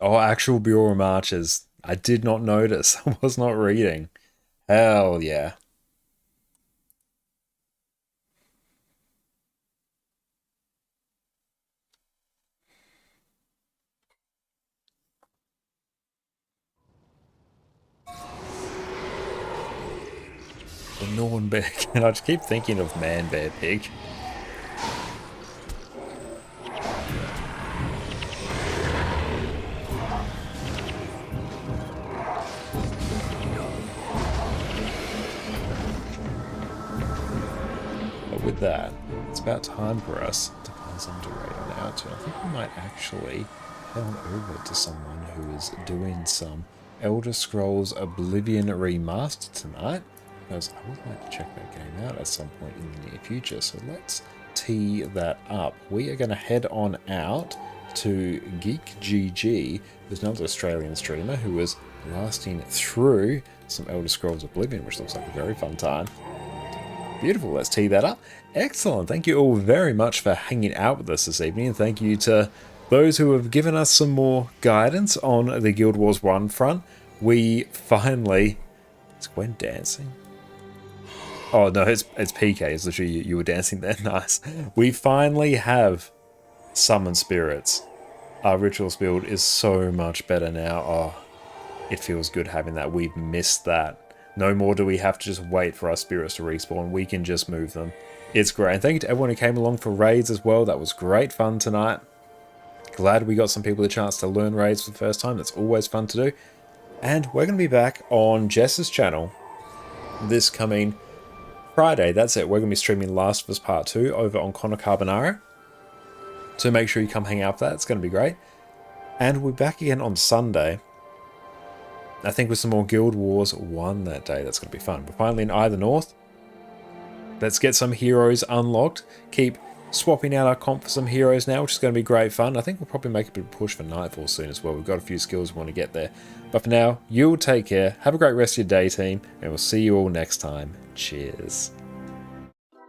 Oh, actual Bureau marches. I did not notice. I was not reading. Hell yeah. The Norn Bear. And I just keep thinking of Man Bear Pig. With that, it's about time for us to find someone to raid on out to. I think we might actually head on over to someone who is doing some Elder Scrolls Oblivion Remastered tonight, because I would like to check that game out at some point in the near future. So let's tee that up. We are going to head on out to Geek GG, who's another Australian streamer who is blasting through some Elder Scrolls Oblivion, which looks like a very fun time. Beautiful, let's tee that up. Excellent, thank you all very much for hanging out with us this evening, and thank you to those who have given us some more guidance on the Guild Wars 1 front. We finally... Is Gwen dancing? Oh no, it's PK, it's literally you were dancing there, nice. We finally have Summon Spirits. Our Ritualist build is so much better now. Oh, it feels good having that. We've missed that. No more do we have to just wait for our spirits to respawn. We can just move them. It's great. And thank you to everyone who came along for raids as well. That was great fun tonight. Glad we got some people the chance to learn raids for the first time. That's always fun to do. And we're going to be back on Jess's channel this coming Friday. That's it. We're going to be streaming Last of Us Part 2 over on ConnorConCarne. So make sure you come hang out for that. It's going to be great. And we're back again on Sunday. I think with some more Guild Wars 1 that day. That's going to be fun. We're finally in Either North. Let's get some heroes unlocked. Keep swapping out our comp for some heroes now, which is going to be great fun. I think we'll probably make a bit of a push for Nightfall soon as well. We've got a few skills we want to get there. But for now, you all take care. Have a great rest of your day, team. And we'll see you all next time. Cheers.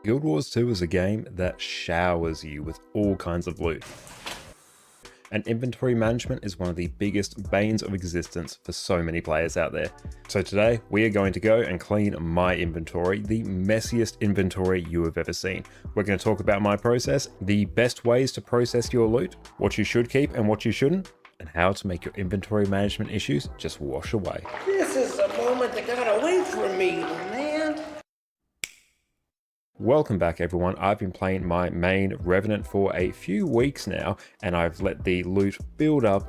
Guild Wars 2 is a game that showers you with all kinds of loot. And inventory management is one of the biggest banes of existence for so many players out there. So today we are going to go and clean my inventory, the messiest inventory you have ever seen. We're going to talk about my process, the best ways to process your loot, what you should keep and what you shouldn't, and how to make your inventory management issues just wash away. This is the moment that got away from me, man. Welcome back everyone. I've been playing my main Revenant for a few weeks now, and I've let the loot build up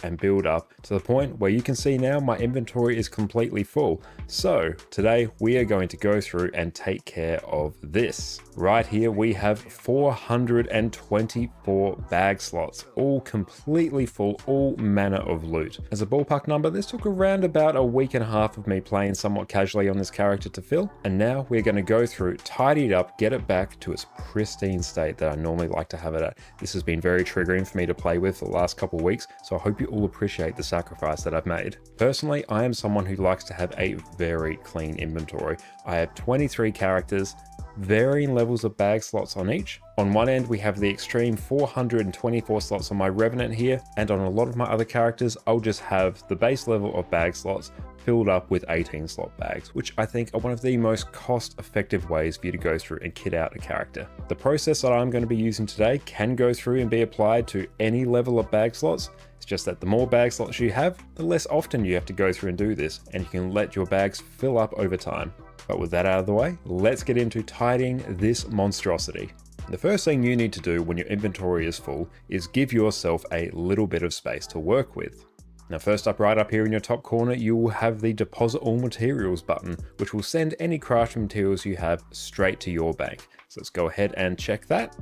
and build up to the point where you can see now my inventory is completely full. So today we are going to go through and take care of this. Right here we have 424 bag slots, all completely full, all manner of loot. As a ballpark number, this took around about a week and a half of me playing somewhat casually on this character to fill, and now we're going to go through, tidy it up, get it back to its pristine state that I normally like to have it at. This has been very triggering for me to play with for the last couple of weeks, so I hope you all appreciate the sacrifice that I've made. Personally, I am someone who likes to have a very clean inventory. I have 23 characters, varying levels of bag slots on each. On one end we have the extreme 424 slots on my Revenant here, and on a lot of my other characters I'll just have the base level of bag slots filled up with 18 slot bags, which I think are one of the most cost-effective ways for you to go through and kit out a character. The process that I'm going to be using today can go through and be applied to any level of bag slots. It's just that the more bag slots you have, the less often you have to go through and do this, and you can let your bags fill up over time. But with that out of the way, let's get into tidying this monstrosity. The first thing you need to do when your inventory is full is give yourself a little bit of space to work with. Now first up, right up here in your top corner, you will have the Deposit All Materials button, which will send any crafting materials you have straight to your bank. So let's go ahead and check that.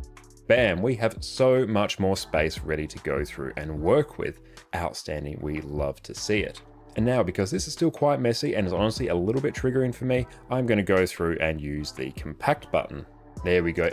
Bam, we have so much more space ready to go through and work with. Outstanding, we love to see it. And now, because this is still quite messy and is honestly a little bit triggering for me, I'm going to go through and use the compact button. There we go.